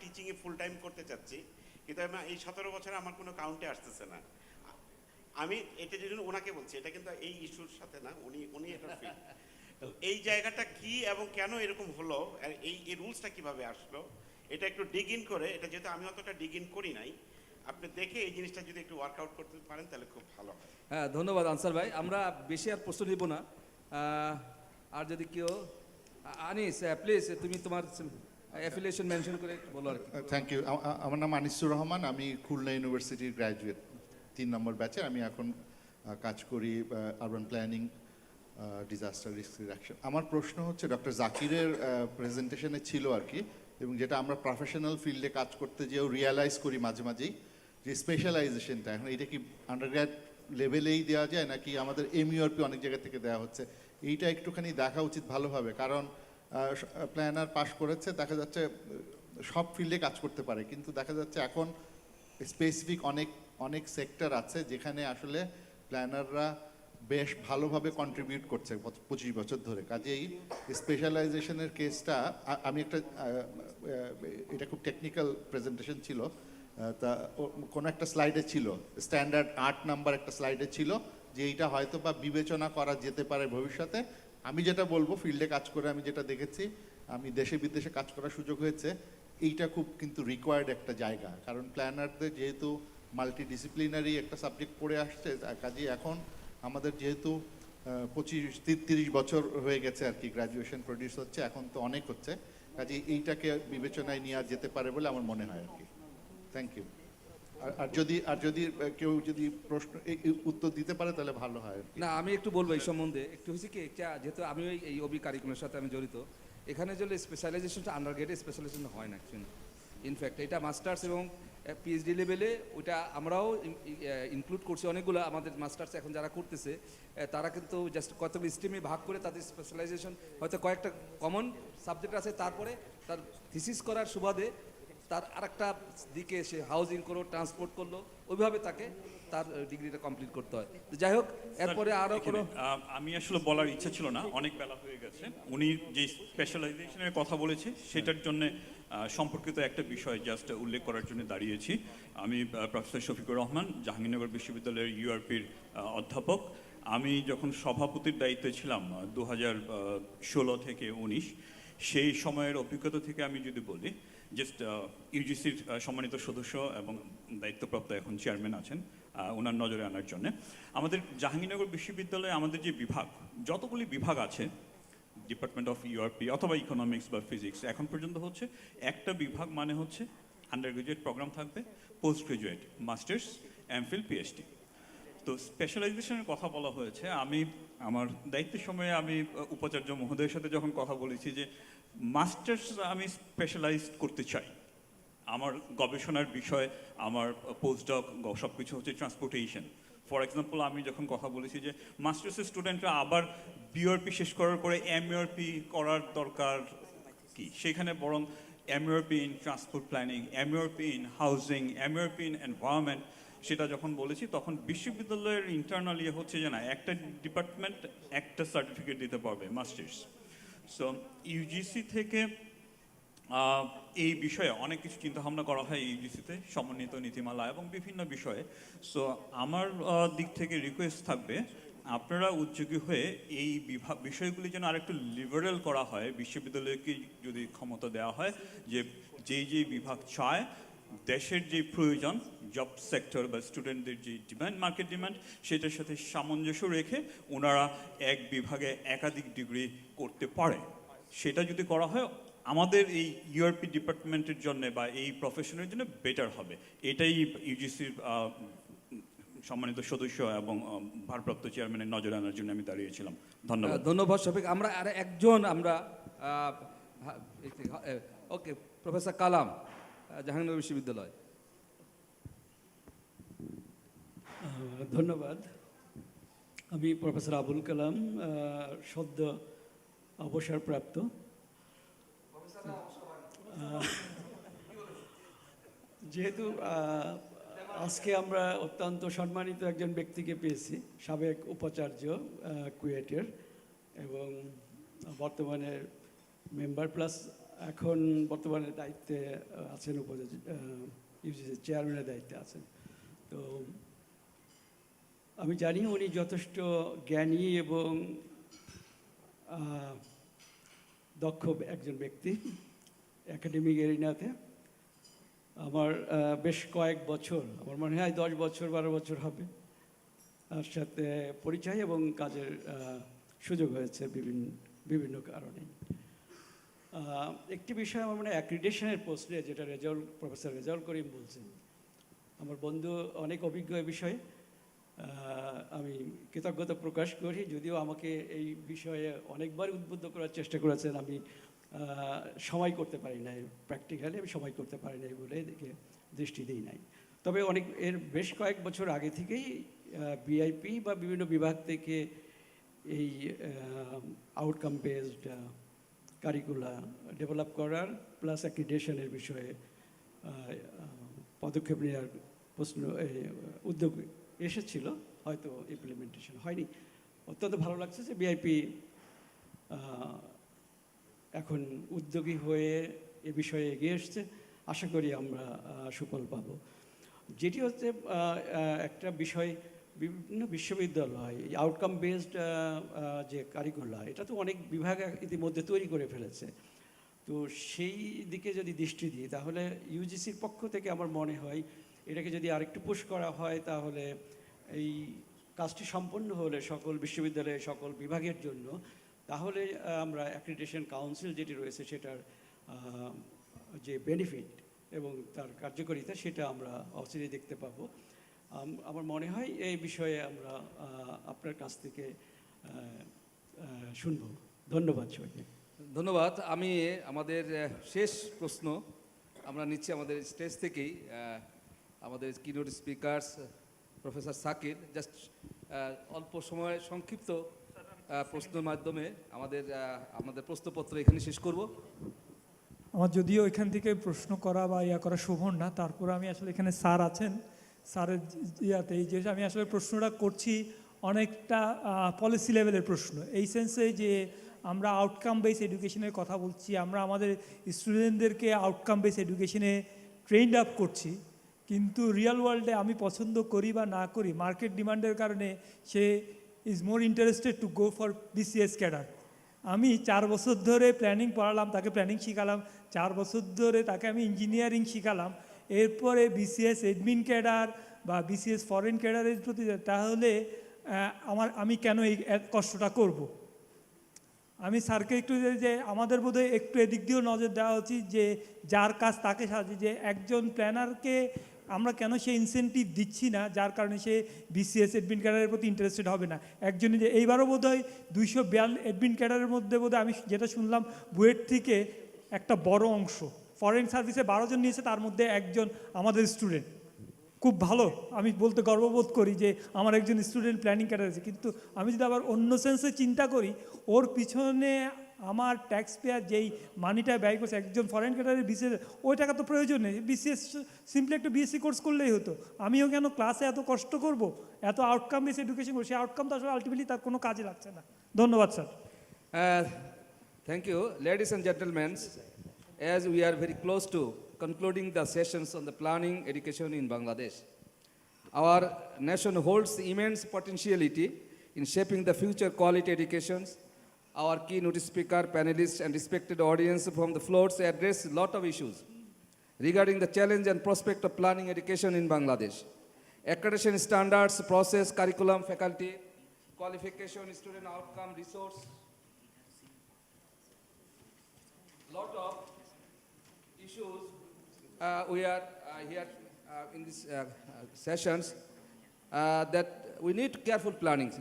টিচিংয়ে ফুল টাইম করতে চাচ্ছি, কিন্তু আমি এই 17 বছরে আমার কোনো কাউন্টে আসতেছে না। আমি এটা যে জন্য ওনাকে বলছি, এটা কিন্তু এই ইস্যুর সাথে না, উনি এটা ফিল। তো এই জায়গাটা কি এবং কেন এরকম হলো, এই রুলসটা কিভাবে আসলো, এটা একটু ডিগ ইন করে, এটা যেহেতু আমি অতটা ডিগ ইন করি নাই, আপনি দেখে এই জিনিসটা যদি একটু ওয়ার্কআউট করতে পারেন তাহলে খুব ভালো হয়। হ্যাঁ, ধন্যবাদ আনসার ভাই। আমরা বেশি আর প্রশ্ন নিব না। আর যদি কেউ, আনিস প্লিজ তুমি তোমার অ্যাফিলিয়েশন মেনশন করে বলো আর কি। Thank you. আমার নাম আনিসুর রহমান, আমি খুলনা ইউনিভার্সিটির গ্র্যাজুয়েট, 3 নম্বর ব্যাচে। আমি এখন কাজ করি urban planning, disaster risk reduction. আমার প্রশ্ন হচ্ছে ডক্টর জাকিরের প্রেজেন্টেশনে ছিল আর কি, এবং যেটা আমরা প্রফেশনাল ফিল্ডে কাজ করতে যেও রিয়ালাইজ করি মাঝে মাঝেই, যে স্পেশালাইজেশনটা এখন এটা কি আন্ডারগ্র্যাড লেভেলেই দেওয়া যায় নাকি আমাদের এমইউআরপি অনেক জায়গা থেকে দেওয়া হচ্ছে, এইটা একটুখানি দেখা উচিত ভালোভাবে। কারণ প্ল্যানার পাস করেছে, দেখা যাচ্ছে সব ফিল্ডে কাজ করতে পারে, কিন্তু দেখা যাচ্ছে এখন স্পেসিফিক অনেক সেক্টর আছে যেখানে আসলে প্ল্যানাররা বেশ ভালোভাবে কন্ট্রিবিউট করছে 25 বছর ধরে। কাজেই স্পেশালাইজেশনের কেসটা আমি এটা খুব টেকনিক্যাল প্রেজেন্টেশন ছিল, তা কোনো একটা স্লাইডে ছিল, স্ট্যান্ডার্ড 8 নাম্বার একটা স্লাইডে ছিল যে এইটা হয়তো বা বিবেচনা করা যেতে পারে ভবিষ্যতে। আমি যেটা বলবো, ফিল্ডে কাজ করে আমি যেটা দেখেছি, আমি দেশে বিদেশে কাজ করার সুযোগ হয়েছে, এইটা খুব কিন্তু রিকোয়ার্ড একটা জায়গা। কারণ প্ল্যানারদের যেহেতু মাল্টিডিসিপ্লিনারি একটা সাবজেক্ট পড়ে আসছে, কাজেই এখন আমাদের যেহেতু 25-30 বছর হয়ে গেছে আর কি গ্র্যাজুয়েশন প্রডিউস হচ্ছে, এখন তো অনেক হচ্ছে, কাজেই এইটাকে বিবেচনায় নেওয়া যেতে পারে বলে আমার মনে হয় আর কি। Thank you. আর যদি কেউ যদি প্রশ্ন উত্তর দিতে পারে তাহলে ভালো হয়। না, আমি একটু বলবো এই সম্বন্ধে। একটু হয়েছে কি, যেহেতু আমি এই ওবি কারিকুলামের সাথে আমি জড়িত, এখানে যদি স্পেশালাইজেশনটা আন্ডারগ্রেডে স্পেশালাইজেশন হয় না অ্যাকচুয়ালি। ইনফ্যাক্ট এটা মাস্টার্স এবং পিএইচডি লেভেলে ওইটা আমরাও ইনক্লুড করছি। অনেকগুলো আমাদের মাস্টার্স এখন যারা করতেছে তারা কিন্তু জাস্ট কতগুলো স্ট্রিমে ভাগ করে তাদের স্পেশালাইজেশন হয়তো কয়েকটা কমন সাবজেক্ট আছে, তারপরে তার থিসিস করার সুবাদে তার আরেকটা দিকে সে হাউজিং করলো, ট্রান্সপোর্ট করলো, ওইভাবে তাকে তার ডিগ্রিটা কমপ্লিট করতে হয়। তো যাই হোক, এরপরে আরও কোনো, আমি আসলে বলার ইচ্ছা ছিল না, অনেক বেলা হয়ে গেছে। উনি যে স্পেশালাইজেশনের কথা বলেছে সেটার জন্য সম্পর্কিত একটা বিষয় জাস্ট উল্লেখ করার জন্য দাঁড়িয়েছি। আমি প্রফেসর শফিকুর রহমান, জাহাঙ্গীরনগর বিশ্ববিদ্যালয়ের ইউআরপির অধ্যাপক। আমি যখন সভাপতির দায়িত্বে ছিলাম 2016 থেকে 19, সেই সময়ের অভিজ্ঞতা থেকে আমি যদি বলি, জাস্ট ইউজিসির সম্মানিত সদস্য এবং দায়িত্বপ্রাপ্ত এখন চেয়ারম্যান আছেন, ওনার নজরে আনার জন্য আমাদের জাহাঙ্গীরনগর বিশ্ববিদ্যালয়ে আমাদের যে বিভাগ, যতগুলি বিভাগ আছে, ডিপার্টমেন্ট অফ ইউআরপি অথবা ইকোনমিক্স বা ফিজিক্স, এখন পর্যন্ত হচ্ছে একটা বিভাগ মানে হচ্ছে আন্ডার গ্রাজুয়েট প্রোগ্রাম থাকবে, post graduate, masters, MPhil, PhD. তো স্পেশালাইজেশনের কথা বলা হয়েছে, আমি আমার দায়িত্বের সময়ে আমি উপাচার্য মহোদয়ের সাথে যখন কথা বলেছি যে মাস্টার্স আমি স্পেশালাইজ করতে চাই, আমার গবেষণার বিষয়, আমার পোস্টডক সব কিছু হচ্ছে ট্রান্সপোর্টেশন। ফর এক্সাম্পল, আমি যখন কথা বলেছি যে মাস্টার্সের স্টুডেন্টরা আবার বিওআরপি শেষ করার পরে এমইউআরপি করার দরকার কি, সেখানে বরং MURP in transport planning, MURP in housing, MURP in environment, সেটা যখন বলেছি তখন বিশ্ববিদ্যালয়ের ইন্টারনাল ইয়ে হচ্ছে যে না, একটা ডিপার্টমেন্ট একটা সার্টিফিকেট দিতে পারবে মাস্টার্স। সো ইউজিসি থেকে এই বিষয়ে অনেক কিছু চিন্তাভাবনা করা হয় ইউজিসিতে, সমন্বিত নীতিমালা এবং বিভিন্ন বিষয়ে। সো আমার দিক থেকে রিকোয়েস্ট থাকবে, আপনারা উদ্যোগী হয়ে এই বিষয়গুলি যেন আরেকটু লিবারেল করা হয়, বিশ্ববিদ্যালয়কে যদি ক্ষমতা দেওয়া হয় যে যেই বিভাগ চায়, দেশের যে প্রয়োজন, জব সেক্টর বা স্টুডেন্টদের যে ডিমান্ড, মার্কেট ডিমান্ড, সেটার সাথে সামঞ্জস্য রেখে ওনারা এক বিভাগে একাধিক ডিগ্রি করতে পারে, সেটা যদি করা হয় আমাদের এই ইউআরপি ডিপার্টমেন্টের জন্য বা এই প্রফেশনের জন্য বেটার হবে। এটাই ইউজিসির সম্মানিত সদস্য এবং ভারপ্রাপ্ত চেয়ারম্যানের নজরে আনার জন্য আমি দাঁড়িয়েছিলাম। ধন্যবাদ। ধন্যবাদ শফিক। আমরা আর একজন ওকে, প্রফেসর কালাম, জাহাঙ্গীরনগর বিশ্ববিদ্যালয়। ধন্যবাদ। আমি প্রফেসর আবুল কালাম, সদ্য অবসরপ্রাপ্ত। যেহেতু আজকে আমরা অত্যন্ত সম্মানিত একজন ব্যক্তিকে পেয়েছি, সাবেক উপাচার্য কুয়েটের এবং বর্তমানে মেম্বার প্লাস এখন বর্তমানে দায়িত্বে আছেন, ইউজিসির চেয়ারম্যানের দায়িত্বে আছেন। তো আমি জানি উনি যথেষ্ট জ্ঞানী এবং দক্ষ একজন ব্যক্তি একাডেমিক এরিনাতে। আমার বেশ কয়েক বছর, আমার মনে হয় 10 বছর 12 বছর হবে, তার সাথে পরিচয় এবং কাজের সুযোগ হয়েছে বিভিন্ন কারণে। একটি বিষয় আমার মনে হয় অ্যাক্রিডিটেশনের প্রশ্নে, যেটা প্রফেসর রেজাউল করিম বলছেন, আমার বন্ধু অনেক অভিজ্ঞ এ বিষয়ে, আমি কৃতজ্ঞতা প্রকাশ করি। যদিও আমাকে এই বিষয়ে অনেকবার উদ্বুদ্ধ করার চেষ্টা করেছেন, আমি সময় করতে পারি নাই, প্র্যাকটিক্যালি আমি সময় করতে পারি নাই বলে এদিকে দৃষ্টি দিই নাই। তবে এর বেশ কয়েক বছর আগে থেকেই বিআইপি বা বিভিন্ন বিভাগ থেকে এই আউটকাম বেসড কারিকুলা ডেভেলপ করার প্লাস অ্যাক্রিডিটেশনের বিষয়ে পদক্ষেপ নেওয়ার উদ্যোগ এসেছিল, হয়তো ইমপ্লিমেন্টেশন হয়নি। অত্যন্ত ভালো লাগছে যে বিআইপি এখন উদ্যোগী হয়ে এ বিষয়ে এগিয়ে এসছে। আশা করি আমরা সুফল পাব। যেটি হচ্ছে একটা বিষয়, বিভিন্ন বিশ্ববিদ্যালয় আউটকাম বেসড যে কারিকুলা, এটা তো অনেক বিভাগ ইতিমধ্যে তৈরি করে ফেলেছে। তো সেই দিকে যদি দৃষ্টি দিই, তাহলে ইউজিসির পক্ষ থেকে আমার মনে হয় এটাকে যদি আরেকটু পুশ করা হয়, তাহলে এই কাজটি সম্পন্ন হলে সকল বিশ্ববিদ্যালয়ে সকল বিভাগের জন্য, তাহলে আমরা অ্যাক্রিডিটেশন কাউন্সিল যেটি রয়েছে সেটার যে বেনিফিট এবং তার কার্যকারিতা, সেটা আমরা অচিরেই দেখতে পাবো। আমার মনে হয় এই বিষয়ে আমরা আপনার কাছ থেকে শুনব। ধন্যবাদ সবাইকে। ধন্যবাদ। আমি আমাদের শেষ প্রশ্ন আমরা নিচ্ছি আমাদের স্টেজ থেকেই, আমাদের keynote speakers professor Sakir, just অল্প সময় সংক্ষিপ্ত প্রশ্নের মাধ্যমে আমাদের প্রশ্নপত্র এখানে শেষ করব। আমার যদিও এখান থেকে প্রশ্ন করা বা করা শোভন না, তারপর আমি আসলে এখানে স্যার আছেন, স্যারের ইয়াতে যে আমি আসলে প্রশ্নটা করছি অনেকটা পলিসি লেভেলের প্রশ্ন, এই সেন্সে যে আমরা আউটকাম বেস এডুকেশনের কথা বলছি, আমরা আমাদের স্টুডেন্টদেরকে আউটকাম বেস এডুকেশনে ট্রেন্ড আপ করছি, কিন্তু রিয়েল ওয়ার্ল্ডে আমি পছন্দ করি বা না করি, মার্কেট ডিমান্ডের কারণে সে is more interested to go for BCS cadre. আমি 4 বছর ধরে প্ল্যানিং পড়ালাম, তাকে প্ল্যানিং শিখালাম, 4 বছর ধরে তাকে আমি ইঞ্জিনিয়ারিং শিখালাম, এরপরে বিসিএস এডমিন ক্যাডার বা বিসিএস ফরেন ক্যাডারের প্রতি তাহলে আমি কেন এই কষ্টটা করব। আমি স্যারকে একটু যে আমাদের বোধহয় একটু এদিক দিয়েও নজর দেওয়া উচিত যে যার কাজ তাকে সাহায্য, যে একজন প্ল্যানারকে আমরা কেন সে ইনসেন্টিভ দিচ্ছি না যার কারণে সে বিসিএস এডমিন ক্যাডারের প্রতি ইন্টারেস্টেড হবে না। একজনই যে এইবারও বোধহয় 242 এডমিন ক্যাডারের মধ্যে বোধহয় আমি যেটা শুনলাম বুয়েট থেকে একটা বড় অংশ ফরেন সার্ভিসে 12 জন নিয়েছে, তার মধ্যে একজন আমাদের স্টুডেন্ট। খুব ভালো, আমি বলতে গর্ববোধ করি যে আমার একজন স্টুডেন্ট প্ল্যানিং ক্যাডার আছে। কিন্তু আমি যদি আবার অন্য সেন্সে চিন্তা করি, ওর পিছনে আমার ট্যাক্স পেয়ার যেই মানিটা ব্যয় করছে একজন ফরেন ক্যাডারের বিসিএস, ওই টাকা তো প্রয়োজন নেই, বিসিএস সিম্পলি একটা বিএসসি কোর্স করলেই হতো। আমিও কেন ক্লাসে এত কষ্ট করব, এত আউটকাম বেস এডুকেশন করবো, সেই আউটকাম তো আসলে আলটিমেটলি তার কোনো কাজে লাগছে না। ধন্যবাদ sir. Thank you. Ladies and gentlemen, as we are very close to concluding the sessions on the planning education in Bangladesh, our nation holds immense potentiality in shaping the future quality educations. Our keynote speaker, panelists, and respected audience from the floors address a lot of issues regarding the challenge and prospect of planning education in Bangladesh. Accreditation standards, process, curriculum, faculty, qualification, student outcome, resource. Lot of issues we are here in these sessions that we need careful planning,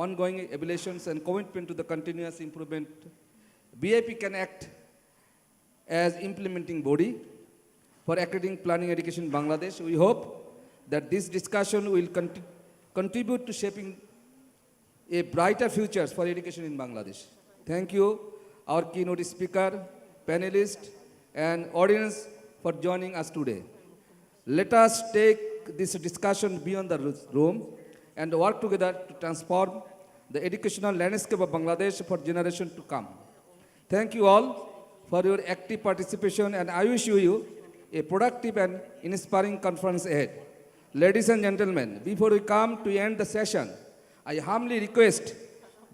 ongoing evaluations and commitment to the continuous improvement. BIP can act as implementing body for accrediting planning education in Bangladesh. We hope that this discussion will contribute to shaping a brighter future for education in Bangladesh. Thank you, our keynote speaker, panelists, and audience for joining us today. Let us take this discussion beyond the room and work together to transform the educational landscape of Bangladesh for generations to come. Thank you all for your active participation, and I wish you a productive and inspiring conference ahead. Ladies and gentlemen, before we come to end the session, I humbly request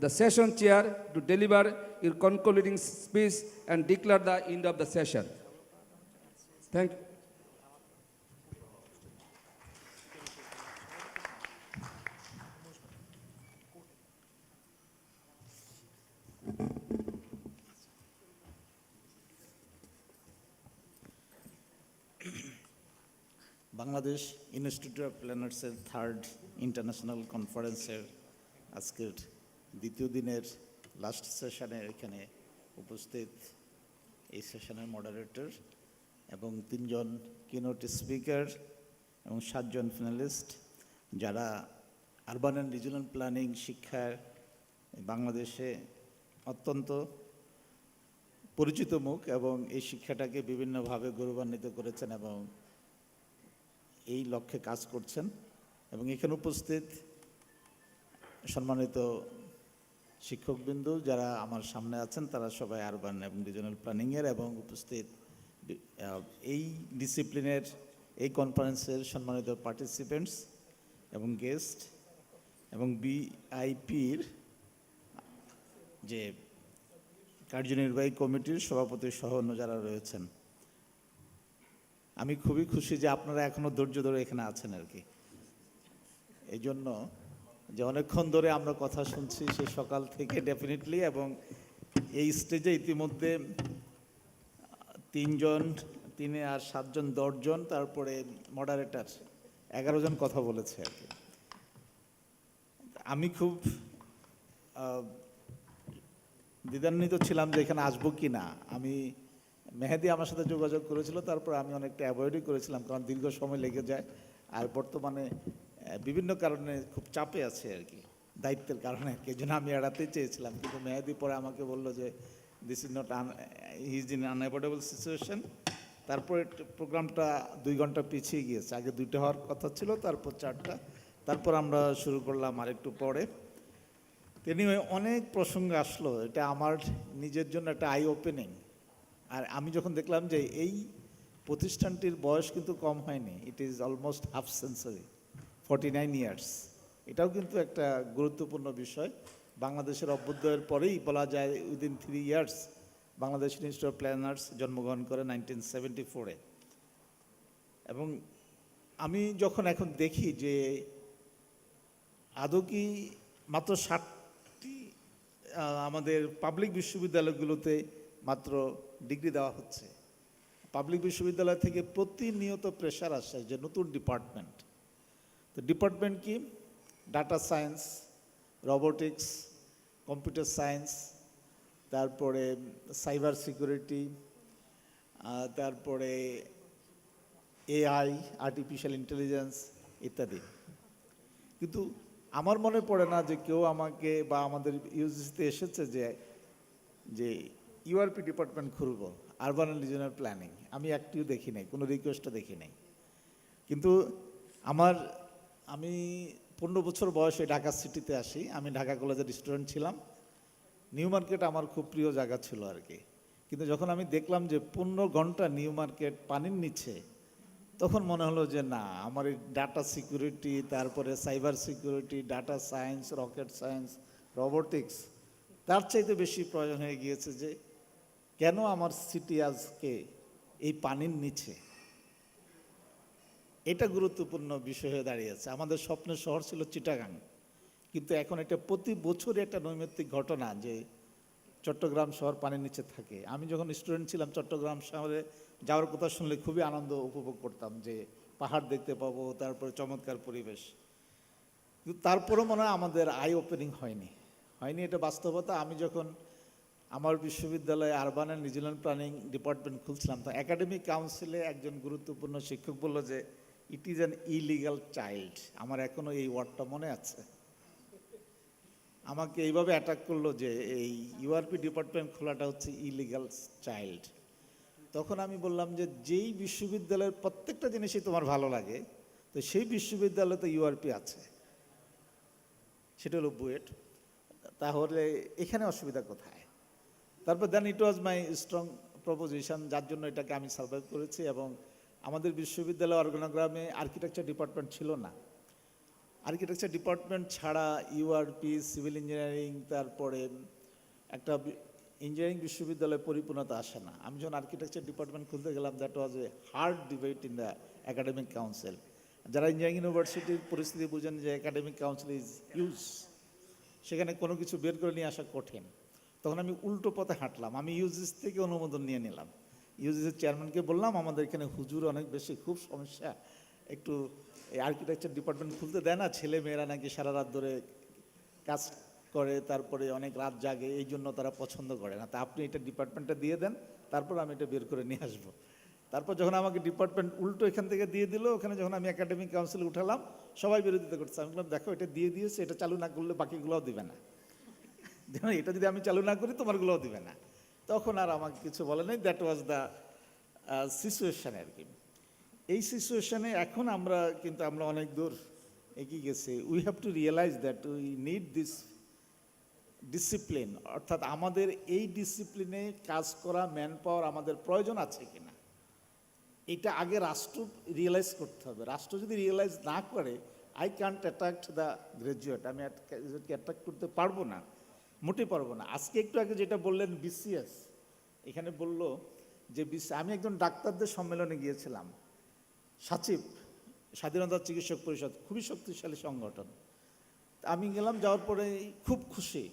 the session chair to deliver your concluding speech and declare the end of the session. Thank you. Bangladesh institute of প্ল্যানার্সের 3rd international কনফারেন্সের আজকের দ্বিতীয় দিনের last সেশনে এখানে উপস্থিত এই সেশনের মডারেটর এবং 3 জন কিনোট স্পিকার এবং 7 জন ফিনালিস্ট যারা আরবান অ্যান্ড রিজিওনাল প্ল্যানিং শিক্ষার বাংলাদেশে অত্যন্ত পরিচিত মুখ এবং এই শিক্ষাটাকে বিভিন্নভাবে গৌরবান্বিত করেছেন এবং এই লক্ষ্যে কাজ করছেন। এবং এখানে উপস্থিত সম্মানিত শিক্ষকবৃন্দ যারা আমার সামনে আছেন তারা সবাই আরবান এবং রিজিওনাল প্ল্যানিংয়ের এবং উপস্থিত এই ডিসিপ্লিনের এই কনফারেন্সের সম্মানিত পার্টিসিপেন্টস এবং গেস্ট এবং বিআইপির যে কার্যনির্বাহী কমিটির সভাপতি সহ অন্য যারা রয়েছেন, আমি খুবই খুশি যে আপনারা এখনো ধৈর্য ধরে এখানে আছেন আর কি। এই জন্য যে অনেকক্ষণ ধরে আমরা কথা শুনছি সেই সকাল থেকে ডেফিনেটলি, এবং এই স্টেজে ইতিমধ্যে 3 জন 3 আর 7 জন 10 জন তারপরে মডারেটর 11 জন কথা বলেছে আর কি। আমি খুব দ্বিধান্বিত ছিলাম যে এখানে আসবো কি না। আমি মেহেদি আমার সাথে যোগাযোগ করেছিল, তারপর আমি অনেকটা অ্যাভয়েডই করেছিলাম কারণ দীর্ঘ সময় লেগে যায়, আর বর্তমানে বিভিন্ন কারণে খুব চাপে আছে আর কি, দায়িত্বের কারণে আর কি, এই জন্য আমি এড়াতেই চেয়েছিলাম। কিন্তু মেহেদি পরে আমাকে বললো যে this is not he is in unavoidable situation. তারপরে প্রোগ্রামটা 2 ঘন্টা পিছিয়ে গিয়েছে, আগে 2টা হওয়ার কথা ছিল, তারপর 4টা, তারপর আমরা শুরু করলাম আরেকটু পরে। তিনি অনেক প্রসঙ্গ আসলো, এটা আমার নিজের জন্য একটা আই ওপেনিং। আর আমি যখন দেখলাম যে এই প্রতিষ্ঠানটির বয়স কিন্তু কম হয়নি, it is almost half century, 49 years. এটাও কিন্তু একটা গুরুত্বপূর্ণ বিষয়। বাংলাদেশের অভ্যুদয়ের পরেই বলা যায় within 3 years Bangladesh institute of planners জন্মগ্রহণ করে 1974-এ। এবং আমি যখন এখন দেখি যে আদৌ কি মাত্র 60টি আমাদের পাবলিক বিশ্ববিদ্যালয়গুলোতে মাত্র ডিগ্রি দেওয়া হচ্ছে। পাবলিক বিশ্ববিদ্যালয় থেকে প্রতিনিয়ত প্রেশার আসে যে নতুন ডিপার্টমেন্ট। তো ডিপার্টমেন্ট কি? Data science, robotics, computer science, তারপরে সাইবার সিকিউরিটি, তারপরে এআই, আর্টিফিশিয়াল ইন্টেলিজেন্স ইত্যাদি। কিন্তু আমার মনে পড়ে না যে কেউ আমাকে বা আমাদের ইউজিসিতে এসেছে যে ইউআরপি ডিপার্টমেন্ট খুলব, আরবান অ্যান্ড রিজিওনাল প্ল্যানিং। আমি একটিও দেখি নাই, কোনো রিকোয়েস্টও দেখি নাই। কিন্তু আমি 15 বছর বয়সে ঢাকা সিটিতে আসি। আমি ঢাকা কলেজের স্টুডেন্ট ছিলাম। নিউ মার্কেট আমার খুব প্রিয় জায়গা ছিল আর কি। কিন্তু যখন আমি দেখলাম যে 15 ঘন্টা নিউ মার্কেট পানির নিচে, তখন মনে হলো যে না, আমার এই ডাটা সিকিউরিটি, তারপরে cyber security, data science, rocket science, robotics, তার চাইতে বেশি প্রয়োজন হয়ে গিয়েছে যে কেন আমার সিটি আজকে এই পানির নিচে। এটা গুরুত্বপূর্ণ বিষয় হয়ে দাঁড়িয়েছে। আমাদের স্বপ্নের শহর ছিল চিটাগাং, কিন্তু এখন এটা প্রতি বছর একটা নৈমিত্তিক ঘটনা যে চট্টগ্রাম শহর পানির নিচে থাকে। আমি যখন স্টুডেন্ট ছিলাম চট্টগ্রাম শহরে যাওয়ার কথা শুনলে খুবই আনন্দ উপভোগ করতাম যে পাহাড় দেখতে পাবো, তারপরে চমৎকার পরিবেশ। কিন্তু তারপরেও মনে হয় আমাদের আই ওপেনিং হয়নি, এটা বাস্তবতা। আমি যখন আমার বিশ্ববিদ্যালয়ে urban and regional planning department খুলছিলাম, তো একাডেমিক কাউন্সিলে একজন গুরুত্বপূর্ণ শিক্ষক বলল যে it is an illegal child. আমার এখনো এই ওয়ার্ডটা মনে আছে। আমাকে এইভাবে অ্যাটাক করলো যে এই ইউআরপি ডিপার্টমেন্ট খোলাটা হচ্ছে ইলিগাল চাইল্ড। তখন আমি বললাম যে যেই বিশ্ববিদ্যালয়ের প্রত্যেকটা জিনিসই তোমার ভালো লাগে, তো সেই বিশ্ববিদ্যালয়ে ইউআরপি আছে, সেটা হলো বুয়েট। তাহলে এখানে অসুবিধা কোথায়? তারপর দেন ইট ওয়াজ মাই স্ট্রং প্রপোজিশন, যার জন্য এটাকে আমি সার্ভাইভ করেছি। এবং আমাদের বিশ্ববিদ্যালয় অর্গানোগ্রামে আর্কিটেকচার ডিপার্টমেন্ট ছিল না। আর্কিটেকচার ডিপার্টমেন্ট ছাড়া ইউআরপি, সিভিল ইঞ্জিনিয়ারিং, তারপরে একটা ইঞ্জিনিয়ারিং বিশ্ববিদ্যালয়ে পরিপূর্ণতা আসে না। আমি যখন আর্কিটেকচার ডিপার্টমেন্ট খুলতে গেলাম, that was A hard debate in the academic council. যারা ইঞ্জিনিয়ারিং ইউনিভার্সিটির পরিস্থিতি বুঝেন যে একাডেমিক কাউন্সিল ইজ হিউজ, সেখানে কোনো কিছু বের করে নিয়ে আসা কঠিন। তখন আমি উল্টো পথে হাঁটলাম। আমি ইউজিস থেকে অনুমোদন নিয়ে নিলাম। ইউজিসির চেয়ারম্যানকে বললাম আমাদের এখানে হুজুর অনেক বেশি, খুব সমস্যা, একটু এই আর্কিটেকচার ডিপার্টমেন্ট খুলতে দেয় না, ছেলে মেয়েরা নাকি সারা রাত ধরে কাজ করে, তারপরে অনেক রাত জাগে, এই জন্য তারা পছন্দ করে না। তা আপনি এটা ডিপার্টমেন্টটা দিয়ে দেন, তারপর আমি এটা বের করে নিয়ে আসবো। তারপর যখন আমাকে ডিপার্টমেন্ট উল্টো এখান থেকে দিয়ে দিল, ওখানে যখন আমি একাডেমিক কাউন্সিলে উঠালাম, সবাই বিরোধিতা করছে। আমি বললাম দেখো, এটা দিয়ে দিয়েছে, এটা চালু না করলে বাকিগুলোও দিবে না। এটা যদি আমি চালু না করি তোমারগুলোও দিবে না। তখন আর আমাকে কিছু বলে নাই। দ্যাট ওয়াজ দ্য সিচুয়েশন আর কি। এই সিচুয়েশনে এখন আমরা অনেক দূর এগিয়ে গেছি। We have to realise that we need this discipline, অর্থাৎ আমাদের এই ডিসিপ্লিনে কাজ করা ম্যান পাওয়ার আমাদের প্রয়োজন আছে কিনা, এটা আগে রাষ্ট্র রিয়েলাইজ করতে হবে। রাষ্ট্র যদি রিয়েলাইজ না করে, I can't attract the graduate, আমি গ্রাজুয়েটকে অ্যাট্রাক্ট করতে পারবো না, মোটেই পারবো না। আজকে একটু আগে যেটা বললেন বিসিএস, এখানে বললো যে আমি একজন ডাক্তারদের সম্মেলনে গিয়েছিলাম, সাচিব, স্বাধীনতা চিকিৎসক পরিষদ, খুবই শক্তিশালী সংগঠন। আমি গেলাম, যাওয়ার পরে খুব খুশি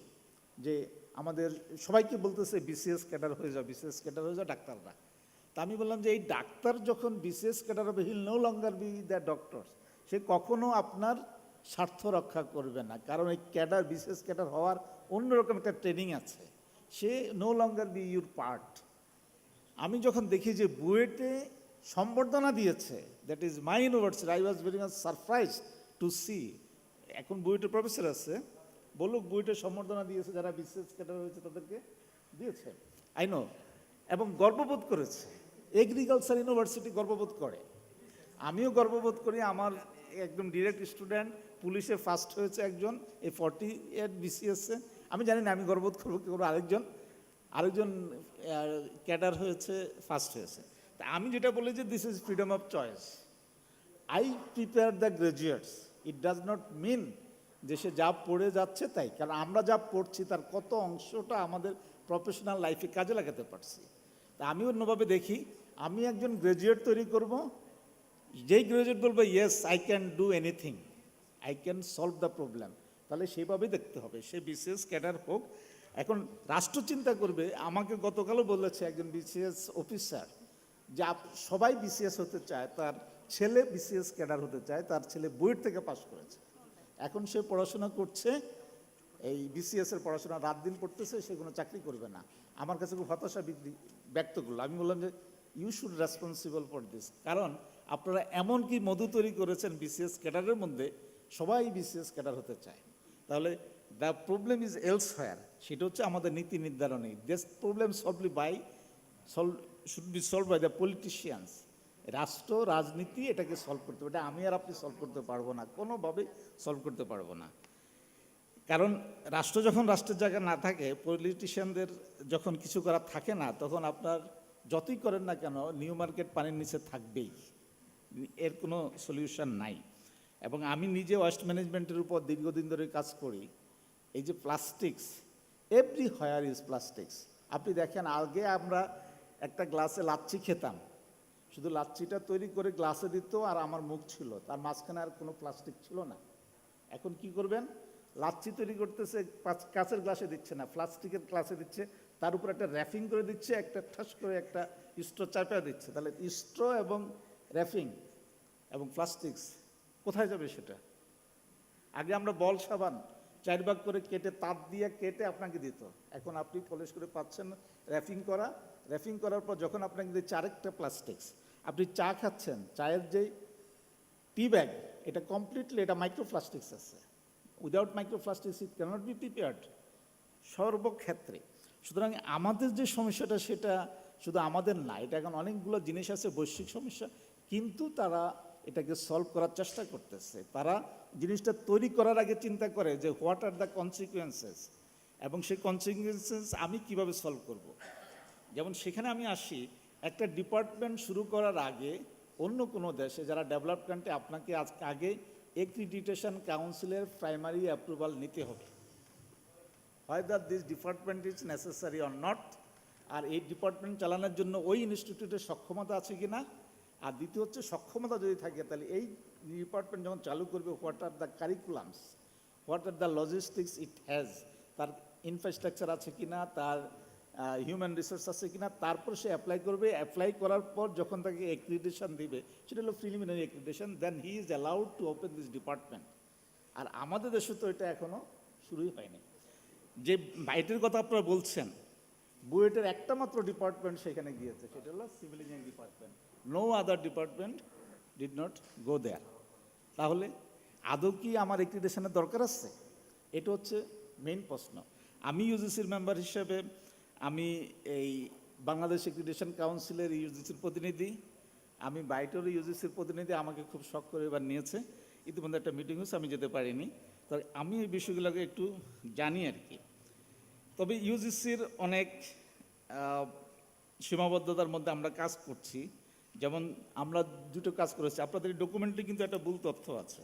যে আমাদের সবাইকে বলতেছে বিসিএস ক্যাডার হয়ে যাও, বিসিএস ক্যাডার হয়ে যাও ডাক্তাররা। তা আমি বললাম যে এই ডাক্তার যখন বিসিএস ক্যাডার হবে, he'll no longer be the doctor, সে কখনো আপনার স্বার্থ রক্ষা করবে না, কারণ এই ক্যাডার, বিসিএস ক্যাডার হওয়ার অন্যরকম একটা ট্রেনিং আছে, সে no longer be your part. আমি যখন দেখি যে বুয়েটে সম্বর্ধনা দিয়েছে, that is my university, I was very much surprise to see. এখন বুয়েটের প্রফেসর আছে, বলুক বুয়েটে সম্বর্ধনা দিয়েছে, যারা বিসিএস ক্যাডার হয়েছে তাদেরকে দিয়েছে, আই নো, এবং গর্ববোধ করেছে। এগ্রিকালচার ইউনিভার্সিটি গর্ববোধ করে, আমিও গর্ববোধ করি। আমার একদম ডিরেক্ট স্টুডেন্ট পুলিশে ফার্স্ট হয়েছে একজন, এই 48 বিসিএসে। আমি জানি না আমি গর্ববোধ করবো কি করবো, আরেকজন ক্যাডার হয়েছে, ফার্স্ট হয়েছে। তা আমি যেটা বলি যে this is freedom of choice. I prepare the graduates, it does not mean দেশে যা পড়ে যাচ্ছে তাই, কারণ আমরা যা পড়ছি তার কত অংশটা আমাদের প্রফেশনাল লাইফে কাজে লাগাতে পারছি। তা আমি অন্যভাবে দেখি, আমি একজন গ্রাজুয়েট তৈরি করব, যেই গ্রাজুয়েট বলবে yes I can do anything, I can solve the problem, তাহলে সেইভাবেই দেখতে হবে, সে বিসিএস ক্যাডার হোক। এখন রাষ্ট্র চিন্তা করবে, আমাকে গতকালও বলেছে একজন বিসিএস অফিসার যে সবাই বিসিএস হতে চায়, তার ছেলে বিসিএস ক্যাডার হতে চায়, তার ছেলে বুয়েট থেকে পাশ করেছে, এখন সে পড়াশোনা করছে, এই বিসিএস এর পড়াশোনা রাত দিন করতেছে, সে কোনো চাকরি করবে না। আমার কাছে খুব হতাশা ব্যক্ত করলো। আমি বললাম যে you should responsible for this, কারণ আপনারা এমন কি মধু তৈরি করেছেন বিসিএস ক্যাডারের মধ্যে, সবাই বিসিএস ক্যাডার হতে চায়। তাহলে দ্য প্রবলেম ইজ এলসওয়্যার, সেটা হচ্ছে আমাদের নীতি নির্ধারণে। This problem should be solve by the politicians. রাষ্ট্র রাজনীতি এটাকে সলভ করতে হবে, এটা আমি আর আপনি সলভ করতে পারবো না, কোনোভাবে সলভ করতে পারবো না। কারণ রাষ্ট্র যখন রাষ্ট্রের জায়গায় না থাকে, পলিটিশিয়ানদের যখন কিছু করার থাকে না, তখন আপনার যতই করেন না কেন নিউ মার্কেট পানির নিচে থাকবেই, এর কোনো সলিউশন নাই। এবং আমি নিজে ওয়েস্ট ম্যানেজমেন্টের উপর দীর্ঘদিন ধরে কাজ করি। এই যে plastics, every where is plastics. আপনি দেখেন, আগে আমরা একটা গ্লাসে লাচ্ছি খেতাম, শুধু লাচ্ছিটা তৈরি করে গ্লাসে দিত আর আমার মুখ ছিল, তার মাঝখানে আর কোনো প্লাস্টিক ছিল না। এখন কি করবেন, লাচ্ছি তৈরি করতেছে, কাঁচের গ্লাসে দিচ্ছে না, প্লাস্টিকের গ্লাসে দিচ্ছে, তার উপর একটা র্যাপিং করে দিচ্ছে, একটা ঠাস করে একটা স্ট্র চাপা দিচ্ছে। তাহলে স্ট্র এবং র্যাপিং এবং প্লাস্টিক্স কোথায় যাবে সেটা? আগে আমরা বল সাবান 4 ভাগ করে কেটে, তাপ দিয়ে কেটে আপনাকে দিত, এখন আপনি পলিশ করে পাচ্ছেন র্যাপিং করা, র্যাপিং করার পর যখন আপনাকে দিচ্ছে আরেকটা প্লাস্টিক্স। আপনি চা খাচ্ছেন, চায়ের যেই টি ব্যাগ, এটা কমপ্লিটলি এটা মাইক্রোপ্লাস্টিক্স আছে। Without microplastics it cannot be prepared সর্বক্ষেত্রে। সুতরাং আমাদের যে সমস্যাটা, সেটা শুধু আমাদের না, এটা এখন অনেকগুলো জিনিস আছে, বৈশ্বিক সমস্যা, কিন্তু তারা এটাকে সলভ করার চেষ্টা করতেছে। তারা জিনিসটা তৈরি করার আগে চিন্তা করে যে হোয়াট আর দ্য কনসিকুয়েন্সেস, এবং সেই কনসিকুয়েন্সেস আমি কিভাবে সলভ করব। যেমন সেখানে আমি আসি, একটা ডিপার্টমেন্ট শুরু করার আগে অন্য কোনো দেশে যারা ডেভেলপড কান্ট্রি, আপনাকে আগে এক্রিডিটেশন কাউন্সিলের প্রাইমারি অ্যাপ্রুভাল নিতে হবে, whether this department is necessary or not, আর এই ডিপার্টমেন্ট চালানোর জন্য ওই ইনস্টিটিউটের সক্ষমতা আছে কিনা। আর দ্বিতীয় হচ্ছে, সক্ষমতা যদি থাকে তাহলে এই ডিপার্টমেন্ট যখন চালু করবে, what are the curriculums, what are the logistics it has, তার ইনফ্রাস্ট্রাকচার আছে কিনা, তার হিউম্যান রিসোর্স আছে কিনা, তারপর সে অ্যাপ্লাই করবে। অ্যাপ্লাই করার পর যখন তাকে এক্রিডিটেশন দিবে, সেটা হলো preliminary accreditation, then he is allowed to open this department. আর আমাদের দেশে তো এটা এখনো শুরুই হয়নি। যে বাইটের কথা আপনারা বলছেন, বুয়েটের একটা মাত্র ডিপার্টমেন্ট সেখানে গিয়েছে, সেটা হলো civil engineering department. No other department did not go there. তাহলে আদৌ কি আমার এক্রিডিটেশনের দরকার আছে? এটা হচ্ছে মেইন প্রশ্ন। আমি ইউজিসির মেম্বার হিসেবে আমি এই বাংলাদেশ এক্রিডিটেশন কাউন্সিলের ইউজিসির প্রতিনিধি, আমি বাইটেরও ইউজিসির প্রতিনিধি, আমাকে খুব শখ করে এবার নিয়েছে। ইতিমধ্যে একটা মিটিং হয়েছে, আমি যেতে পারিনি, তবে আমি এই বিষয়গুলোকে একটু জানি আর কি। তবে ইউজিসির অনেক সীমাবদ্ধতার মধ্যে আমরা কাজ করছি। যেমন আমরা দুটো কাজ করেছি, আপনাদের ডকুমেন্টে কিন্তু একটা ভুল তথ্য আছে।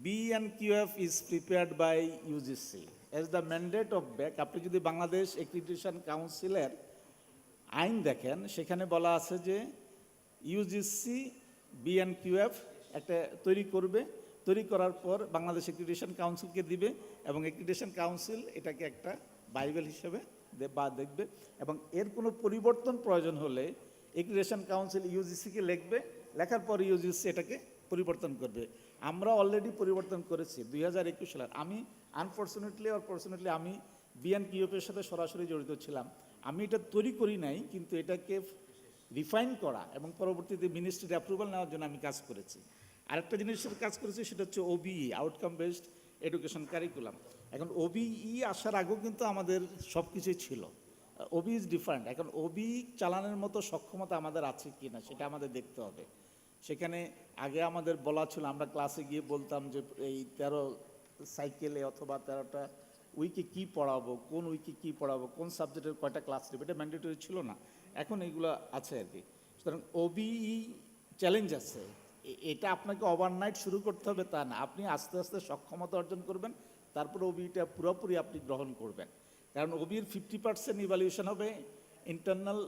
BNQF is prepared by UGC as the mandate of BEC। আপনি যদি বাংলাদেশ এক্রিডিটেশন কাউন্সিলের আইন দেখেন, সেখানে বলা আছে যে ইউজিসি BNQF একটা তৈরি করবে, তৈরি করার পর বাংলাদেশ এক্রিডিটেশন কাউন্সিলকে দিবে, এবং এক্রিডিটেশন কাউন্সিল এটাকে একটা বাইবেল হিসেবে দেখবে, এবং এর কোনো পরিবর্তন প্রয়োজন হলে এক্রিডিটেশন কাউন্সিল ইউজিসিকে লিখবে, লেখার পর ইউজিসি এটাকে পরিবর্তন করবে। আমরা অলরেডি পরিবর্তন করেছি 2021 সালে। আমি আনফর্চুনেটলি অর ফর্চুনেটলি আমি BNQF-এর সাথে সরাসরি জড়িত ছিলাম। আমি এটা তৈরি করি নাই, কিন্তু এটাকে রিফাইন করা এবং পরবর্তীতে মিনিস্ট্রির অ্যাপ্রুভাল নেওয়ার জন্য আমি কাজ করেছি। আরেকটা জিনিসের কাজ করেছি, সেটা হচ্ছে OBE, outcome based education curriculum. এখন OBE আসার আগেও কিন্তু আমাদের সব কিছুই ছিল। OBE is different. এখন OBE চালানোর মতো সক্ষমতা আমাদের আছে কি না সেটা আমাদের দেখতে হবে। সেখানে আগে আমাদের বলা ছিল, আমরা ক্লাসে গিয়ে বলতাম যে এই 13 সাইকেলে অথবা 13টা উইকে কী পড়াবো, কোন উইকে কী পড়াবো, কোন সাবজেক্টের কয়টা ক্লাস নেবে, এটা ম্যান্ডেটরি ছিল না। এখন এইগুলো আছে আর কি। সুতরাং OBE চ্যালেঞ্জ আছে, এটা আপনাকে ওভারনাইট শুরু করতে হবে তা না, আপনি আস্তে আস্তে সক্ষমতা অর্জন করবেন, তারপরে ওবিটা পুরোপুরি আপনি গ্রহণ করবেন। কারণ ওবির 50% ইভ্যালুয়েশন হবে ইন্টারনাল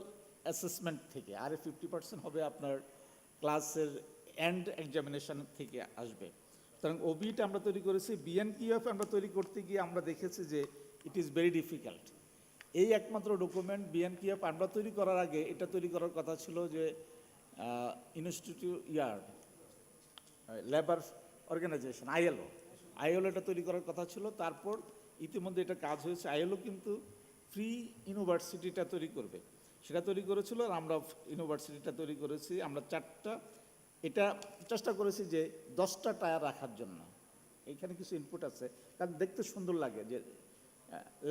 অ্যাসেসমেন্ট থেকে, আর 50% হবে আপনার ক্লাসের এন্ড এক্সামিনেশন থেকে আসবে। সুতরাং ওবিটা আমরা তৈরি করেছি, বিএনকিউএফ আমরা তৈরি করতে গিয়ে আমরা দেখেছি যে ইট ইজ ভেরি ডিফিকাল্ট। এই একমাত্র ডকুমেন্ট বিএনকিউএফ আমরা তৈরি করার আগে এটা তৈরি করার কথা ছিল যে ইনস্টিটিউট লেবার অর্গানাইজেশন আইএলও এটা তৈরি করার কথা ছিল। তারপর ইতিমধ্যে এটা কাজ হয়েছে, আইএলও কিন্তু ফ্রি ইউনিভার্সিটিটা তৈরি করবে, সেটা তৈরি করেছিল, আর আমরা ইউনিভার্সিটিটা তৈরি করেছি। আমরা 4টা এটা চেষ্টা করেছি যে 10টা টায়ার রাখার জন্য। এখানে কিছু ইনপুট আছে, কারণ দেখতে সুন্দর লাগে যে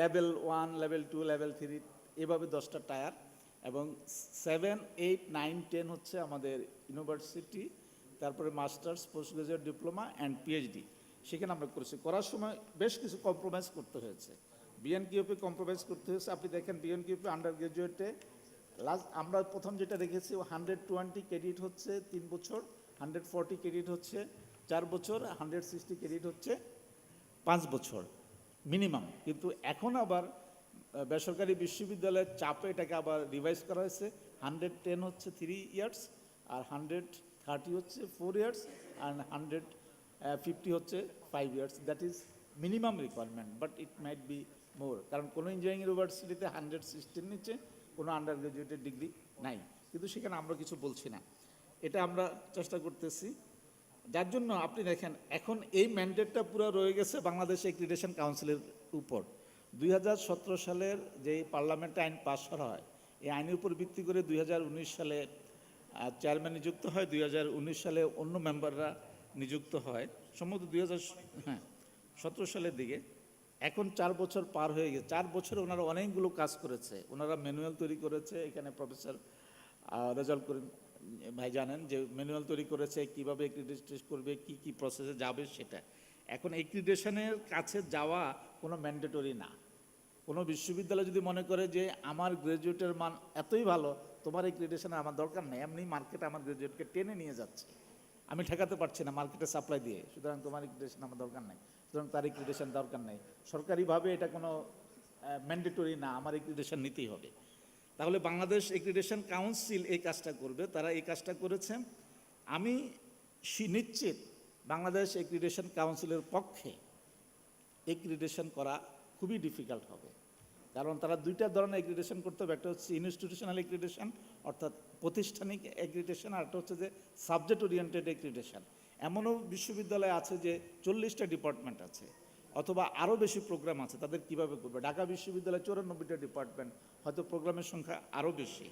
লেভেল 1, লেভেল 2, লেভেল 3 এভাবে 10টা টায়ার, এবং 7, 8, 9, 10 হচ্ছে আমাদের ইউনিভার্সিটি, তারপরে masters, post graduate, diploma and PhD. সেখানে আমরা করেছি। করার সময় বেশ কিছু কম্প্রোমাইজ করতে হয়েছে, বিএনকিউপি কম্প্রোমাইজ করতে হয়েছে। আপনি দেখেন বিএনকিউপি আন্ডার গ্রাজুয়েটে আমরা প্রথম যেটা রেখেছি 120 ক্রেডিট হচ্ছে 3 বছর, 140 ক্রেডিট হচ্ছে 4 বছর, 160 ক্রেডিট হচ্ছে 5 বছর মিনিমাম। কিন্তু এখন আবার বেসরকারি বিশ্ববিদ্যালয়ের চাপে এটাকে আবার রিভাইজ করা হয়েছে, 110 হচ্ছে 3 ইয়ার্স, আর 130 হচ্ছে 4 ইয়ার্স, আর 150 হচ্ছে 5 years. That is minimum requirement, but it might be more, কারণ কোনো ইঞ্জিনিয়ারিং ইউনিভার্সিটিতে 160 নিচে কোনো আন্ডার গ্রাজুয়েটের ডিগ্রি নাই, কিন্তু সেখানে আমরা কিছু বলছি না। এটা আমরা চেষ্টা করতেছি, যার জন্য আপনি দেখেন এখন এই ম্যান্ডেটটা পুরো রয়ে গেছে বাংলাদেশ এক্রিডিটেশন কাউন্সিলের উপর। 2017 সালের যে পার্লামেন্টে আইন পাস করা হয়, এই আইনের উপর ভিত্তি করে 2019 সালে চেয়ারম্যান নিযুক্ত হয়, 2019 সালে অন্য মেম্বাররা নিযুক্ত হয়, সম্ভবত 2017 সালের দিকে। এখন 4 বছর পার হয়ে গেছে, 4 বছরে ওনারা অনেকগুলো কাজ করেছে। ওনারা ম্যানুয়াল তৈরি করেছে, এখানে প্রফেসর রেজাল্ট করিম ভাই জানেন যে ম্যানুয়াল তৈরি করেছে, কীভাবে এক্রিডিটেশন করবে, কি কি প্রসেসে যাবে সেটা। এখন এক্রিডিটেশনের কাছে যাওয়া কোনো ম্যান্ডেটরি না। কোনো বিশ্ববিদ্যালয় যদি মনে করে যে আমার গ্র্যাজুয়েটের মান এতই ভালো, তোমার এক্রিডিটেশনের আমার দরকার নেই, এমনি মার্কেটে আমার গ্র্যাজুয়েটকে টেনে নিয়ে যাচ্ছে, আমি ঠেকাতে পারছি না মার্কেটে সাপ্লাই দিয়ে, সুতরাং তোমার এক্রিডিটেশন আমার দরকার নেই, সুতরাং তার এক্রিডিটেশন দরকার নেই, সরকারিভাবে এটা কোনো ম্যান্ডেটরি না, আমার এক্রিডিটেশন নিতেই হবে। তাহলে বাংলাদেশ এক্রিডিটেশন কাউন্সিল এই কাজটা করবে, তারা এই কাজটা করেছে। আমি নিশ্চিত বাংলাদেশ এক্রিডিটেশন কাউন্সিলের পক্ষে এক্রিডিটেশন করা খুবই ডিফিকাল্ট হবে, কারণ তারা 2টা ধরনের এক্রিডিটেশন করতে হবে। একটা হচ্ছে ইনস্টিটিউশনাল এক্রিডিটেশন, অর্থাৎ প্রাতিষ্ঠানিক এক্রিডিটেশন, আর একটা হচ্ছে যে সাবজেক্ট ওরিয়েন্টেড এক্রিডিটেশন। এমনও বিশ্ববিদ্যালয় আছে যে 40টা ডিপার্টমেন্ট আছে, অথবা আরও বেশি প্রোগ্রাম আছে, তাদের কিভাবে করবে। ঢাকা বিশ্ববিদ্যালয়ে 94টা ডিপার্টমেন্ট, হয়তো প্রোগ্রামের সংখ্যা আরও বেশি।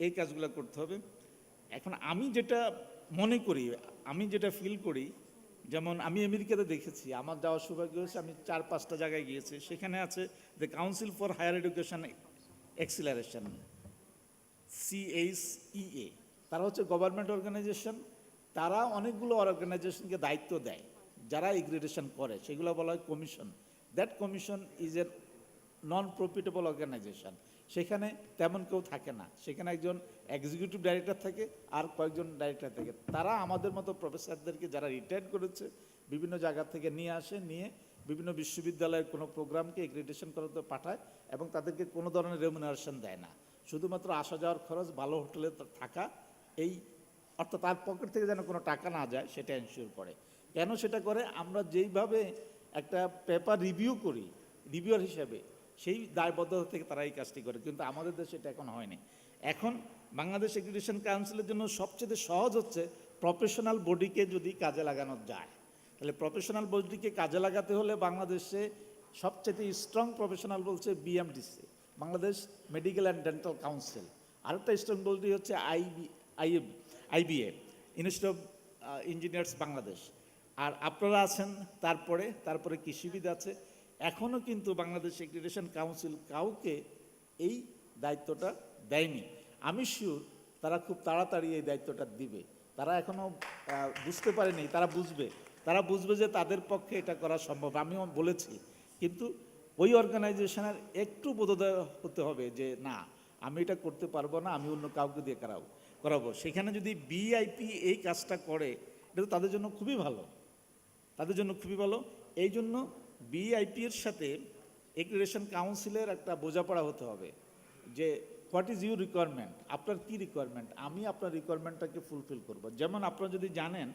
এই কাজগুলো করতে হবে। এখন আমি যেটা মনে করি, আমি যেটা ফিল করি, যেমন আমি আমেরিকাতে দেখেছি, আমার যাওয়ার সৌভাগ্য হয়েছে, আমি 4-5টা জায়গায় গিয়েছি, সেখানে আছে the council for higher education acceleration, CHEA। তারা হচ্ছে গভর্নমেন্ট অর্গানাইজেশন, তারা অনেকগুলো অর্গানাইজেশনকে দায়িত্ব দেয় যারা এগ্রিডেশন করে, সেগুলো বলা হয় commission. That commission is a non profitable organisation. সেখানে তেমন কেউ থাকে না, সেখানে একজন এক্সিকিউটিভ ডাইরেক্টর থাকে আর কয়েকজন ডাইরেক্টর থাকে। তারা আমাদের মতো প্রফেসরদেরকে যারা রিটায়ার করেছে বিভিন্ন জায়গা থেকে নিয়ে আসে, নিয়ে বিভিন্ন বিশ্ববিদ্যালয়ের কোনো প্রোগ্রামকে এগ্রিডেশন করাতে পাঠায়, এবং তাদেরকে কোনো ধরনের রেমুনারেশন দেয় না, শুধুমাত্র আসা যাওয়ার খরচ, ভালো হোটেলে থাকা, এই অর্থাৎ তার পকেট থেকে যেন কোনো টাকা না যায় সেটা এনশিওর করে। কেন সেটা করে? আমরা যেইভাবে একটা পেপার রিভিউ করি রিভিউয়ার হিসাবে, সেই দায়বদ্ধতা থেকে তারা এই কাজটি করে, কিন্তু আমাদের দেশে এটা এখন হয়নি। এখন বাংলাদেশ এডুকেশন কাউন্সিলের জন্য সবচেয়ে সহজ হচ্ছে প্রফেশনাল বডিকে যদি কাজে লাগানো যায়। তাহলে প্রফেশনাল বডিকে কাজে লাগাতে হলে বাংলাদেশে সবচেয়ে স্ট্রং প্রফেশনাল বলছে BMDC, Bangladesh medical and dental council. আরেকটা স্ট্রং বডি হচ্ছে IBA, institute of engineers Bangladesh. আর আপনারা আছেন, তারপরে কৃষিবিদ আছে। এখনও কিন্তু বাংলাদেশ এডুকেশন কাউন্সিল কাউকে এই দায়িত্বটা দেয়নি। আমি শিওর তারা খুব তাড়াতাড়ি এই দায়িত্বটা দিবে। তারা এখনও বুঝতে পারেনি, তারা বুঝবে যে তাদের পক্ষে এটা করা সম্ভব। আমিও বলেছি, কিন্তু ওই অর্গানাইজেশনের একটু বোধোদয় হতে হবে যে না, আমি এটা করতে পারবো না, আমি অন্য কাউকে দিয়ে করাবো। করাবো, সেখানে যদি বিআইপি এই কাজটা করে, এটা তো তাদের জন্য খুবই ভালো, তাদের জন্য খুবই ভালো। এই জন্য বিআইপি এর সাথে এক্রিডেশন কাউন্সিলের একটা বোঝাপড়া হতে হবে যে হোয়াট ইজ ইউর রিকোয়ারমেন্ট, আপনার কি রিকোয়ারমেন্ট, আমি আপনার রিকোয়ারমেন্টটাকে ফুলফিল করব। যেমন আপনারা যদি জানেন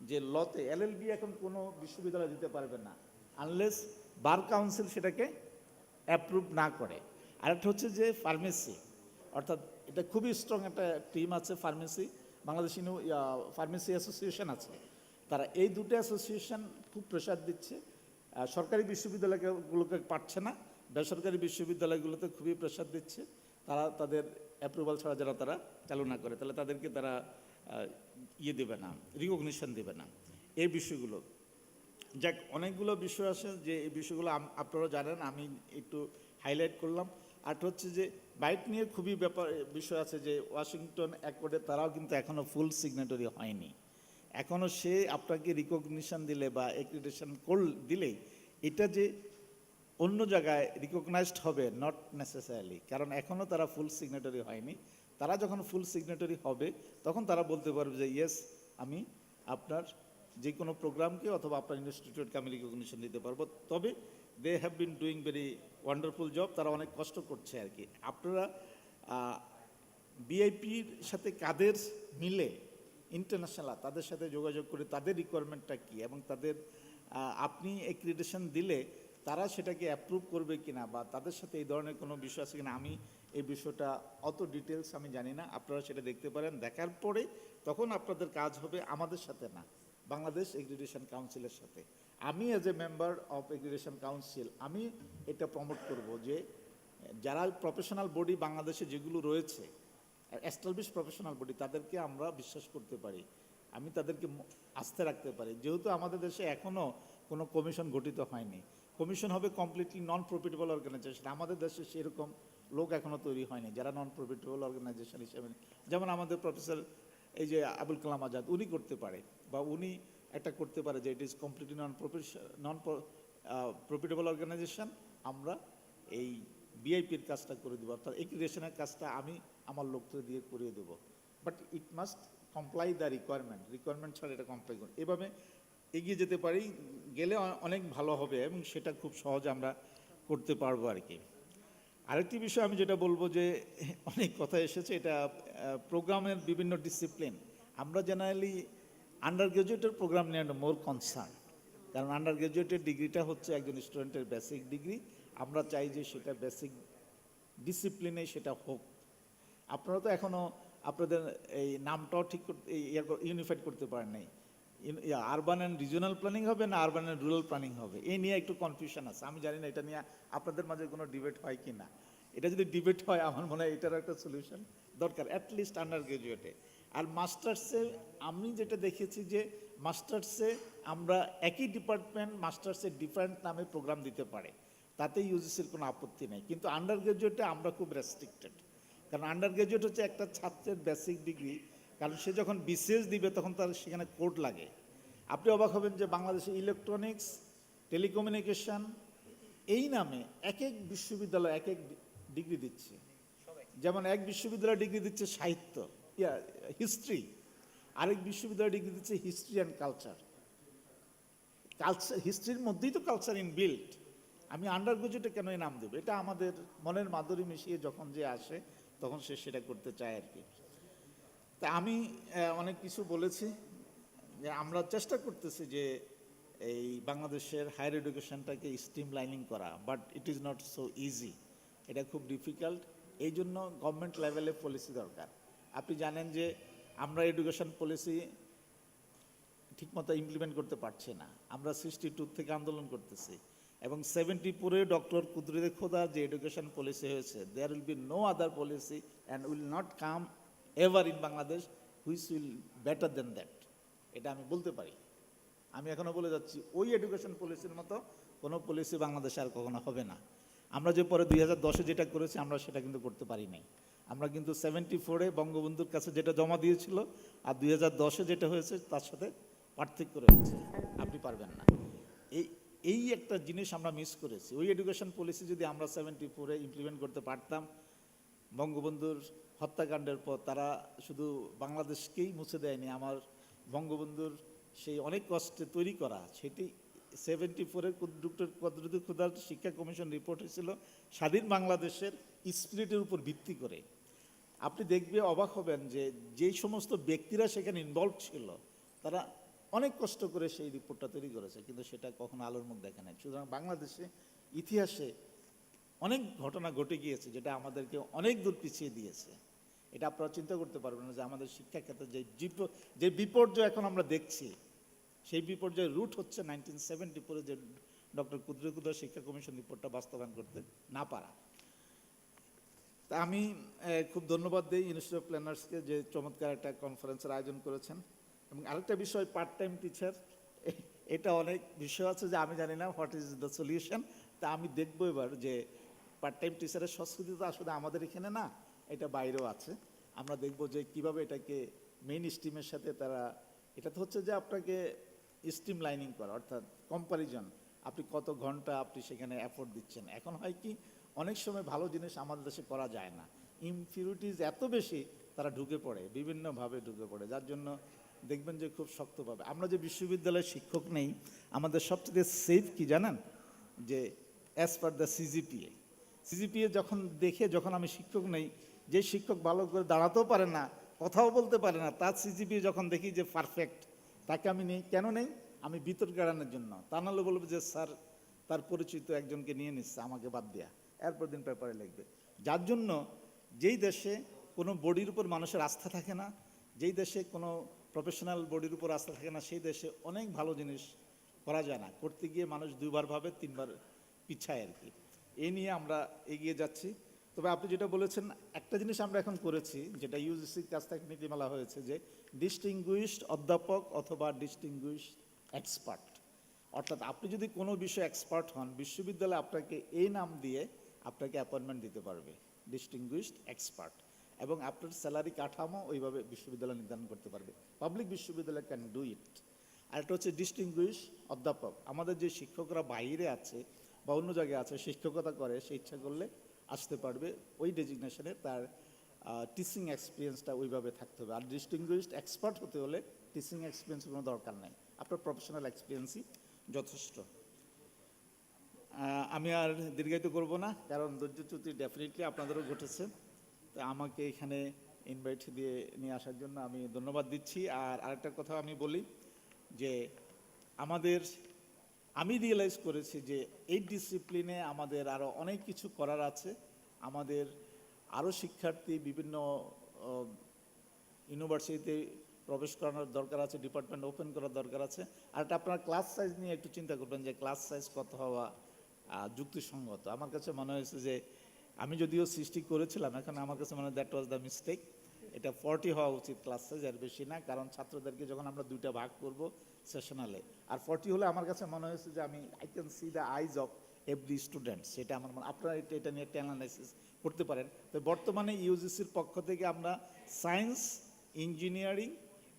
যে লতে এলএলবি এখন কোনো বিশ্ববিদ্যালয় দিতে পারবে না আনলেস বার কাউন্সিল সেটাকে অ্যাপ্রুভ না করে। আরেকটা হচ্ছে যে ফার্মেসি, অর্থাৎ এটা খুবই স্ট্রং একটা টিম আছে ফার্মেসি, বাংলাদেশ ফার্মেসি অ্যাসোসিয়েশন আছে, তারা এই দুটো অ্যাসোসিয়েশন খুব প্রেশার দিচ্ছে। সরকারি বিশ্ববিদ্যালয়গুলোকে পারছে না, বেসরকারি বিশ্ববিদ্যালয়গুলোতে খুবই প্রেশার দিচ্ছে, তারা তাদের অ্যাপ্রুভাল ছাড়া যারা তারা চালু না করে তাহলে তাদেরকে তারা দেবে না, রিকগনিশন দেবে না। এই বিষয়গুলো যাক, অনেকগুলো বিষয় আছে যে এই বিষয়গুলো আপনারা জানেন, আমি একটু হাইলাইট করলাম। আর হচ্ছে যে বাইট নিয়ে খুবই বিষয় আছে যে ওয়াশিংটন অ্যাকর্ডে তারাও কিন্তু এখনও ফুল সিগনেটরি হয়নি। এখনও সে আপনাকে রিকগনিশন দিলে বা এক্রিডেশন দিলেই এটা যে অন্য জায়গায় রিকগনাইজড হবে নট নেসেসারিলি, কারণ এখনও তারা ফুল সিগনেটরি হয়নি। তারা যখন ফুল সিগনেটরি হবে তখন তারা বলতে পারবে যে ইয়েস, আমি আপনার যে কোনো প্রোগ্রামকে অথবা আপনার ইনস্টিটিউটকে আমি রিকগনিশন দিতে পারবো। তবে they have been doing very wonderful job, তারা অনেক কষ্ট করছে আর কি। আপনারা বিআইপির সাথে কাদের মিলে ইন্টারন্যাশনাল তাদের সাথে যোগাযোগ করে তাদের রিকোয়ারমেন্টটা কী এবং তাদের আপনি এক্রিডেশন দিলে তারা সেটাকে অ্যাপ্রুভ করবে কিনা বা তাদের সাথে এই ধরনের কোনো বিষয় আছে কিনা, আমি এই বিষয়টা অত ডিটেলস আমি জানি না। আপনারা সেটা দেখতে পারেন, দেখার পরে তখন আপনাদের কাজ হবে আমাদের সাথে না, বাংলাদেশ এক্রিডেশন কাউন্সিলের সাথে। আমি as a member of accreditation council আমি এটা প্রমোট করব যে যারা প্রফেশনাল বডি বাংলাদেশে যেগুলো রয়েছে এস্টাবলিশ প্রফেশনাল বডি, তাদেরকে আমরা বিশ্বাস করতে পারি, আমি তাদেরকে আস্থা রাখতে পারি। যেহেতু আমাদের দেশে এখনও কোনো কমিশন গঠিত হয়নি, কমিশন হবে কমপ্লিটলি নন প্রফিটেবল অর্গানাইজেশন। আমাদের দেশে সেরকম লোক এখনও তৈরি হয়নি যারা নন প্রফিটেবল অর্গানাইজেশন হিসেবে, যেমন আমাদের প্রফেসর এই যে আবুল কালাম আজাদ উনি করতে পারে, বা উনি একটা করতে পারে যে it is completely non profitable organisation, আমরা এই বিআইপির কাজটা করে দেবো, অর্থাৎ এক্রিডেশনের কাজটা আমি আমার লোককে দিয়ে করিয়ে দেবো। But it must comply the requirement ছাড়া এটা কমপ্লাই করে এভাবে এগিয়ে যেতে পারি, গেলে অনেক ভালো হবে এবং সেটা খুব সহজে আমরা করতে পারবো আর কি। আরেকটি বিষয় আমি যেটা বলবো যে অনেক কথা এসেছে, এটা প্রোগ্রামের বিভিন্ন ডিসিপ্লিন, আমরা জেনারেলি আন্ডার গ্রাজুয়েটের প্রোগ্রাম নিয়ে মোর কনসার্ন, কারণ আন্ডার গ্রাজুয়েটের ডিগ্রিটা হচ্ছে একজন স্টুডেন্টের বেসিক ডিগ্রি, আমরা চাই যে সেটা বেসিক ডিসিপ্লিনে সেটা হোক। আপনারা তো এখনও আপনাদের এই নামটাও ঠিক করতে ইউনিফাইড করতে পারেন নাই, আরবান অ্যান্ড রিজিওনাল প্ল্যানিং হবে না আরবান অ্যান্ড রুরাল প্ল্যানিং হবে, এই নিয়ে একটু কনফিউশন আছে। আমি জানি না এটা নিয়ে আপনাদের মাঝে কোনো ডিবেট হয় কি না। এটা যদি ডিবেট হয় আমার মনে হয় এটারও একটা সলিউশন দরকার, অ্যাটলিস্ট আন্ডার গ্রাজুয়েটে। আর মাস্টার্সে আমি যেটা দেখেছি যে মাস্টার্সে আমরা একই ডিপার্টমেন্ট মাস্টার্সে ডিফারেন্ট নামে প্রোগ্রাম দিতে পারে, তাতে ইউজিসির কোনো আপত্তি নেই, কিন্তু আন্ডার গ্রাজুয়েটে আমরা খুব রেস্ট্রিক্টেড, কারণ আন্ডার গ্রাজুয়েট হচ্ছে একটা ছাত্রের বেসিক ডিগ্রি, কারণ সে যখন বিসিএস দিবে তখন তার সেখানে কোড লাগে। আপনি অবাক হবেন যে বাংলাদেশে ইলেকট্রনিক্স, টেলিকমিউনিকেশন এই নামে এক এক বিশ্ববিদ্যালয় এক এক ডিগ্রি দিচ্ছে। যেমন এক বিশ্ববিদ্যালয় ডিগ্রি দিচ্ছে সাহিত্য হিস্ট্রি, আরেক বিশ্ববিদ্যালয় ডিগ্রি দিচ্ছে হিস্ট্রি অ্যান্ড কালচার। হিস্ট্রির মধ্যেই তো কালচার ইনবিল্ট, আমি আন্ডার গ্রাজুয়েটে কেন এই নাম দেবো? এটা আমাদের মনের মাধুরী মিশিয়ে যখন যে আসে তখন সে সেটা করতে চায় আর কি। তা আমি অনেক কিছু বলেছি যে আমরা চেষ্টা করতেছি যে এই বাংলাদেশের হায়ার এডুকেশনটাকে স্ট্রিম লাইনিং করা, but it is not so easy, এটা খুব ডিফিকাল্ট। এই জন্য গভর্নমেন্ট লেভেলে পলিসি দরকার। আপনি জানেন যে আমরা এডুকেশন পলিসি ঠিকমতো ইমপ্লিমেন্ট করতে পারছি না, আমরা 62 থেকে আন্দোলন করতেছি, এবং 74-এ ডক্টর কুদরতে খোদা যে এডুকেশন পলিসি হয়েছে, there will be no other policy and will not come ever in Bangladesh which will better than that, এটা আমি বলতে পারি। আমি এখনও বলে যাচ্ছি ওই এডুকেশন পলিসির মতো কোনো পলিসি বাংলাদেশে আর কখনো হবে না। আমরা যে পরে 2010-এ যেটা করেছি আমরা সেটা কিন্তু করতে পারি নাই। আমরা কিন্তু 74-এ বঙ্গবন্ধুর কাছে যেটা জমা দিয়েছিল আর 2010-এ যেটা হয়েছে তার সাথে পার্থক্য রয়েছে, আপনি পারবেন না। এই একটা জিনিস আমরা মিস করেছি। ওই এডুকেশন পলিসি যদি আমরা 74-এ ইমপ্লিমেন্ট করতে পারতাম, বঙ্গবন্ধুর হত্যাকাণ্ডের পর তারা শুধু বাংলাদেশকেই মুছে দেয়নি, আমার বঙ্গবন্ধুর সেই অনেক কষ্টে তৈরি করা সেটি 74-এর ডক্টর কদরুদ্দিন খুদার শিক্ষা কমিশন রিপোর্ট হয়েছিল স্বাধীন বাংলাদেশের স্পিরিটের উপর ভিত্তি করে। আপনি দেখবে অবাক হবেন যে যেই সমস্ত ব্যক্তিরা সেখানে ইনভলভ ছিল তারা অনেক কষ্ট করে সেই রিপোর্টটা তৈরি করেছে, কিন্তু সেটা কখনো আলোর মুখ দেখে নাই। সুতরাং বাংলাদেশে ইতিহাসে অনেক ঘটনা ঘটে গিয়েছে যেটা আমাদেরকে অনেক দূর পিছিয়ে দিয়েছে। এটা আপনারা চিন্তা করতে পারবেন না যে আমাদের শিক্ষা ক্ষেত্রে যে বিপর্যয় এখন আমরা দেখছি, সেই বিপর্যয়ের রুট হচ্ছে 1974-এ যে ডক্টর কুদরত খুদার শিক্ষা কমিশন রিপোর্টটা বাস্তবায়ন করতে না পারা। তা আমি খুব ধন্যবাদ দিই ইনস্টিটিউট অফ প্ল্যানার্সকে যে চমৎকার একটা কনফারেন্সের আয়োজন করেছেন। এবং আরেকটা বিষয়, পার্ট টাইম টিচার, এটা অনেক বিষয় আছে যে আমি জানি না হোয়াট ইজ দ্য সলিউশন। তা আমি দেখবো এবার যে পার্ট টাইম টিচারের সংস্কৃতি তো আসলে আমাদের এখানে না, এটা বাইরেও আছে। আমরা দেখব যে কিভাবে এটাকে মেইন স্ট্রিমের সাথে তারা, এটা তো হচ্ছে যে আপনাকে স্ট্রিম লাইনিং করা, অর্থাৎ কম্পারিজন, আপনি কত ঘন্টা আপনি সেখানে এফোর্ট দিচ্ছেন। এখন হয় কি অনেক সময় ভালো জিনিস আমাদের দেশে করা যায় না, ইনফিউরিটিজ এত বেশি, তারা ঢুকে পড়ে, বিভিন্নভাবে ঢুকে পড়ে, যার জন্য দেখবেন যে খুব শক্তভাবে। আমরা যে বিশ্ববিদ্যালয়ের শিক্ষক নেই, আমাদের সবচেয়ে সেফ কি জানেন, যে অ্যাজ পার দ্য সিজিপিএ যখন আমি শিক্ষক নেই, যে শিক্ষক ভালো করে দাঁড়াতেও পারে না, কথাও বলতে পারে না, তার সিজিপিএ যখন দেখি যে পারফেক্ট, তাকে আমি নেই। কেন নেই? আমি বিতর্ক এড়ানোর জন্য। তা নাহলে বলবো যে স্যার তার পরিচিত একজনকে নিয়ে নিচ্ছে, আমাকে বাদ দেয়া, এরপর দিন পেপারে লিখবে। যার জন্য যেই দেশে কোনো বডির উপর মানুষের আস্থা থাকে না, যেই দেশে কোনো প্রফেশনাল বডির উপর আস্থা থাকে না, সেই দেশে অনেক ভালো জিনিস করা যায় না, করতে গিয়ে মানুষ দুইবার ভাবে, তিনবার পিছায় আর কি। এই নিয়ে আমরা এগিয়ে যাচ্ছি। তবে আপনি যেটা বলেছেন, একটা জিনিস আমরা এখন করেছি, যেটা ইউজিসির কাছ থেকে নীতিমালা হয়েছে, যে ডিস্টিংগুইশড অধ্যাপক অথবা ডিস্টিংগুইশড এক্সপার্ট। অর্থাৎ আপনি যদি কোনো বিষয়ে এক্সপার্ট হন, বিশ্ববিদ্যালয় আপনাকে এই নাম দিয়ে আপনাকে অ্যাপয়েন্টমেন্ট দিতে পারবে, ডিস্টিংগুইশড এক্সপার্ট, এবং আপনার স্যালারি কাঠামো ওইভাবে বিশ্ববিদ্যালয় নির্ধারণ করতে পারবে। পাবলিক বিশ্ববিদ্যালয় ক্যান ডু ইট। আর একটা হচ্ছে ডিস্টিংগুইশ অধ্যাপক। আমাদের যে শিক্ষকরা বাইরে আছে বা অন্য জায়গায় আছে, শিক্ষকতা করে, সে ইচ্ছা করলে আসতে পারবে ওই ডেজিগনেশনে, তার টিচিং এক্সপিরিয়েন্সটা ওইভাবে থাকতে হবে। আর ডিস্টিংগুইশড এক্সপার্ট হতে হলে টিচিং এক্সপিরিয়েন্সের কোনো দরকার নেই, আপনার প্রফেশনাল এক্সপিরিয়েন্সই যথেষ্ট। আমি আর দীর্ঘায়িত করব না, কারণ ধৈর্যচ্যুতি ডেফিনেটলি আপনাদেরও ঘটেছে। তো আমাকে এখানে ইনভাইট দিয়ে নিয়ে আসার জন্য আমি ধন্যবাদ দিচ্ছি। আর আরেকটা কথা আমি বলি যে আমি রিয়েলাইজ করেছি যে এই ডিসিপ্লিনে আমাদের আরও অনেক কিছু করার আছে। আমাদের আরও শিক্ষার্থী বিভিন্ন ইউনিভার্সিটিতে প্রবেশ করানোর দরকার আছে, ডিপার্টমেন্ট ওপেন করার দরকার আছে। আর এটা আপনার ক্লাস সাইজ নিয়ে একটু চিন্তা করবেন যে ক্লাস সাইজ কত হওয়া যুক্তিসঙ্গত। আমার কাছে মনে হয়েছে যে আমি যদিও সৃষ্টি করেছিলাম, এখন আমার কাছে মনে হয় দ্যাট ওয়াজ দ্য মিস্টেক। এটা 40 হওয়া উচিত ক্লাস সাইজ, আর বেশি না, কারণ ছাত্রদেরকে যখন আমরা দুইটা ভাগ করব সেশনালে, আর 40 হলে আমার কাছে মনে হয়েছে যে I can see the eyes of every student. সেটা আমার মনে, আপনারা এটা নিয়ে একটা অ্যানালাইসিস করতে পারেন। তো বর্তমানে ইউজিসির পক্ষ থেকে আমরা সায়েন্স, ইঞ্জিনিয়ারিং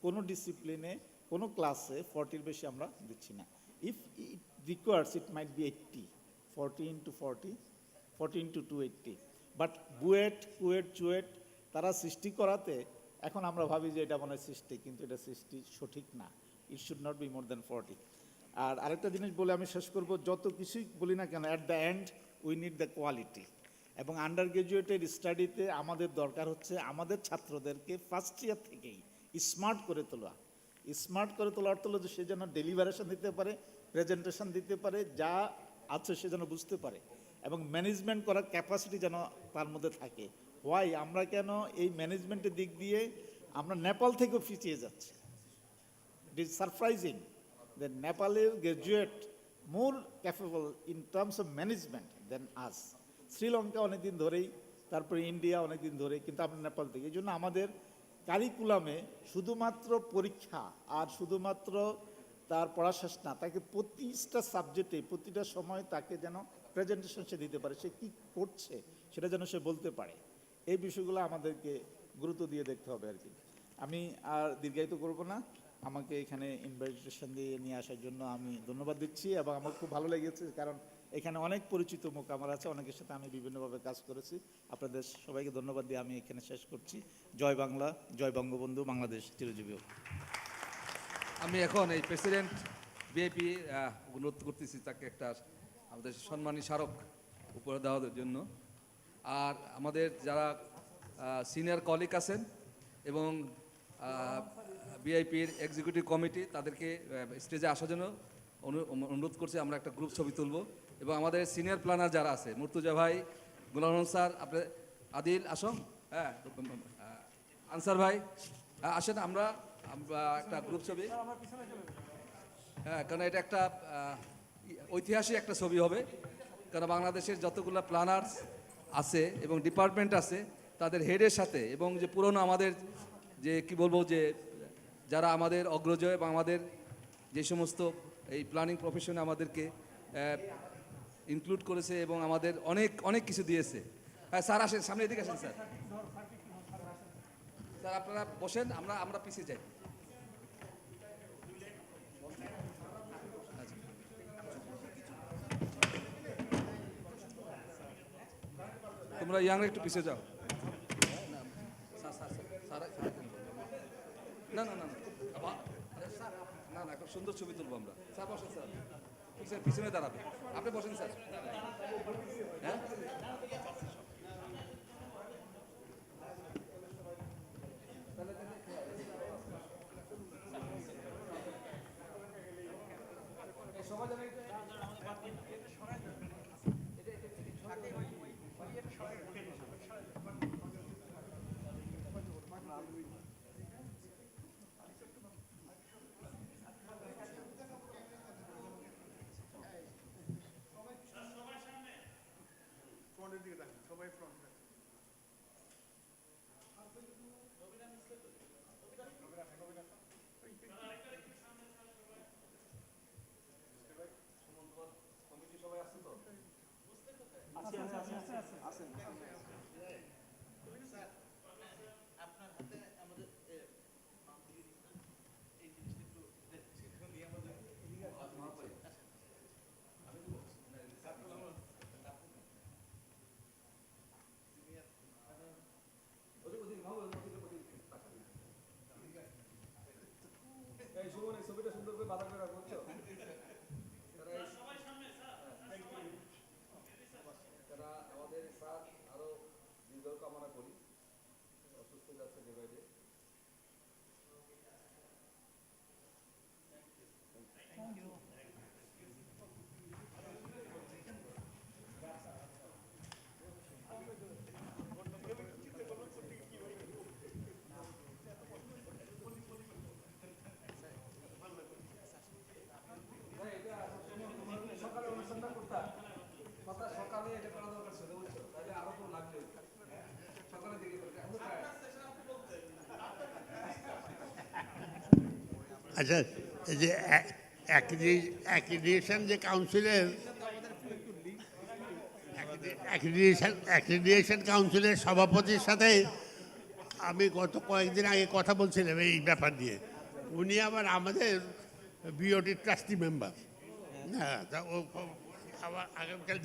কোনো ডিসিপ্লিনে কোনো ক্লাসে 40-র বেশি আমরা দিচ্ছি না। If it requires it might be 80, 40 into 40, 40 into 280, but BUET, KUET, CUET তারা সৃষ্টি করাতে এখন আমরা ভাবি যে এটা মনে হয় সৃষ্টি, কিন্তু এটা সৃষ্টি সঠিক না। It should not be more than 40। আর আরেকটা জিনিস বলে আমি শেষ করব, যত কিছুই বলি না কেন, at the end we need the quality. এবং আন্ডার গ্রাজুয়েটের স্টাডিতে আমাদের দরকার হচ্ছে আমাদের ছাত্রদেরকে ফার্স্ট ইয়ার থেকেই স্মার্ট করে তোলা। স্মার্ট করে তোলা অর্থ হলো যে সে যেন ডেলিভারেশন দিতে পারে, প্রেজেন্টেশন দিতে পারে, যা আছে সে যেন বুঝতে পারে, এবং ম্যানেজমেন্ট করার ক্যাপাসিটি যেন তার মধ্যে থাকে। ওয়াই আমরা কেন এই ম্যানেজমেন্টের দিক দিয়ে আমরা নেপাল থেকেও পিছিয়ে যাচ্ছি। It is surprising that Nepalese graduate more capable in terms of management than us. Sri Lanka অনেকদিন ধরেই, তারপরে ইন্ডিয়া অনেকদিন ধরে, কিন্তু আমরা নেপাল থেকে। এই জন্য আমাদের কারিকুলামে শুধুমাত্র পরীক্ষা আর শুধুমাত্র তার পড়া শেষ না, তাকে প্রতিটা সাবজেক্টে প্রতিটা সময় তাকে যেন প্রেজেন্টেশন সে দিতে পারে, সে কী করছে সেটা যেন সে বলতে পারে। এই বিষয়গুলো আমাদেরকে গুরুত্ব দিয়ে দেখতে হবে আর কি। আমি আর দীর্ঘায়িত করব না, আমাকে এখানে ইনভাইটেশন দিয়ে নিয়ে আসার জন্য আমি ধন্যবাদ দিচ্ছি। এবং আমার খুব ভালো লেগেছে, কারণ এখানে অনেক পরিচিত মুখ আমার আছে, অনেকের সাথে আমি বিভিন্নভাবে কাজ করেছি। আপনাদের সবাইকে ধন্যবাদ দিয়ে আমি এখানে শেষ করছি। জয় বাংলা, জয় বঙ্গবন্ধু, বাংলাদেশ চিরজীবী হোক। আমি এখন এই প্রেসিডেন্ট বিএপি অনুরোধ করতেছি তাকে একটা আমাদের সম্মানী স্মারক উপহার দেওয়ার জন্য। আর আমাদের যারা সিনিয়র কলিগ আছেন এবং বিআইপির এক্সিকিউটিভ কমিটি, তাদেরকে স্টেজে আসার জন্য অনুরোধ করছি। আমরা একটা গ্রুপ ছবি তুলব এবং আমাদের সিনিয়র প্ল্যানার যারা আছে, মুর্তুজা ভাই, গুলাম রহমান স্যার, আপনি আদিল আসম, হ্যাঁ, আনসার ভাই, আসেন আমরা একটা গ্রুপ ছবি। হ্যাঁ, কারণ এটা একটা ঐতিহাসিক একটা ছবি হবে, কারণ বাংলাদেশের যতগুলো প্ল্যানার্স আছে এবং ডিপার্টমেন্ট আছে তাদের হেডের সাথে, এবং যে পুরনো আমাদের যে কি বলবো যে যারা আমাদের অগ্রজ এবং আমাদের যে সমস্ত এই প্ল্যানিং প্রফেশনে আমাদেরকে ইনক্লুড করেছে এবং আমাদের অনেক অনেক কিছু দিয়েছে। হ্যাঁ স্যার, আসেন সামনে, এদিকে আসেন স্যার। স্যার আপনারা বসেন, আমরা পিছিয়ে যাই। তোমরা ইয়াংরা একটু পিছিয়ে যাও। না না না না না, এখন সুন্দর ছবি তুলবো আমরা। স্যার বসেন, স্যার পিছনে দাঁড়াবে, আপনি বসেন স্যার। হ্যাঁ, সবাই জানে ছবিটা সুন্দর করে বাধা করে রাখবো, বুঝছো? তারা আমাদের স্যার আরো দীর্ঘ কামনা করি, অসুস্থ যাচ্ছে ডিভাইডে। সকালে এটা করা দরকার ছিল, বুঝছো? তাহলে আরো তো লাগবে, সকালের দিকে করতে। আচ্ছা, এই যে অ্যাক্রিডিয়েশন যে কাউন্সিলের অ্যাক্রিডিয়েশন কাউন্সিলের সভাপতির সাথে আমি গত কয়েকদিন আগে কথা বলছিলাম এই ব্যাপার নিয়ে। উনি আবার আমাদের বিওটি ট্রাস্টি মেম্বার। হ্যাঁ, তা ও আবার আগামীকাল